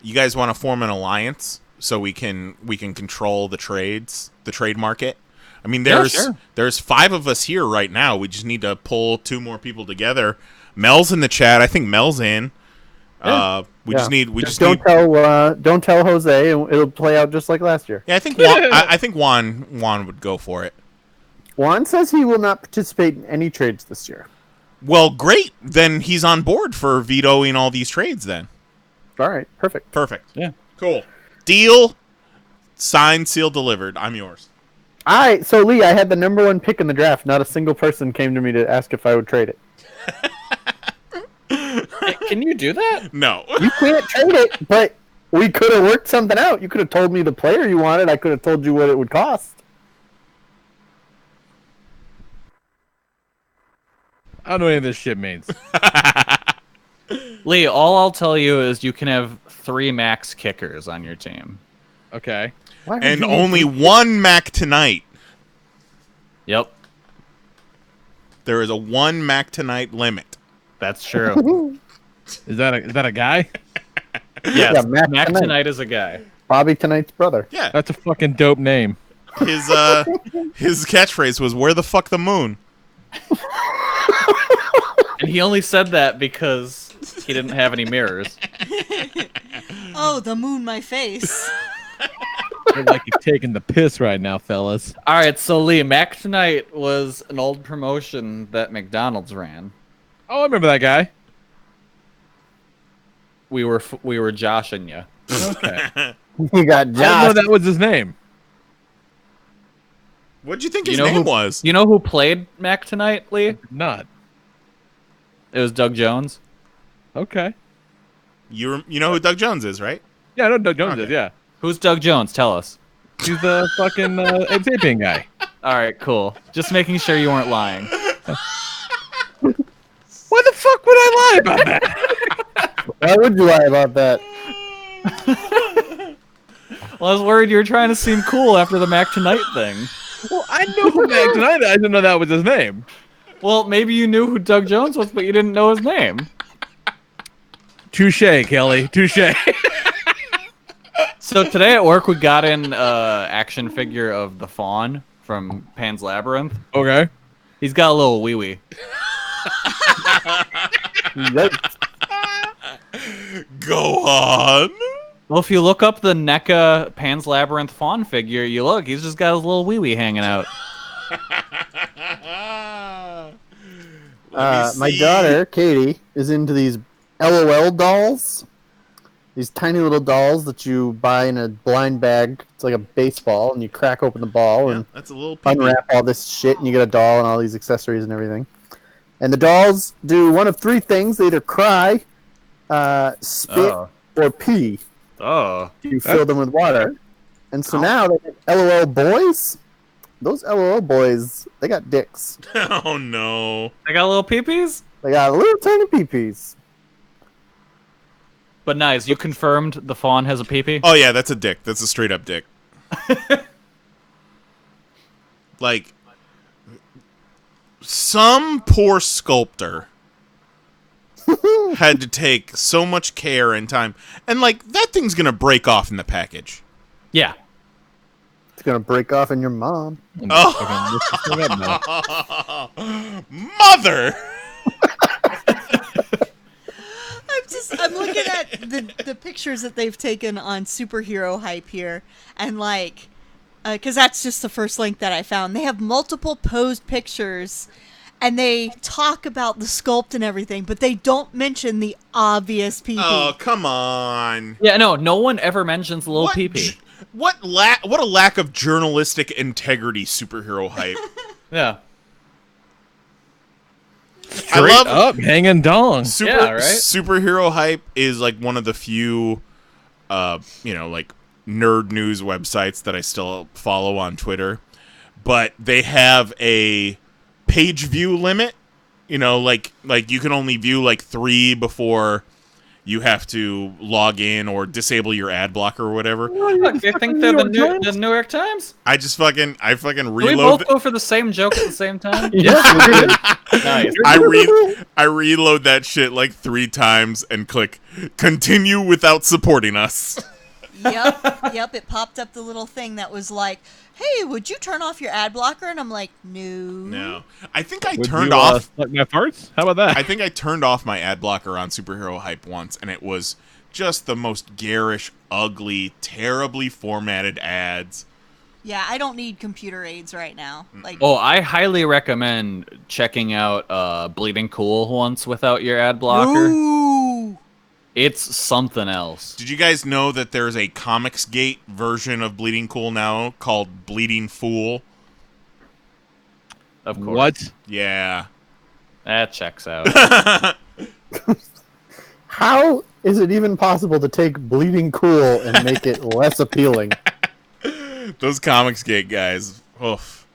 you guys want to form an alliance so we can control the trade market? I mean, there's 5 of us here right now. We just need to pull 2 more people together. Mel's in the chat. I think Mel's in. We just need. Don't tell Jose, and it'll play out just like last year. Yeah, I think I think Juan would go for it. Juan says he will not participate in any trades this year. Well, great. Then he's on board for vetoing all these trades. Then All right, perfect. perfect. Yeah. Cool. Deal. Signed, sealed, delivered. I'm yours. All right, so Lee, I had the number 1 pick in the draft. Not a single person came to me to ask if I would trade it. Can you do that? No. You can't trade it, but we could have worked something out. You could have told me the player you wanted. I could have told you what it would cost. I don't know what any of this shit means. Lee, all I'll tell you is you can have 3 max kickers on your team. Okay. Why would And you only need- 1 Mac tonight. Yep, There is a 1 Mac tonight limit. that's true. Is that a guy? Yes, Yeah, Mac Mac tonight is a guy. Bobby Tonight's brother. Yeah. That's a fucking dope name. His catchphrase was "Where the fuck the moon?" And he only said that because he didn't have any mirrors. Oh, the moon, my face. Look like you're taking the piss right now, fellas. All right, so Lee, Mac Tonight was an old promotion that McDonald's ran. Oh, I remember that guy. We were joshing you. Okay. You got I didn't know Josh. that was his name. What'd you think his name was? You know who played Mac Tonight, Lee? Not. It was Doug Jones. Okay. You know who Doug Jones is, right? Yeah, I know Doug Jones is, yeah. Who's Doug Jones? Tell us. He's the fucking Abe Sapien guy. All right, cool. Just making sure you weren't lying. Why the fuck would I lie about that? Why would you lie about that? Well, I was worried you were trying to seem cool after the Mac Tonight thing. Well, I knew who Mac Tonight. I didn't know that was his name. Well, maybe you knew who Doug Jones was, but you didn't know his name. Touche, Kelly. Touche. So today at work, we got an action figure of the Fawn from Pan's Labyrinth. Okay. He's got a little wee-wee. Go on. Well, if you look up the NECA Pan's Labyrinth Fawn figure, he's just got his little wee-wee hanging out. My daughter, Katie, is into these LOL dolls. These tiny little dolls that you buy in a blind bag. It's like a baseball, and you crack open the ball and That's a little unwrap all this shit, and you get a doll and all these accessories and everything. And the dolls do one of three things. They either cry, spit, or pee. Oh. You fill them with water. And so now they have LOL boys. Those LOL boys, they got dicks. Oh, no. They got little peepees? They got little tiny peepees. But nice, you confirmed the Fawn has a peepee? Oh, yeah, that's a dick. That's a straight-up dick. Like, some poor sculptor had to take so much care and time. And, like, that thing's going to break off in the package. Yeah. It's going to break off in your mom. Oh. Mother! I'm looking at the pictures that they've taken on Superhero Hype here, and like, because that's just the first link that I found. They have multiple posed pictures, and they talk about the sculpt and everything, but they don't mention the obvious PP. Oh, come on. Yeah, no one ever mentions little PP. What a lack of journalistic integrity, Superhero Hype. Yeah. I love up hanging dong. Yeah, right? Superhero Hype is like one of the few, like nerd news websites that I still follow on Twitter, but they have a page view limit. You know, like you can only view like 3 before you have to log in or disable your ad blocker or whatever. Look, you think they're the New York Times? I fucking Do we reload. both go for the same joke at the same time? Yes, Nice. I reload that shit like 3 times and click continue without supporting us. Yep. It popped up the little thing that was like, "Hey, would you turn off your ad blocker?" And I'm like, "No." I think I Would turned you, off. like my farts? How about that? I think I turned off my ad blocker on Superhero Hype once, and it was just the most garish, ugly, terribly formatted ads. Yeah, I don't need computer aids right now. Like, Oh, I highly recommend checking out Bleeding Cool once without your ad blocker. ooh, It's something else. Did you guys know that there's a Comicsgate version of Bleeding Cool now called Bleeding Fool? Of course. What? Yeah. That checks out. How is it even possible to take Bleeding Cool and make it less appealing? Those Comicsgate guys. Oof.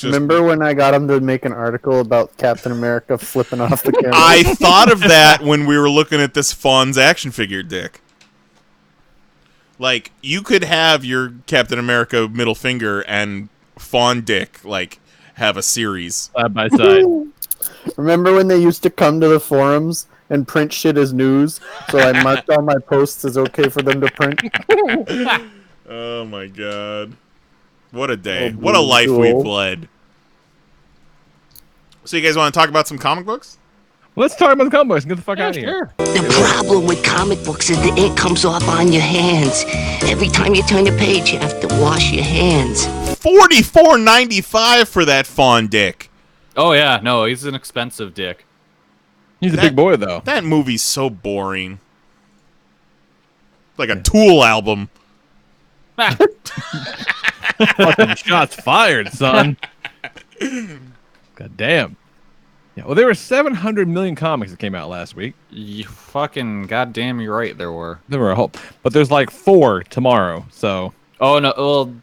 Remember when I got him to make an article about Captain America flipping off the camera? I thought of that when we were looking at this Fawn's action figure, Dick. Like, you could have your Captain America middle finger and Fawn Dick, like, have a series. Side by side. Remember when they used to come to the forums and print shit as news? So I marked all my posts as okay for them to print. Oh my god. What a day. Oh, What a life cool. we've led. So you guys want to talk about some comic books? Let's talk about the comic books and get the fuck out of here. The problem with comic books is the ink comes off on your hands. Every time you turn the page, you have to wash your hands. $44.95 for that fawn dick. Oh yeah, no, he's an expensive dick. He's a big boy though. That movie's so boring. Like a Tool album. Fucking shots fired, son. God damn. Yeah, well, there were 700 million comics that came out last week. You fucking goddamn, you're right. There were. There were a whole, but there's like 4 tomorrow. So. Oh no! Well,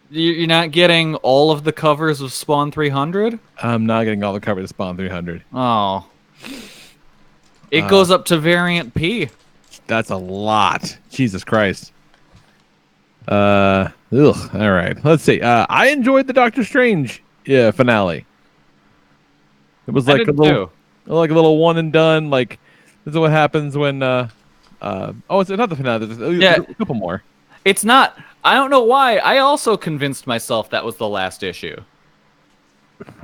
you're not getting all of the covers of Spawn 300. I'm not getting all the covers of Spawn 300. Oh. It goes up to variant P. That's a lot. Jesus Christ. All right. Let's see. I enjoyed the Doctor Strange finale. It was like a little one and done. Like, this is what happens when it's not the finale. There's a couple more. It's not. I don't know why. I also convinced myself that was the last issue.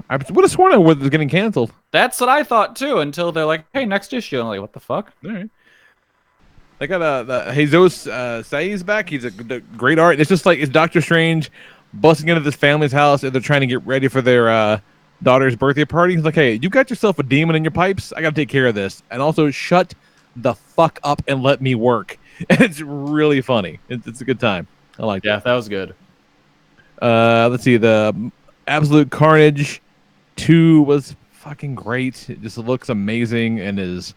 I would have sworn it was getting canceled. That's what I thought too, until they're like, "Hey, next issue." I'm like, "What the fuck?" All right. They got the Jesus Saiz back. He's a great art. It's just like it's Doctor Strange busting into this family's house and they're trying to get ready for their daughter's birthday party. He's like, "Hey, you got yourself a demon in your pipes. I got to take care of this, and also shut the fuck up and let me work." And it's really funny. It's a good time. I like. Yeah, that was good. Let's see. The Absolute Carnage 2 was fucking great. It just looks amazing and is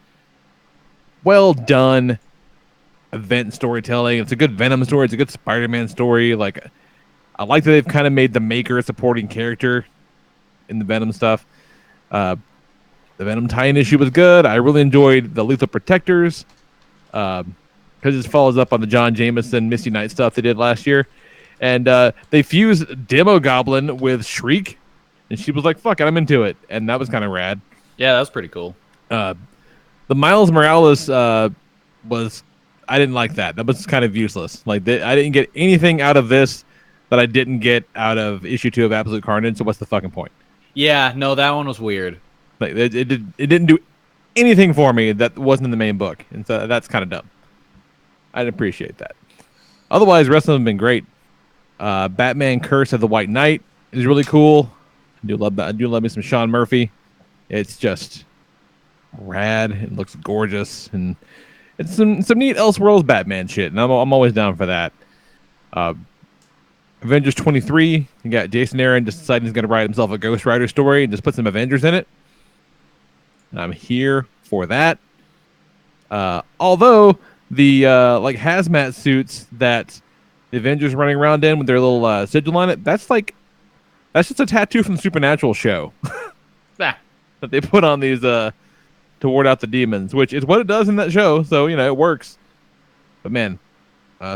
well done. Event storytelling. It's a good Venom story. It's a good Spider-Man story. Like, I like that they've kind of made the Maker a supporting character in the Venom stuff. The Venom tie-in issue was good. I really enjoyed the Lethal Protectors because it follows up on the John Jameson Misty Knight stuff they did last year. And they fused Demogoblin with Shriek, and she was like, "Fuck it, I'm into it," and that was kind of rad. Yeah, that was pretty cool. The Miles Morales I didn't like that. That was kind of useless. Like, I didn't get anything out of this that I didn't get out of issue 2 of Absolute Carnage. So what's the fucking point? Yeah, no, that one was weird. Like, it didn't do anything for me that wasn't in the main book, and so that's kind of dumb. I didn't appreciate that. Otherwise, the rest of them have been great. Batman Curse of the White Knight is really cool. I do love that. I do love me some Sean Murphy. It's just rad. It looks gorgeous, and it's some neat Elseworlds Batman shit, and I'm always down for that. Avengers 23, you got Jason Aaron just deciding he's going to write himself a Ghost Rider story and just put some Avengers in it. And I'm here for that. Although the like hazmat suits that the Avengers running around in with their little sigil on it, that's just a tattoo from the Supernatural show that they put on these to ward out the demons, which is what it does in that show. So, it works. But man,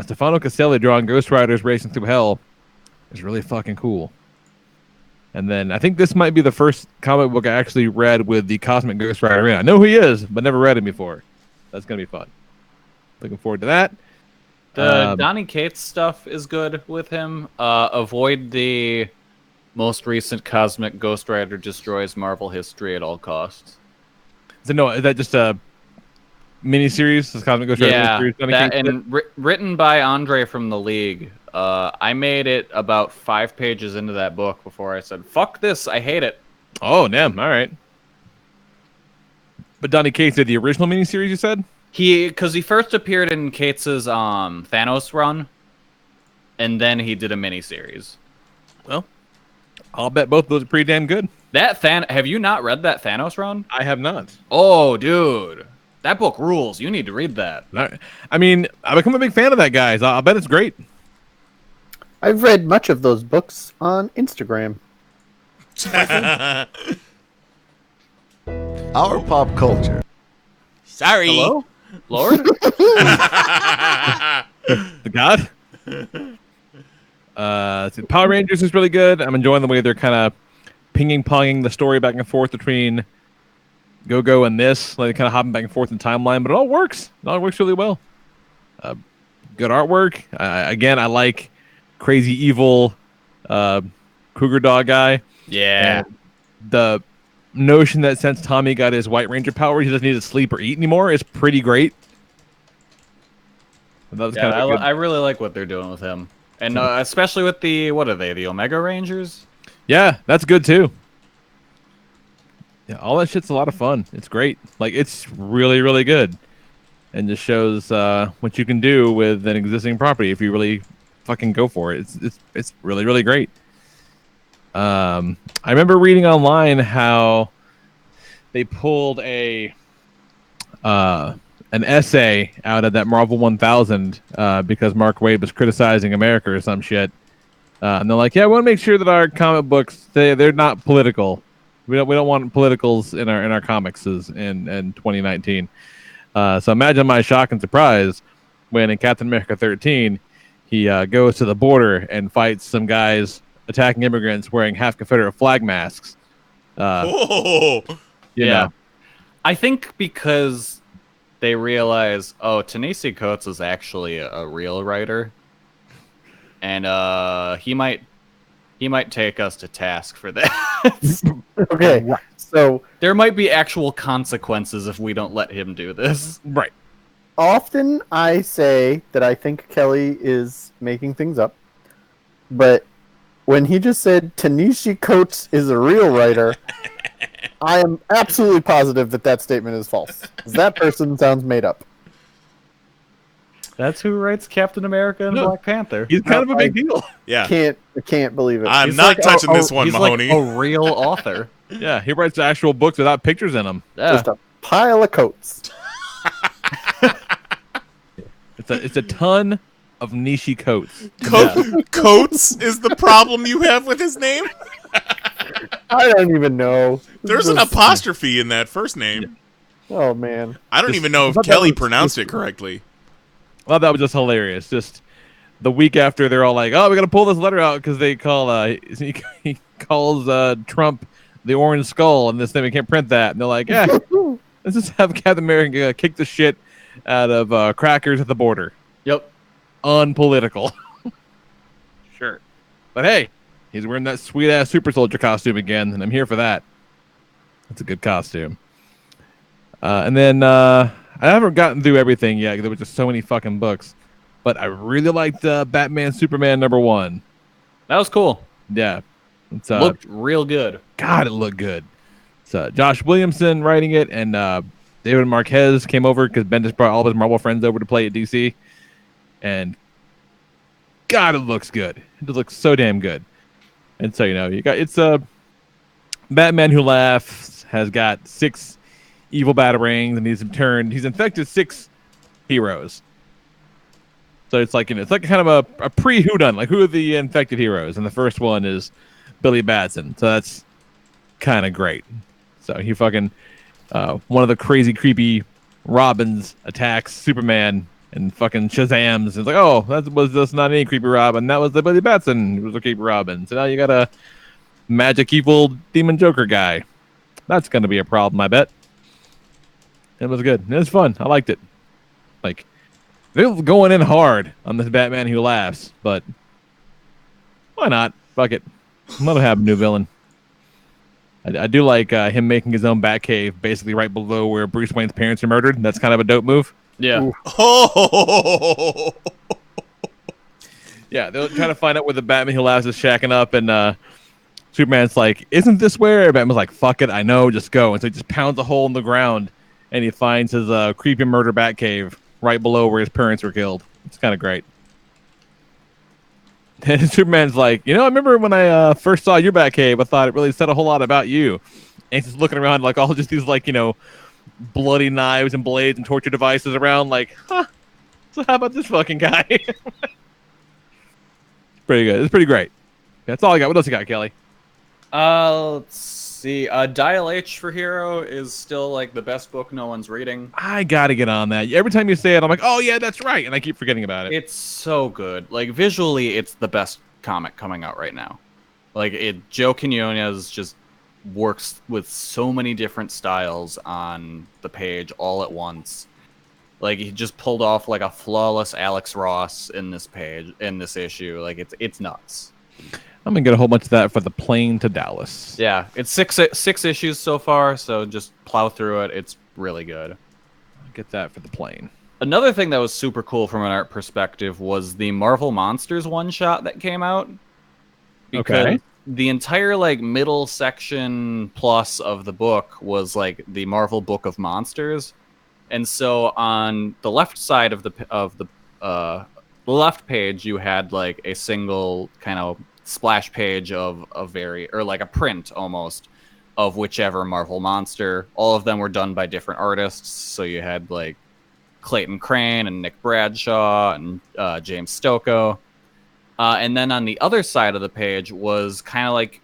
Stefano Caselli drawing Ghost Riders racing through hell is really fucking cool. And then I think this might be the first comic book I actually read with the Cosmic Ghost Rider in. I know who he is, but never read him before. That's going to be fun. Looking forward to that. The Donny Cates stuff is good with him. Avoid the most recent Cosmic Ghost Rider destroys Marvel history at all costs. So no, is that just a miniseries? This Cosmic Ghost Rider and written by Andre from the League. I made it about 5 pages into that book before I said, "Fuck this, I hate it." Oh, damn! All right. But Donny Cates did the original miniseries, you said? Because he first appeared in Cates's Thanos run, and then he did a miniseries. Well, I'll bet both of those are pretty damn good. Have you not read that Thanos run? I have not. Oh, dude. That book rules. You need to read that. I mean, I've become a big fan of that guy. So I'll bet it's great. I've read much of those books on Instagram. Our pop culture. Sorry. Hello? Lord? The God? Power Rangers is really good. I'm enjoying the way they're kind of pinging-ponging the story back and forth between Go-Go and this. Like, kind of hopping back and forth in timeline, but it all works. It all works really well. Good artwork. Again, I like crazy evil Cougar Dog guy. Yeah. And the notion that since Tommy got his White Ranger powers, he doesn't need to sleep or eat anymore is pretty great. That was kind of I really like what they're doing with him, and especially with the what are they? The Omega Rangers. Yeah, that's good too. Yeah, all that shit's a lot of fun. It's great. Like, it's really, really good, and just shows what you can do with an existing property if you really fucking go for it. It's really, really great. I remember reading online how they pulled an essay out of that Marvel 1000 because Mark Waid was criticizing America or some shit. And they're like, yeah, we want to make sure that our comic books they're not political. We don't want politicals in our comics in 2019. So imagine my shock and surprise when in Captain America 13 he goes to the border and fights some guys attacking immigrants wearing half Confederate flag masks. Oh, you know. I think because they realize, Ta-Nehisi Coates is actually a real writer, and he might take us to task for that. Okay, so there might be actual consequences if we don't let him do this. Right. Often I say that I think Kelly is making things up, but when he just said Ta-Nehisi Coates is a real writer, I am absolutely positive that statement is false. 'Cause that person sounds made up. That's who writes Captain America and Black Panther. He's kind of a big deal. Yeah. I can't believe it. I'm not touching this one, he's Mahoney. Like a real author. Yeah, he writes actual books without pictures in them. Yeah. Just a pile of coats. It's a ton of Nishi Coates. Coates is the problem you have with his name? I don't even know. There's an apostrophe in that first name. Oh, man. I don't even know if Kelly pronounced it correctly. Well, that was just hilarious. Just the week after, they're all like, "Oh, we got to pull this letter out because they call he calls Trump the Orange Skull, and this thing we can't print that." And they're like, "Yeah, let's just have Captain America kick the shit out of crackers at the border." Yep. Unpolitical. Sure. But hey, he's wearing that sweet ass super soldier costume again, and I'm here for that. That's a good costume. And then I haven't gotten through everything yet because there was just so many fucking books. But I really liked Batman Superman #1. That was cool. Yeah. It's, looked real good. God, it looked good. It's Josh Williamson writing it, and David Marquez came over because Ben just brought all of his Marvel friends over to play at DC. And God, it looks good. It looks so damn good. And so, it's a Batman Who Laughs has got 6 evil batarangs, and he's infected 6 heroes. So it's like, it's like kind of a pre-whodunit, like who are the infected heroes? And the first one is Billy Batson. So that's kind of great. So he fucking one of the crazy, creepy Robins attacks Superman and fucking Shazams. It's like, oh, that was just not any creepy Robin. That was the Billy Batson who was a creepy Robin. So now you got a magic evil demon Joker guy. That's going to be a problem, I bet. It was good. It was fun. I liked it. Like, they're going in hard on this Batman Who Laughs, but why not? Fuck it. Let him have a new villain. I do like him making his own Batcave basically right below where Bruce Wayne's parents are murdered. That's kind of a dope move. Yeah. Oh. Yeah, they'll try to find out where the Batman Who Laughs is shacking up, and Superman's like, "Isn't this where?" Batman's like, "Fuck it, I know, just go." And so he just pounds a hole in the ground, and he finds his creepy murder Batcave right below where his parents were killed. It's kind of great. And Superman's like, I remember when I first saw your Batcave, I thought it really said a whole lot about you. And he's just looking around like all just these bloody knives and blades and torture devices around, like, huh, so how about this fucking guy? Pretty good. It's pretty great. That's all I got. What else you got, Kelly? Let's see. Dial H for Hero is still like the best book no one's reading. I gotta get on that. Every time you say it, I'm like, oh yeah, that's right, and I keep forgetting about it. It's so good. Like, visually, it's the best comic coming out right now. Like, Joe Quinones just works with so many different styles on the page all at once. Like, he just pulled off like a flawless Alex Ross in this issue. Like, it's nuts. I'm gonna get a whole bunch of that for the plane to Dallas. Yeah, it's six issues so far, so just plow through it. It's really good. I'll get that for the plane. Another thing that was super cool from an art perspective was the Marvel Monsters one-shot that came out. Because the entire like middle section plus of the book was like the Marvel Book of Monsters. And so on the left side of the left page, you had like a single kind of splash page of like a print almost of whichever Marvel monster. All of them were done by different artists. So you had like Clayton Crane and Nick Bradshaw and James Stokoe. And then on the other side of the page was kind of like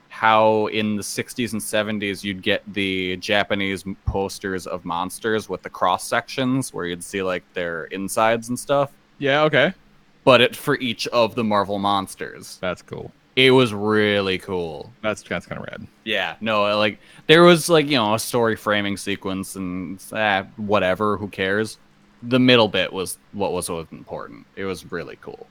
how in the 60s and 70s you'd get the Japanese posters of monsters with the cross sections where you'd see like their insides and stuff. Yeah, okay. But for each of the Marvel monsters. That's cool. It was really cool. That's kind of rad. Yeah, no, like there was like, you know, a story framing sequence and whatever, who cares? The middle bit was what was important. It was really cool.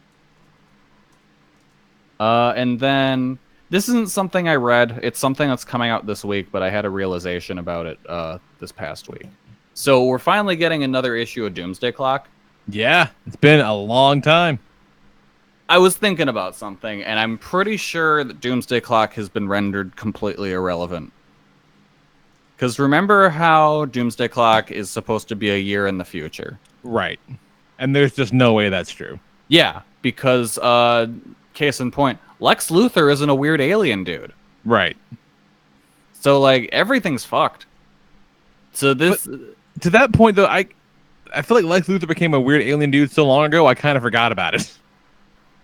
And then this isn't something I read. It's something that's coming out this week, but I had a realization about it this past week. So we're finally getting another issue of Doomsday Clock. Yeah, it's been a long time. I was thinking about something, and I'm pretty sure that Doomsday Clock has been rendered completely irrelevant. Because remember how Doomsday Clock is supposed to be a year in the future? Right. And there's just no way that's true. Yeah, because, case in point, Lex Luthor isn't a weird alien dude. Right. So, like, everything's fucked. So this... But to that point, though, I feel like Lex Luthor became a weird alien dude so long ago, I kind of forgot about it.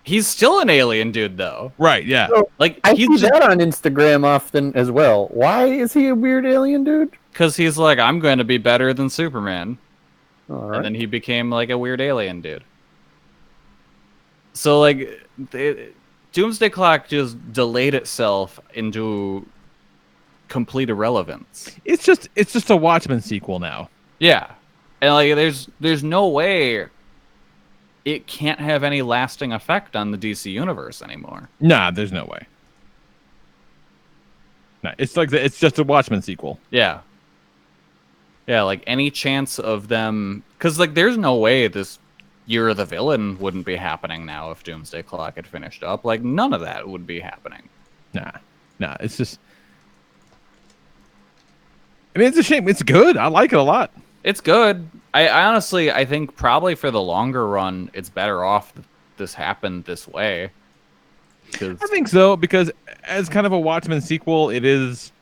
He's still an alien dude, though. Right, yeah. So, like I see that on Instagram often as well. Why is he a weird alien dude? Because he's like, I'm going to be better than Superman. All right. And then he became like a weird alien dude. So, like, Doomsday Clock just delayed itself into complete irrelevance. It's just a Watchmen sequel now. Yeah. And like there's no way it can't have any lasting effect on the DC universe anymore. Nah, there's no way. Nah, it's just a Watchmen sequel. Yeah. Yeah, like any chance of them, because like there's no way this Year of the Villain wouldn't be happening now if Doomsday Clock had finished up. Like none of that would be happening. Nah, it's just. I mean, it's a shame. It's good. I like it a lot. It's good. I honestly, I think probably for the longer run, it's better off that this happened this way. I think so, because as kind of a Watchmen sequel, it is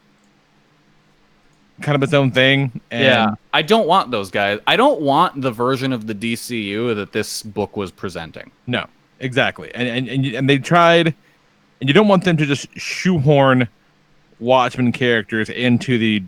kind of its own thing. And yeah, I don't want those guys. I don't want the version of the DCU that this book was presenting. No, exactly. And they tried, and you don't want them to just shoehorn Watchmen characters into the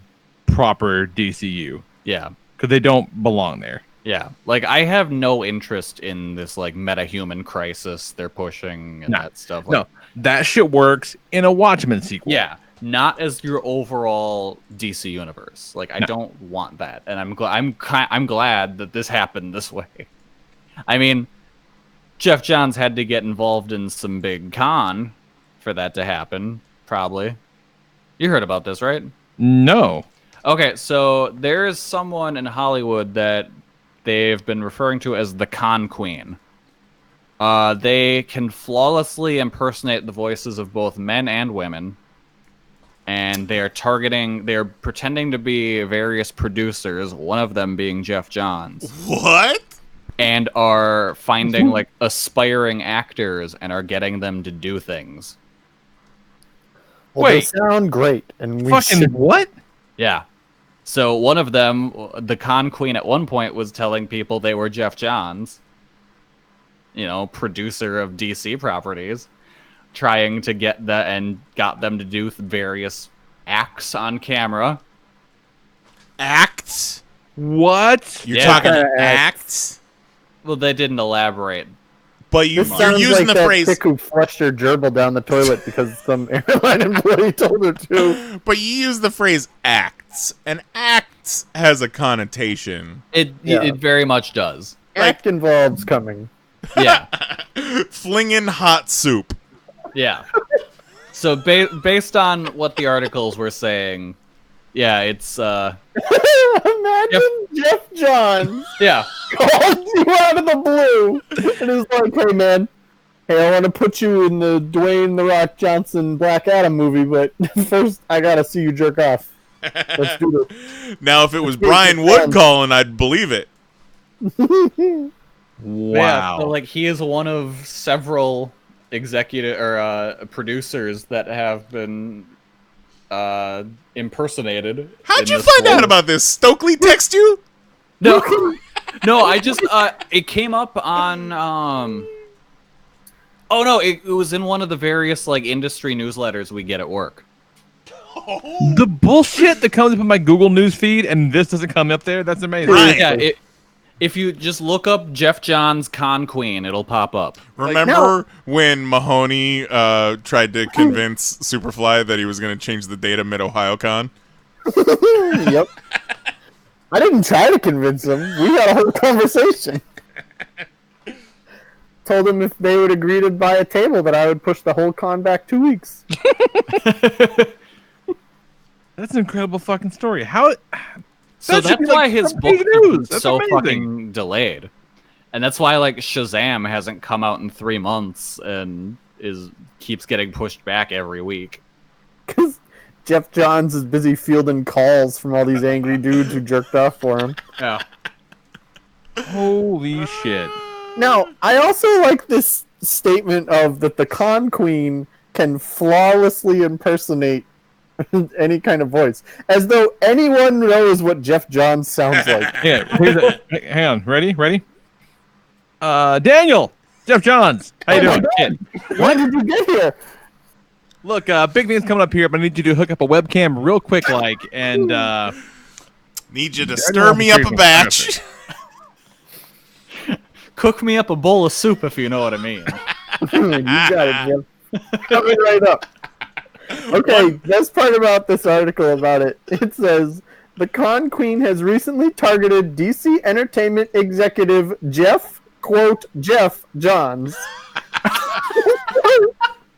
proper DCU. Yeah. Because they don't belong there. Yeah. Like, I have no interest in this, like, meta-human crisis they're pushing and that stuff. Like, no, that shit works in a Watchmen sequel. Yeah. Not as your overall DC universe. Like, I don't want that. And I'm glad that this happened this way. I mean, Jeff Johns had to get involved in some big con for that to happen, probably. You heard about this, right? No. Okay, so there is someone in Hollywood that they've been referring to as the Con Queen. They can flawlessly impersonate the voices of both men and women. And they're pretending to be various producers, one of them being Jeff Johns. What? And are finding, like, aspiring actors and are getting them to do things. Well, Wait. they sound great. And we Fucking what? Yeah. So one of them, the Con Queen at one point was telling people they were Jeff Johns, you know, producer of DC properties, trying to get and got them to do various acts on camera. Acts? What? You're talking acts? Well, they didn't elaborate. But you're using like the that phrase. Chick who flushed her gerbil down the toilet because some airline employee told her to. But you use the phrase acts, and acts has a connotation. It very much does. Act involves coming. Yeah. Flinging hot soup. Yeah. So based on what the articles were saying, yeah, it's Imagine Jeff Johns yeah. called you out of the blue and is like, "Hey man, hey, I want to put you in the Dwayne the Rock Johnson Black Adam movie, but first I gotta see you jerk off. Let's do this." Now, if it was Brian Wood calling, I'd believe it. Yeah, so like he is one of several executive or producers that have been impersonated. How'd you find out about this? Stokely text you? No, no, I just it came up on oh no, it was in one of the various like industry newsletters we get at work. The bullshit that comes up in my Google News feed and this doesn't come up there, that's amazing. Right. Yeah, if you just look up Jeff Johns Con Queen, it'll pop up. Remember when Mahoney tried to convince Superfly that he was going to change the date of Mid-Ohio Con? Yep. I didn't try to convince him. We had a whole conversation. Told him if they would agree to buy a table that I would push the whole con back 2 weeks. That's an incredible fucking story. How? So that's why his book is so amazing. fucking delayed, and that's why like Shazam hasn't come out in 3 months and keeps getting pushed back every week. Because Jeff Johns is busy fielding calls from all these angry dudes who jerked off for him. Yeah. Holy shit. Now, I also like this statement of that the con queen can flawlessly impersonate any kind of voice, as though anyone knows what Jeff Johns sounds like. Yeah, hang on. Ready? Daniel! Jeff Johns! How you doing? When did you get here? Look, big thing's coming up here, but I need you to hook up a webcam real quick, and need you to stir me up a batch. Cook me up a bowl of soup, if you know what I mean. You got it, Jim. Coming right up. Okay, best part about this article about it, it says, the con queen has recently targeted DC Entertainment executive Jeff Johns.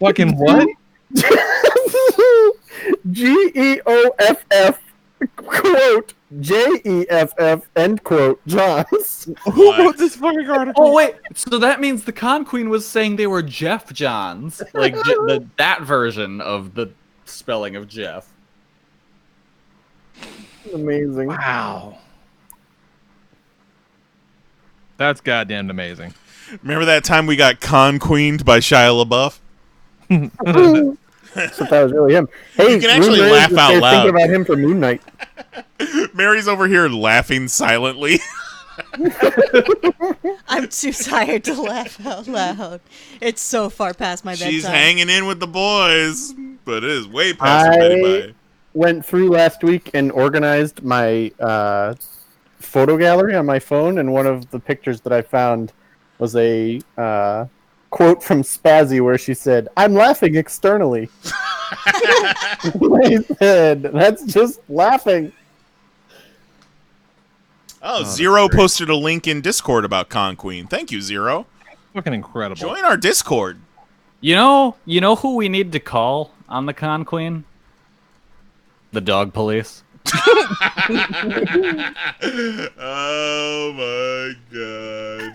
Fucking what? GEOFF, quote, JEFF, end quote, Johns. Who wrote this fucking article? Oh wait, so that means the con queen was saying they were Jeff Johns, like that version of the spelling of Jeff. Amazing. Wow. That's goddamn amazing. Remember that time we got con-queened by Shia LaBeouf? So that was really him. Hey, You can actually Moon laugh Rays out is loud. thinking about him for Moon Knight. Mary's over here laughing silently. I'm too tired to laugh out loud. It's so far past my bedtime. She's hanging in with the boys, but it is way past her bedtime. Went through last week and organized my photo gallery on my phone, and one of the pictures that I found was a quote from Spazzy where she said, "I'm laughing externally." I said, "That's just laughing." Oh, Zero posted a link in Discord about Con Queen. Thank you, Zero. Fucking incredible. Join our Discord. You know who we need to call on the con queen? The dog police. Oh my god.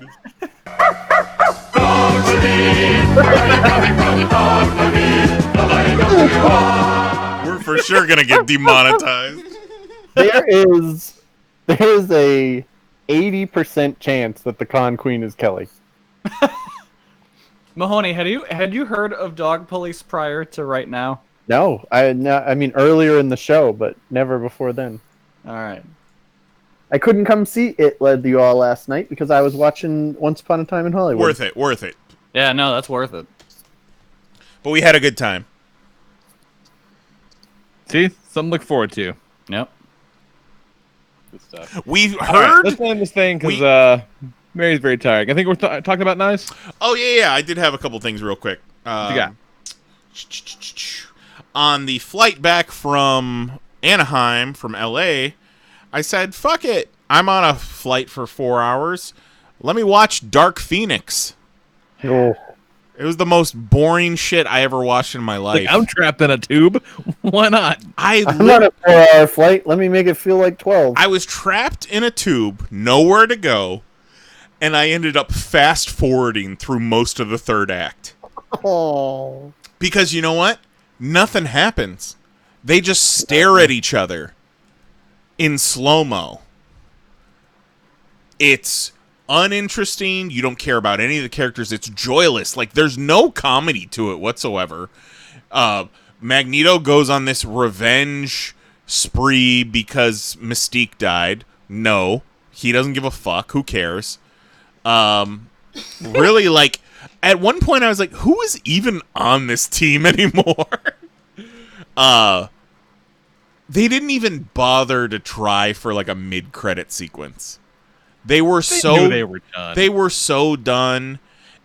We're for sure gonna get demonetized. There is a 80% chance that the con queen is Kelly. Mahoney, had you heard of dog police prior to right now? No, I mean earlier in the show, but never before then. All right. I couldn't come see It Led You All last night because I was watching Once Upon a Time in Hollywood. Worth it. Yeah, no, that's worth it. But we had a good time. See? Something to look forward to. Yep. Good stuff. We heard. Right, let's end this thing because Mary's very tired. I think we're talking about Knize. Oh yeah. I did have a couple things real quick. What you got? On the flight back from Anaheim from LA, I said, "Fuck it. I'm on a flight for 4 hours. Let me watch Dark Phoenix." Oh. It was the most boring shit I ever watched in my life. Like, I'm trapped in a tube. Why not? I'm on a 4-hour flight. Let me make it feel like 12. I was trapped in a tube, nowhere to go, and I ended up fast forwarding through most of the third act. Oh. Because you know what? Nothing happens. They just stare at each other in slow-mo. It's uninteresting. You don't care about any of the characters. It's joyless. Like, there's no comedy to it whatsoever. Magneto goes on this revenge spree because Mystique died. No, he doesn't give a fuck. Who cares? Really, like, at one point I was like, who is even on this team anymore? They didn't even bother to try for like a mid-credit sequence. They were so done.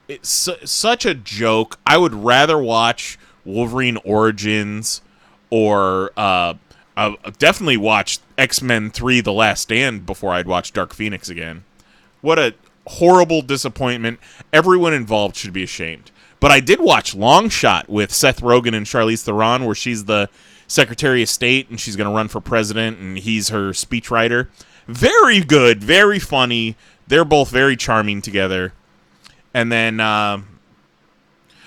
It's such a joke. I would rather watch Wolverine Origins or definitely watch X-Men 3 The Last Stand before I'd watch Dark Phoenix again. What a horrible disappointment. Everyone involved should be ashamed. But I did watch Long Shot with Seth Rogen and Charlize Theron, where she's the Secretary of State and she's going to run for president and he's her speechwriter. Very good, very funny. They're both very charming together. And then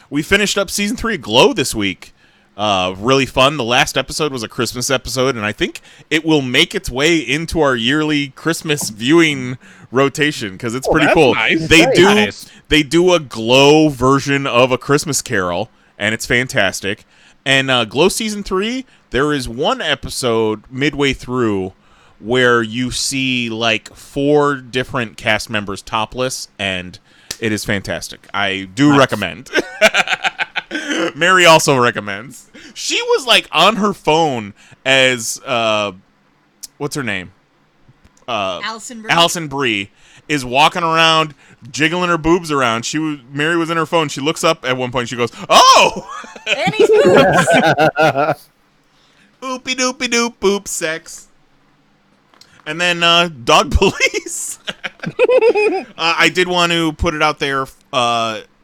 we finished up season 3 of Glow this week. Really fun. The last episode was a Christmas episode, and I think it will make its way into our yearly Christmas viewing rotation because it's pretty cool. Nice. They do a Glow version of A Christmas Carol, and it's fantastic. And Glow season 3, there is one episode midway through where you see like 4 different cast members topless, and it is fantastic. I do recommend. Mary also recommends. She was like on her phone as what's her name? Allison Brie is walking around jiggling her boobs around. Mary was in her phone. She looks up at one point. She goes, "Oh, Annie's boobs." Oopie doopie doop boop sex." And then Dog Police. I did want to put it out there.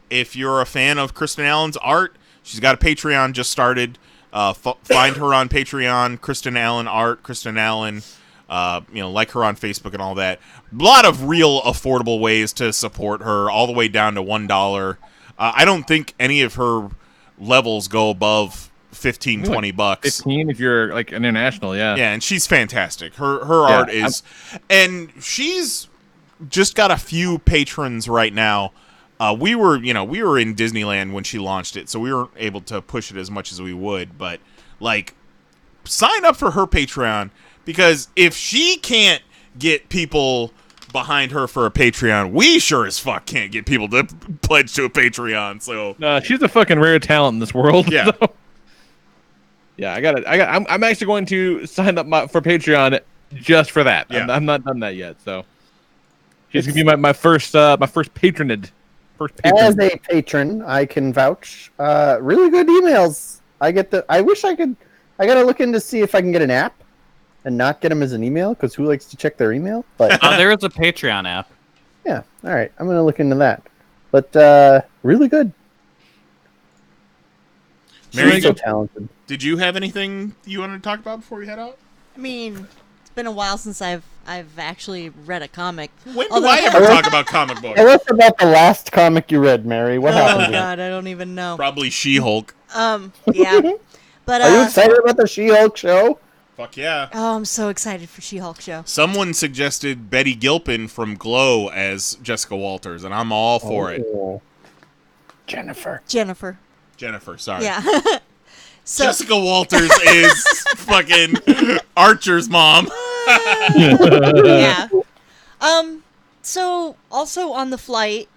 If you're a fan of Kristen Allen's art, she's got a Patreon just started. Find her on Patreon, Kristen Allen Art, Kristen Allen. Like her on Facebook and all that. A lot of real affordable ways to support her, all the way down to $1. I don't think any of her levels go above $15-$20. 15 if you're like international, yeah. Yeah, and she's fantastic. Her art is, and she's just got a few patrons right now. We were in Disneyland when she launched it, so we weren't able to push it as much as we would. But like, sign up for her Patreon, because if she can't get people behind her for a Patreon, we sure as fuck can't get people to pledge to a Patreon. So she's a fucking rare talent in this world. Yeah. So. Yeah, I'm actually going to sign up for Patreon just for that. Yeah. I'm not done that yet, so she's gonna be my first patronage. As a patron, I can vouch. Really good emails. I gotta look in to see if I can get an app and not get them as an email, because who likes to check their email? But there is a Patreon app. Yeah, all right. I'm gonna look into that. But really good. Mary, She's so talented. Did you have anything you wanted to talk about before we head out? I mean, it's been a while since I've actually read a comic. When do I ever talk about comic books? Tell us about the last comic you read, Mary. What happened? Oh God, I don't even know. Probably She-Hulk. Yeah. But are you excited about the She-Hulk show? Fuck yeah. Oh, I'm so excited for She-Hulk show. Someone suggested Betty Gilpin from Glow as Jessica Walters, and I'm all for it. Jennifer, sorry. Yeah. So, Jessica Walters is fucking Archer's mom. Yeah. So also on the flight,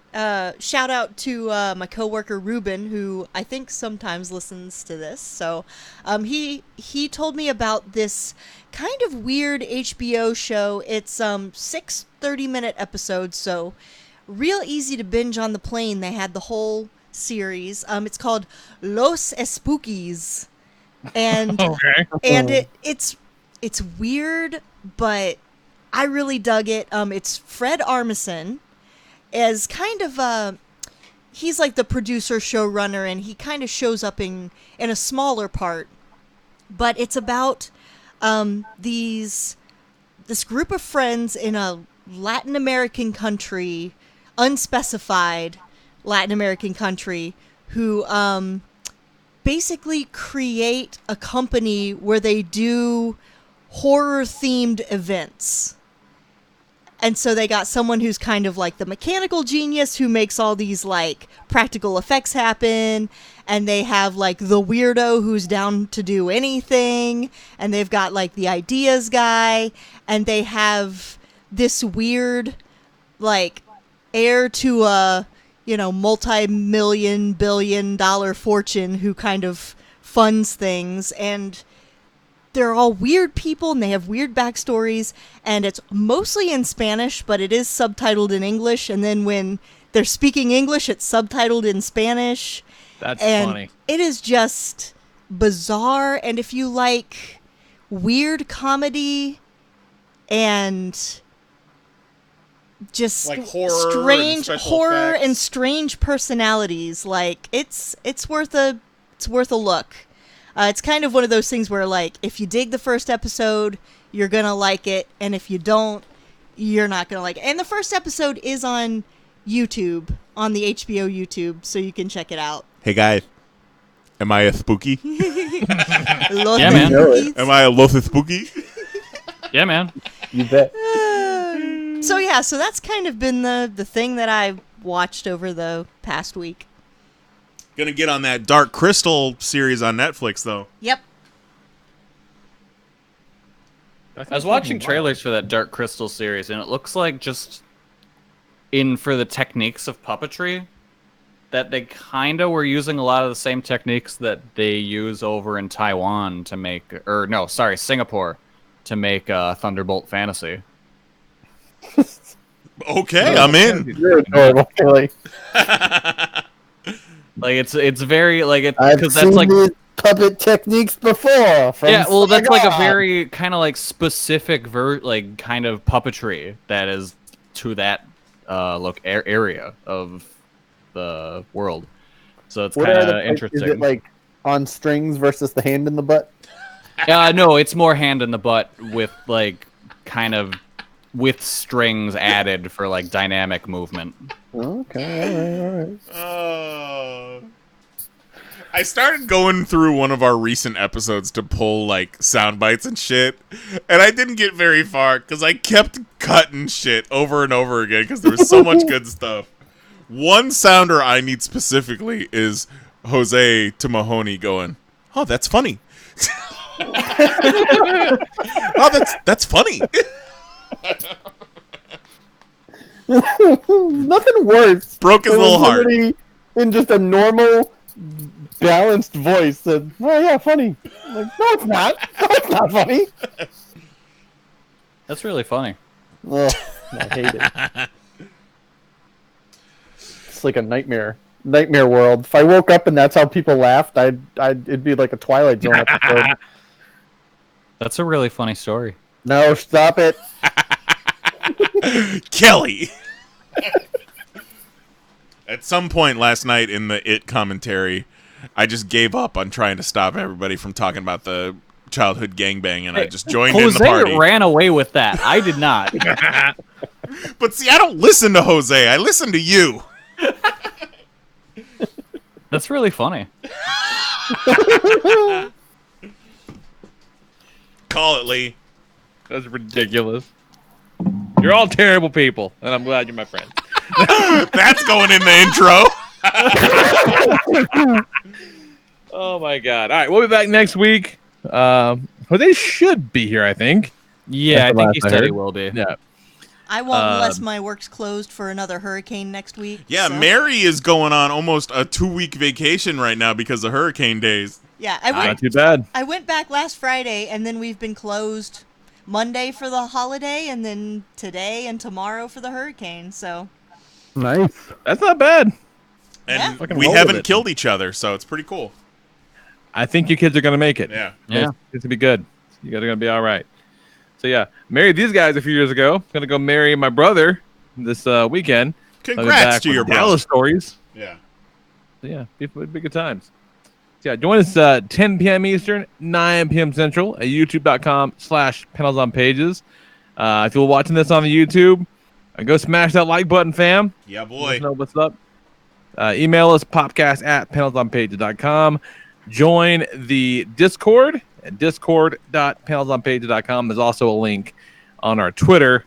shout out to my coworker Ruben, who I think sometimes listens to this. So he told me about this kind of weird HBO show. It's 6 30-minute episodes, so real easy to binge on the plane. They had the whole series. It's called Los Spookies, and and it's weird, but I really dug it. It's Fred Armisen as kind of he's like the producer, showrunner, and he kind of shows up in a smaller part. But it's about this group of friends in a Latin American country, unspecified Latin American country, who basically create a company where they do horror-themed events. And so they got someone who's kind of like the mechanical genius who makes all these like practical effects happen. And they have like the weirdo who's down to do anything. And they've got like the ideas guy. And they have this weird like heir to a, multi-million, billion-dollar fortune who kind of funds things. And they're all weird people, and they have weird backstories, and it's mostly in Spanish, but it is subtitled in English, and then when they're speaking English, it's subtitled in Spanish. That's and funny. It is just bizarre, and if you like weird comedy and just Like horror strange and special horror effects. and strange personalities, like it's worth a look. It's kind of one of those things where, like, if you dig the first episode, you're going to like it. And if you don't, you're not going to like it. And the first episode is on YouTube, on the HBO YouTube, so you can check it out. Hey, guys. Am I a spooky? Los Yeah, man. Spookies. Am I a los spooky? Yeah, man. You bet. So, yeah, so that's kind of been the thing that I watched over the past week. Gonna get on that Dark Crystal series on Netflix, though. Yep. I was watching trailers for that Dark Crystal series, and it looks like just for the techniques of puppetry, that they kind of were using a lot of the same techniques that they use over in Taiwan to make, Singapore, to make Thunderbolt Fantasy. Okay, I'm in. You're adorable, Kelly. Like it's very like it I've because seen that's like these puppet techniques before. From yeah, well that's like a Saigon. very kind of like specific kind of puppetry that is to that area of the world. So it's What kind are of the- interesting. Is it like on strings versus the hand in the butt? No, it's more hand in the butt with like kind of with strings added for like dynamic movement. Okay, all right. I started going through one of our recent episodes to pull like sound bites and shit, and I didn't get very far because I kept cutting shit over and over again because there was so much good stuff. One sounder I need specifically is Jose to Mahoney going, "Oh, that's funny." Oh, that's funny. Nothing worse. Broke his than little heart. somebody in just a normal, balanced voice said, "Oh yeah, funny." I'm like, no, it's not. No, it's not funny. That's really funny. Ugh, I hate it. It's like a nightmare world. If I woke up and that's how people laughed, it'd be like a Twilight Zone episode. That's a really funny story. No, stop it. Kelly. At some point last night in the It commentary, I just gave up on trying to stop everybody from talking about the childhood gangbang, and I just joined in the party. Jose ran away with that. I did not. But see, I don't listen to Jose. I listen to you. That's really funny. Call it, Lee. That's ridiculous. You're all terrible people, and I'm glad you're my friend. That's going in the intro. Oh my god! All right, we'll be back next week. Jose should be here, I think. Yeah, I That's the think last he I said he heard. will be. Yeah. I won't unless my work's closed for another hurricane next week. Yeah, so. Mary is going on almost a 2-week vacation right now because of hurricane days. Yeah, Not too bad. I went back last Friday, and then we've been closed Monday for the holiday, and then today and tomorrow for the hurricane. So Nice. That's not bad. And Fucking we roll with haven't it. killed each other, so it's pretty cool. I think you kids are gonna make it. Yeah. Yeah. It's gonna be good. You guys are gonna be all right. So yeah, married these guys a few years ago. Gonna go marry my brother this weekend. I'll be Congrats back to with your brother. Dallas stories. Yeah. So yeah, be good times. So yeah, join us 10 p.m. Eastern, 9 p.m. Central at youtube.com/PanelsOnPages. If you're watching this on the YouTube, go smash that like button, fam. Yeah, Let boy. us know what's up. Email us, popcast@PanelsOnPages.com. Join the Discord at discord.panelsonpages.com. There's also a link on our Twitter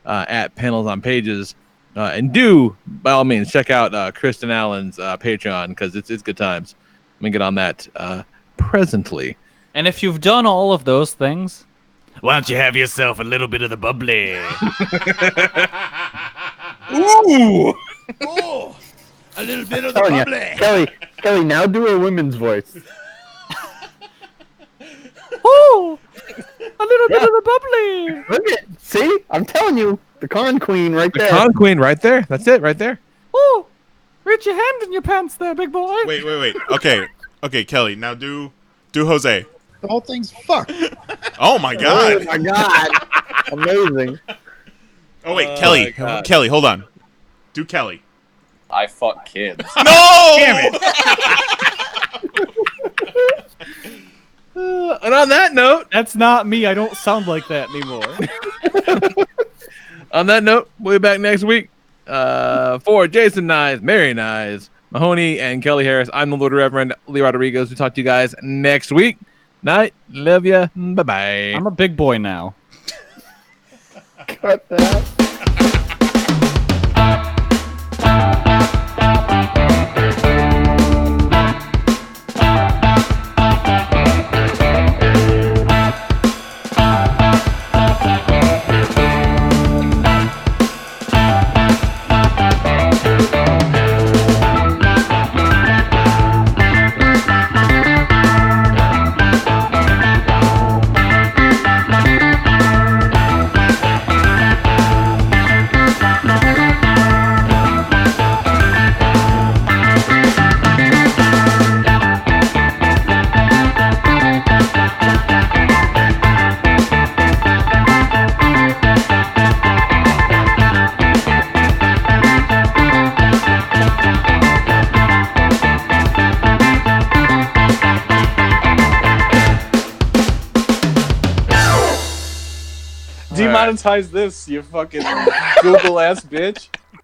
at PanelsOnPages. And do, by all means, check out Kristen Allen's Patreon because it's good times. Let me get on that presently. And if you've done all of those things, why don't you have yourself a little bit of the bubbly? Ooh! Oh, a little bit of I'm the telling bubbly. you, Kelly, now do a women's voice. Ooh! A little bit of the bubbly! Look at, see? I'm telling you, the con queen right The there. con queen right there. That's it right there. Ooh! Reach your hand in your pants there, big boy. Wait. Okay, Kelly. Now do Jose. The whole thing's fucked. Oh my god. Oh my god. Amazing. Oh wait, Kelly. my God. Kelly, hold on. Do Kelly. I fuck kids. No! Damn it. And on that note, That's not me. I don't sound like that anymore. on that note, we'll be back next week for Jason Knize, Mary Knize, Mahoney, and Kelly Harris. I'm the Lord Reverend Lee Rodriguez. We'll talk to you guys next week. Night. Love ya. Bye-bye. I'm a big boy now. Cut that. Demonetize this, you fucking Google ass bitch.